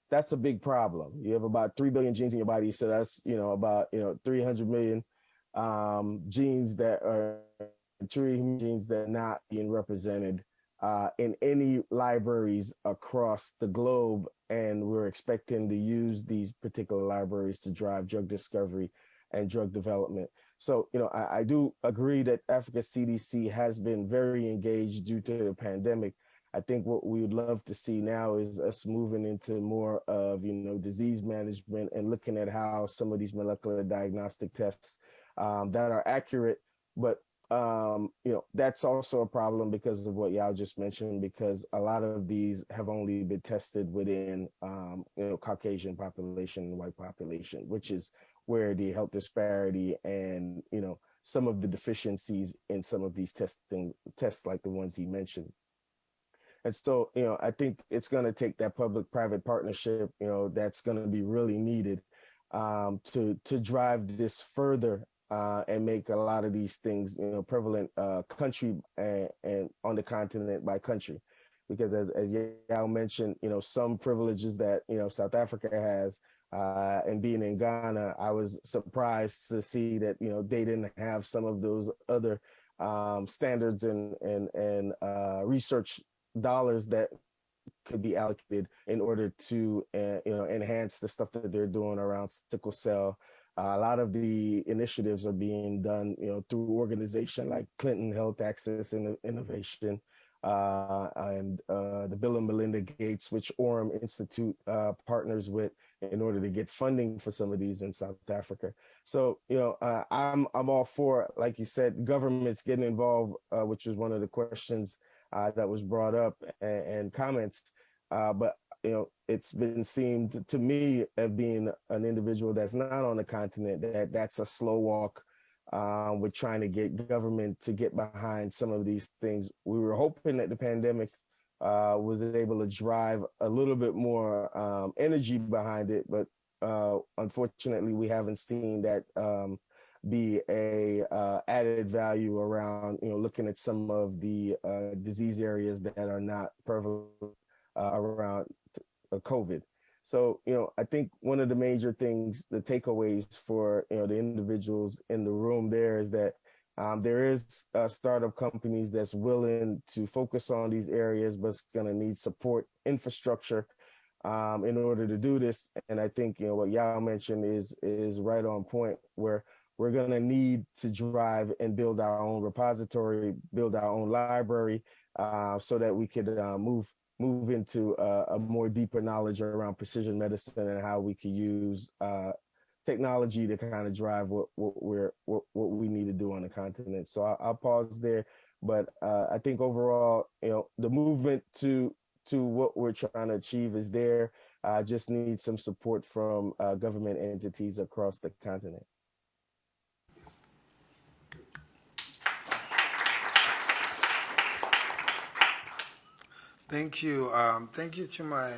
That's a big problem. You have about 3 billion genes in your body, so that's about 300 million genes that are not being represented in any libraries across the globe, and we're expecting to use these particular libraries to drive drug discovery and drug development. So, I do agree that Africa CDC has been very engaged due to the pandemic. I think what we would love to see now is us moving into more of, disease management and looking at how some of these molecular diagnostic tests that are accurate, but that's also a problem because of what Yao just mentioned, because a lot of these have only been tested within, Caucasian population and white population, which is where the health disparity and, some of the deficiencies in some of these tests like the ones he mentioned. And so, I think it's going to take that public-private partnership, that's going to be really needed to drive this further and make a lot of these things, prevalent country and on the continent by country. Because as Yao mentioned, some privileges that, South Africa has and being in Ghana, I was surprised to see that, they didn't have some of those other standards and research dollars that could be allocated in order to enhance the stuff that they're doing around sickle cell. A lot of the initiatives are being done through organizations like Clinton Health Access and Innovation and the Bill and Melinda Gates, which Orem Institute partners with in order to get funding for some of these in South Africa. So, I'm all for, like you said, governments getting involved, which was one of the questions that was brought up and comments. But it's been seen to me as being an individual that's not on the continent, that's a slow walk with trying to get government to get behind some of these things. We were hoping that the pandemic was able to drive a little bit more energy behind it, but unfortunately, we haven't seen that be a added value around looking at some of the disease areas that are not prevalent around COVID. So, I think one of the major things, the takeaways for, the individuals in the room there is that there is startup companies that's willing to focus on these areas, but it's going to need support infrastructure in order to do this. And I think, what Yao mentioned is right on point, where we're going to need to drive and build our own repository, build our own library, so that we could move into a more deeper knowledge around precision medicine and how we can use technology to kind of drive what we need to do on the continent. So I'll pause there, but I think overall, the movement to what we're trying to achieve is there. Just need some support from government entities across the continent. Thank you. Thank you to my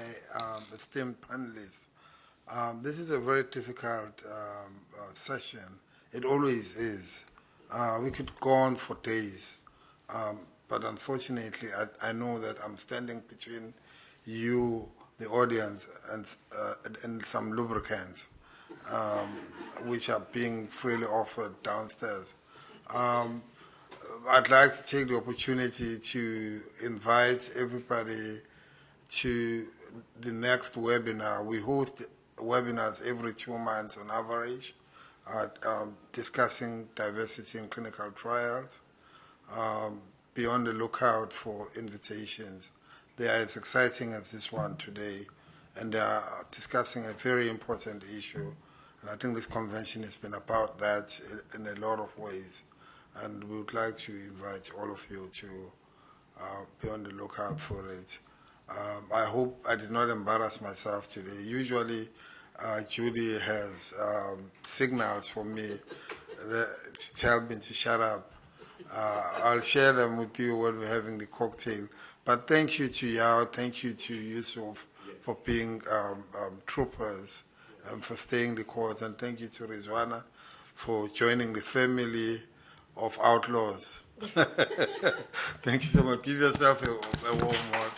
esteemed panelists. This is a very difficult session. It always is. We could go on for days, but unfortunately, I know that I'm standing between you, the audience, and some lubricants, which are being freely offered downstairs. I'd like to take the opportunity to invite everybody to the next webinar. We host webinars every 2 months on average, discussing diversity in clinical trials. Be on the lookout for invitations. They are as exciting as this one today, and they are discussing a very important issue. And I think this convention has been about that in a lot of ways. And we would like to invite all of you to be on the lookout for it. I hope I did not embarrass myself today. Usually, Judy has signals for me to tell me to shut up. I'll share them with you when we're having the cocktail. But thank you to Yao, thank you to Yusuf for being troopers and for staying the course, and thank you to Rizwana for joining the family of outlaws. Thank you so much. Give yourself a warm one.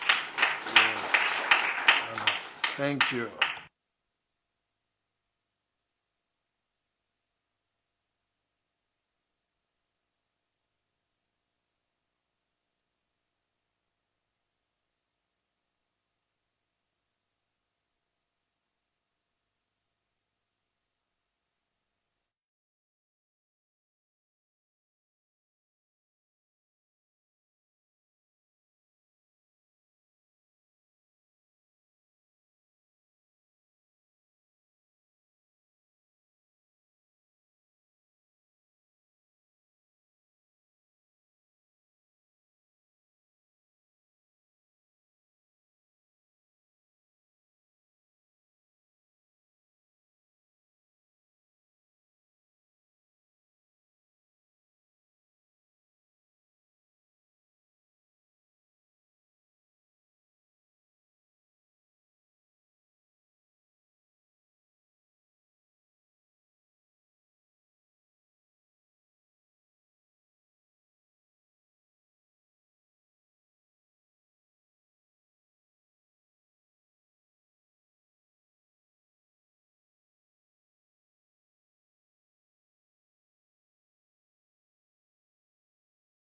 Thank you.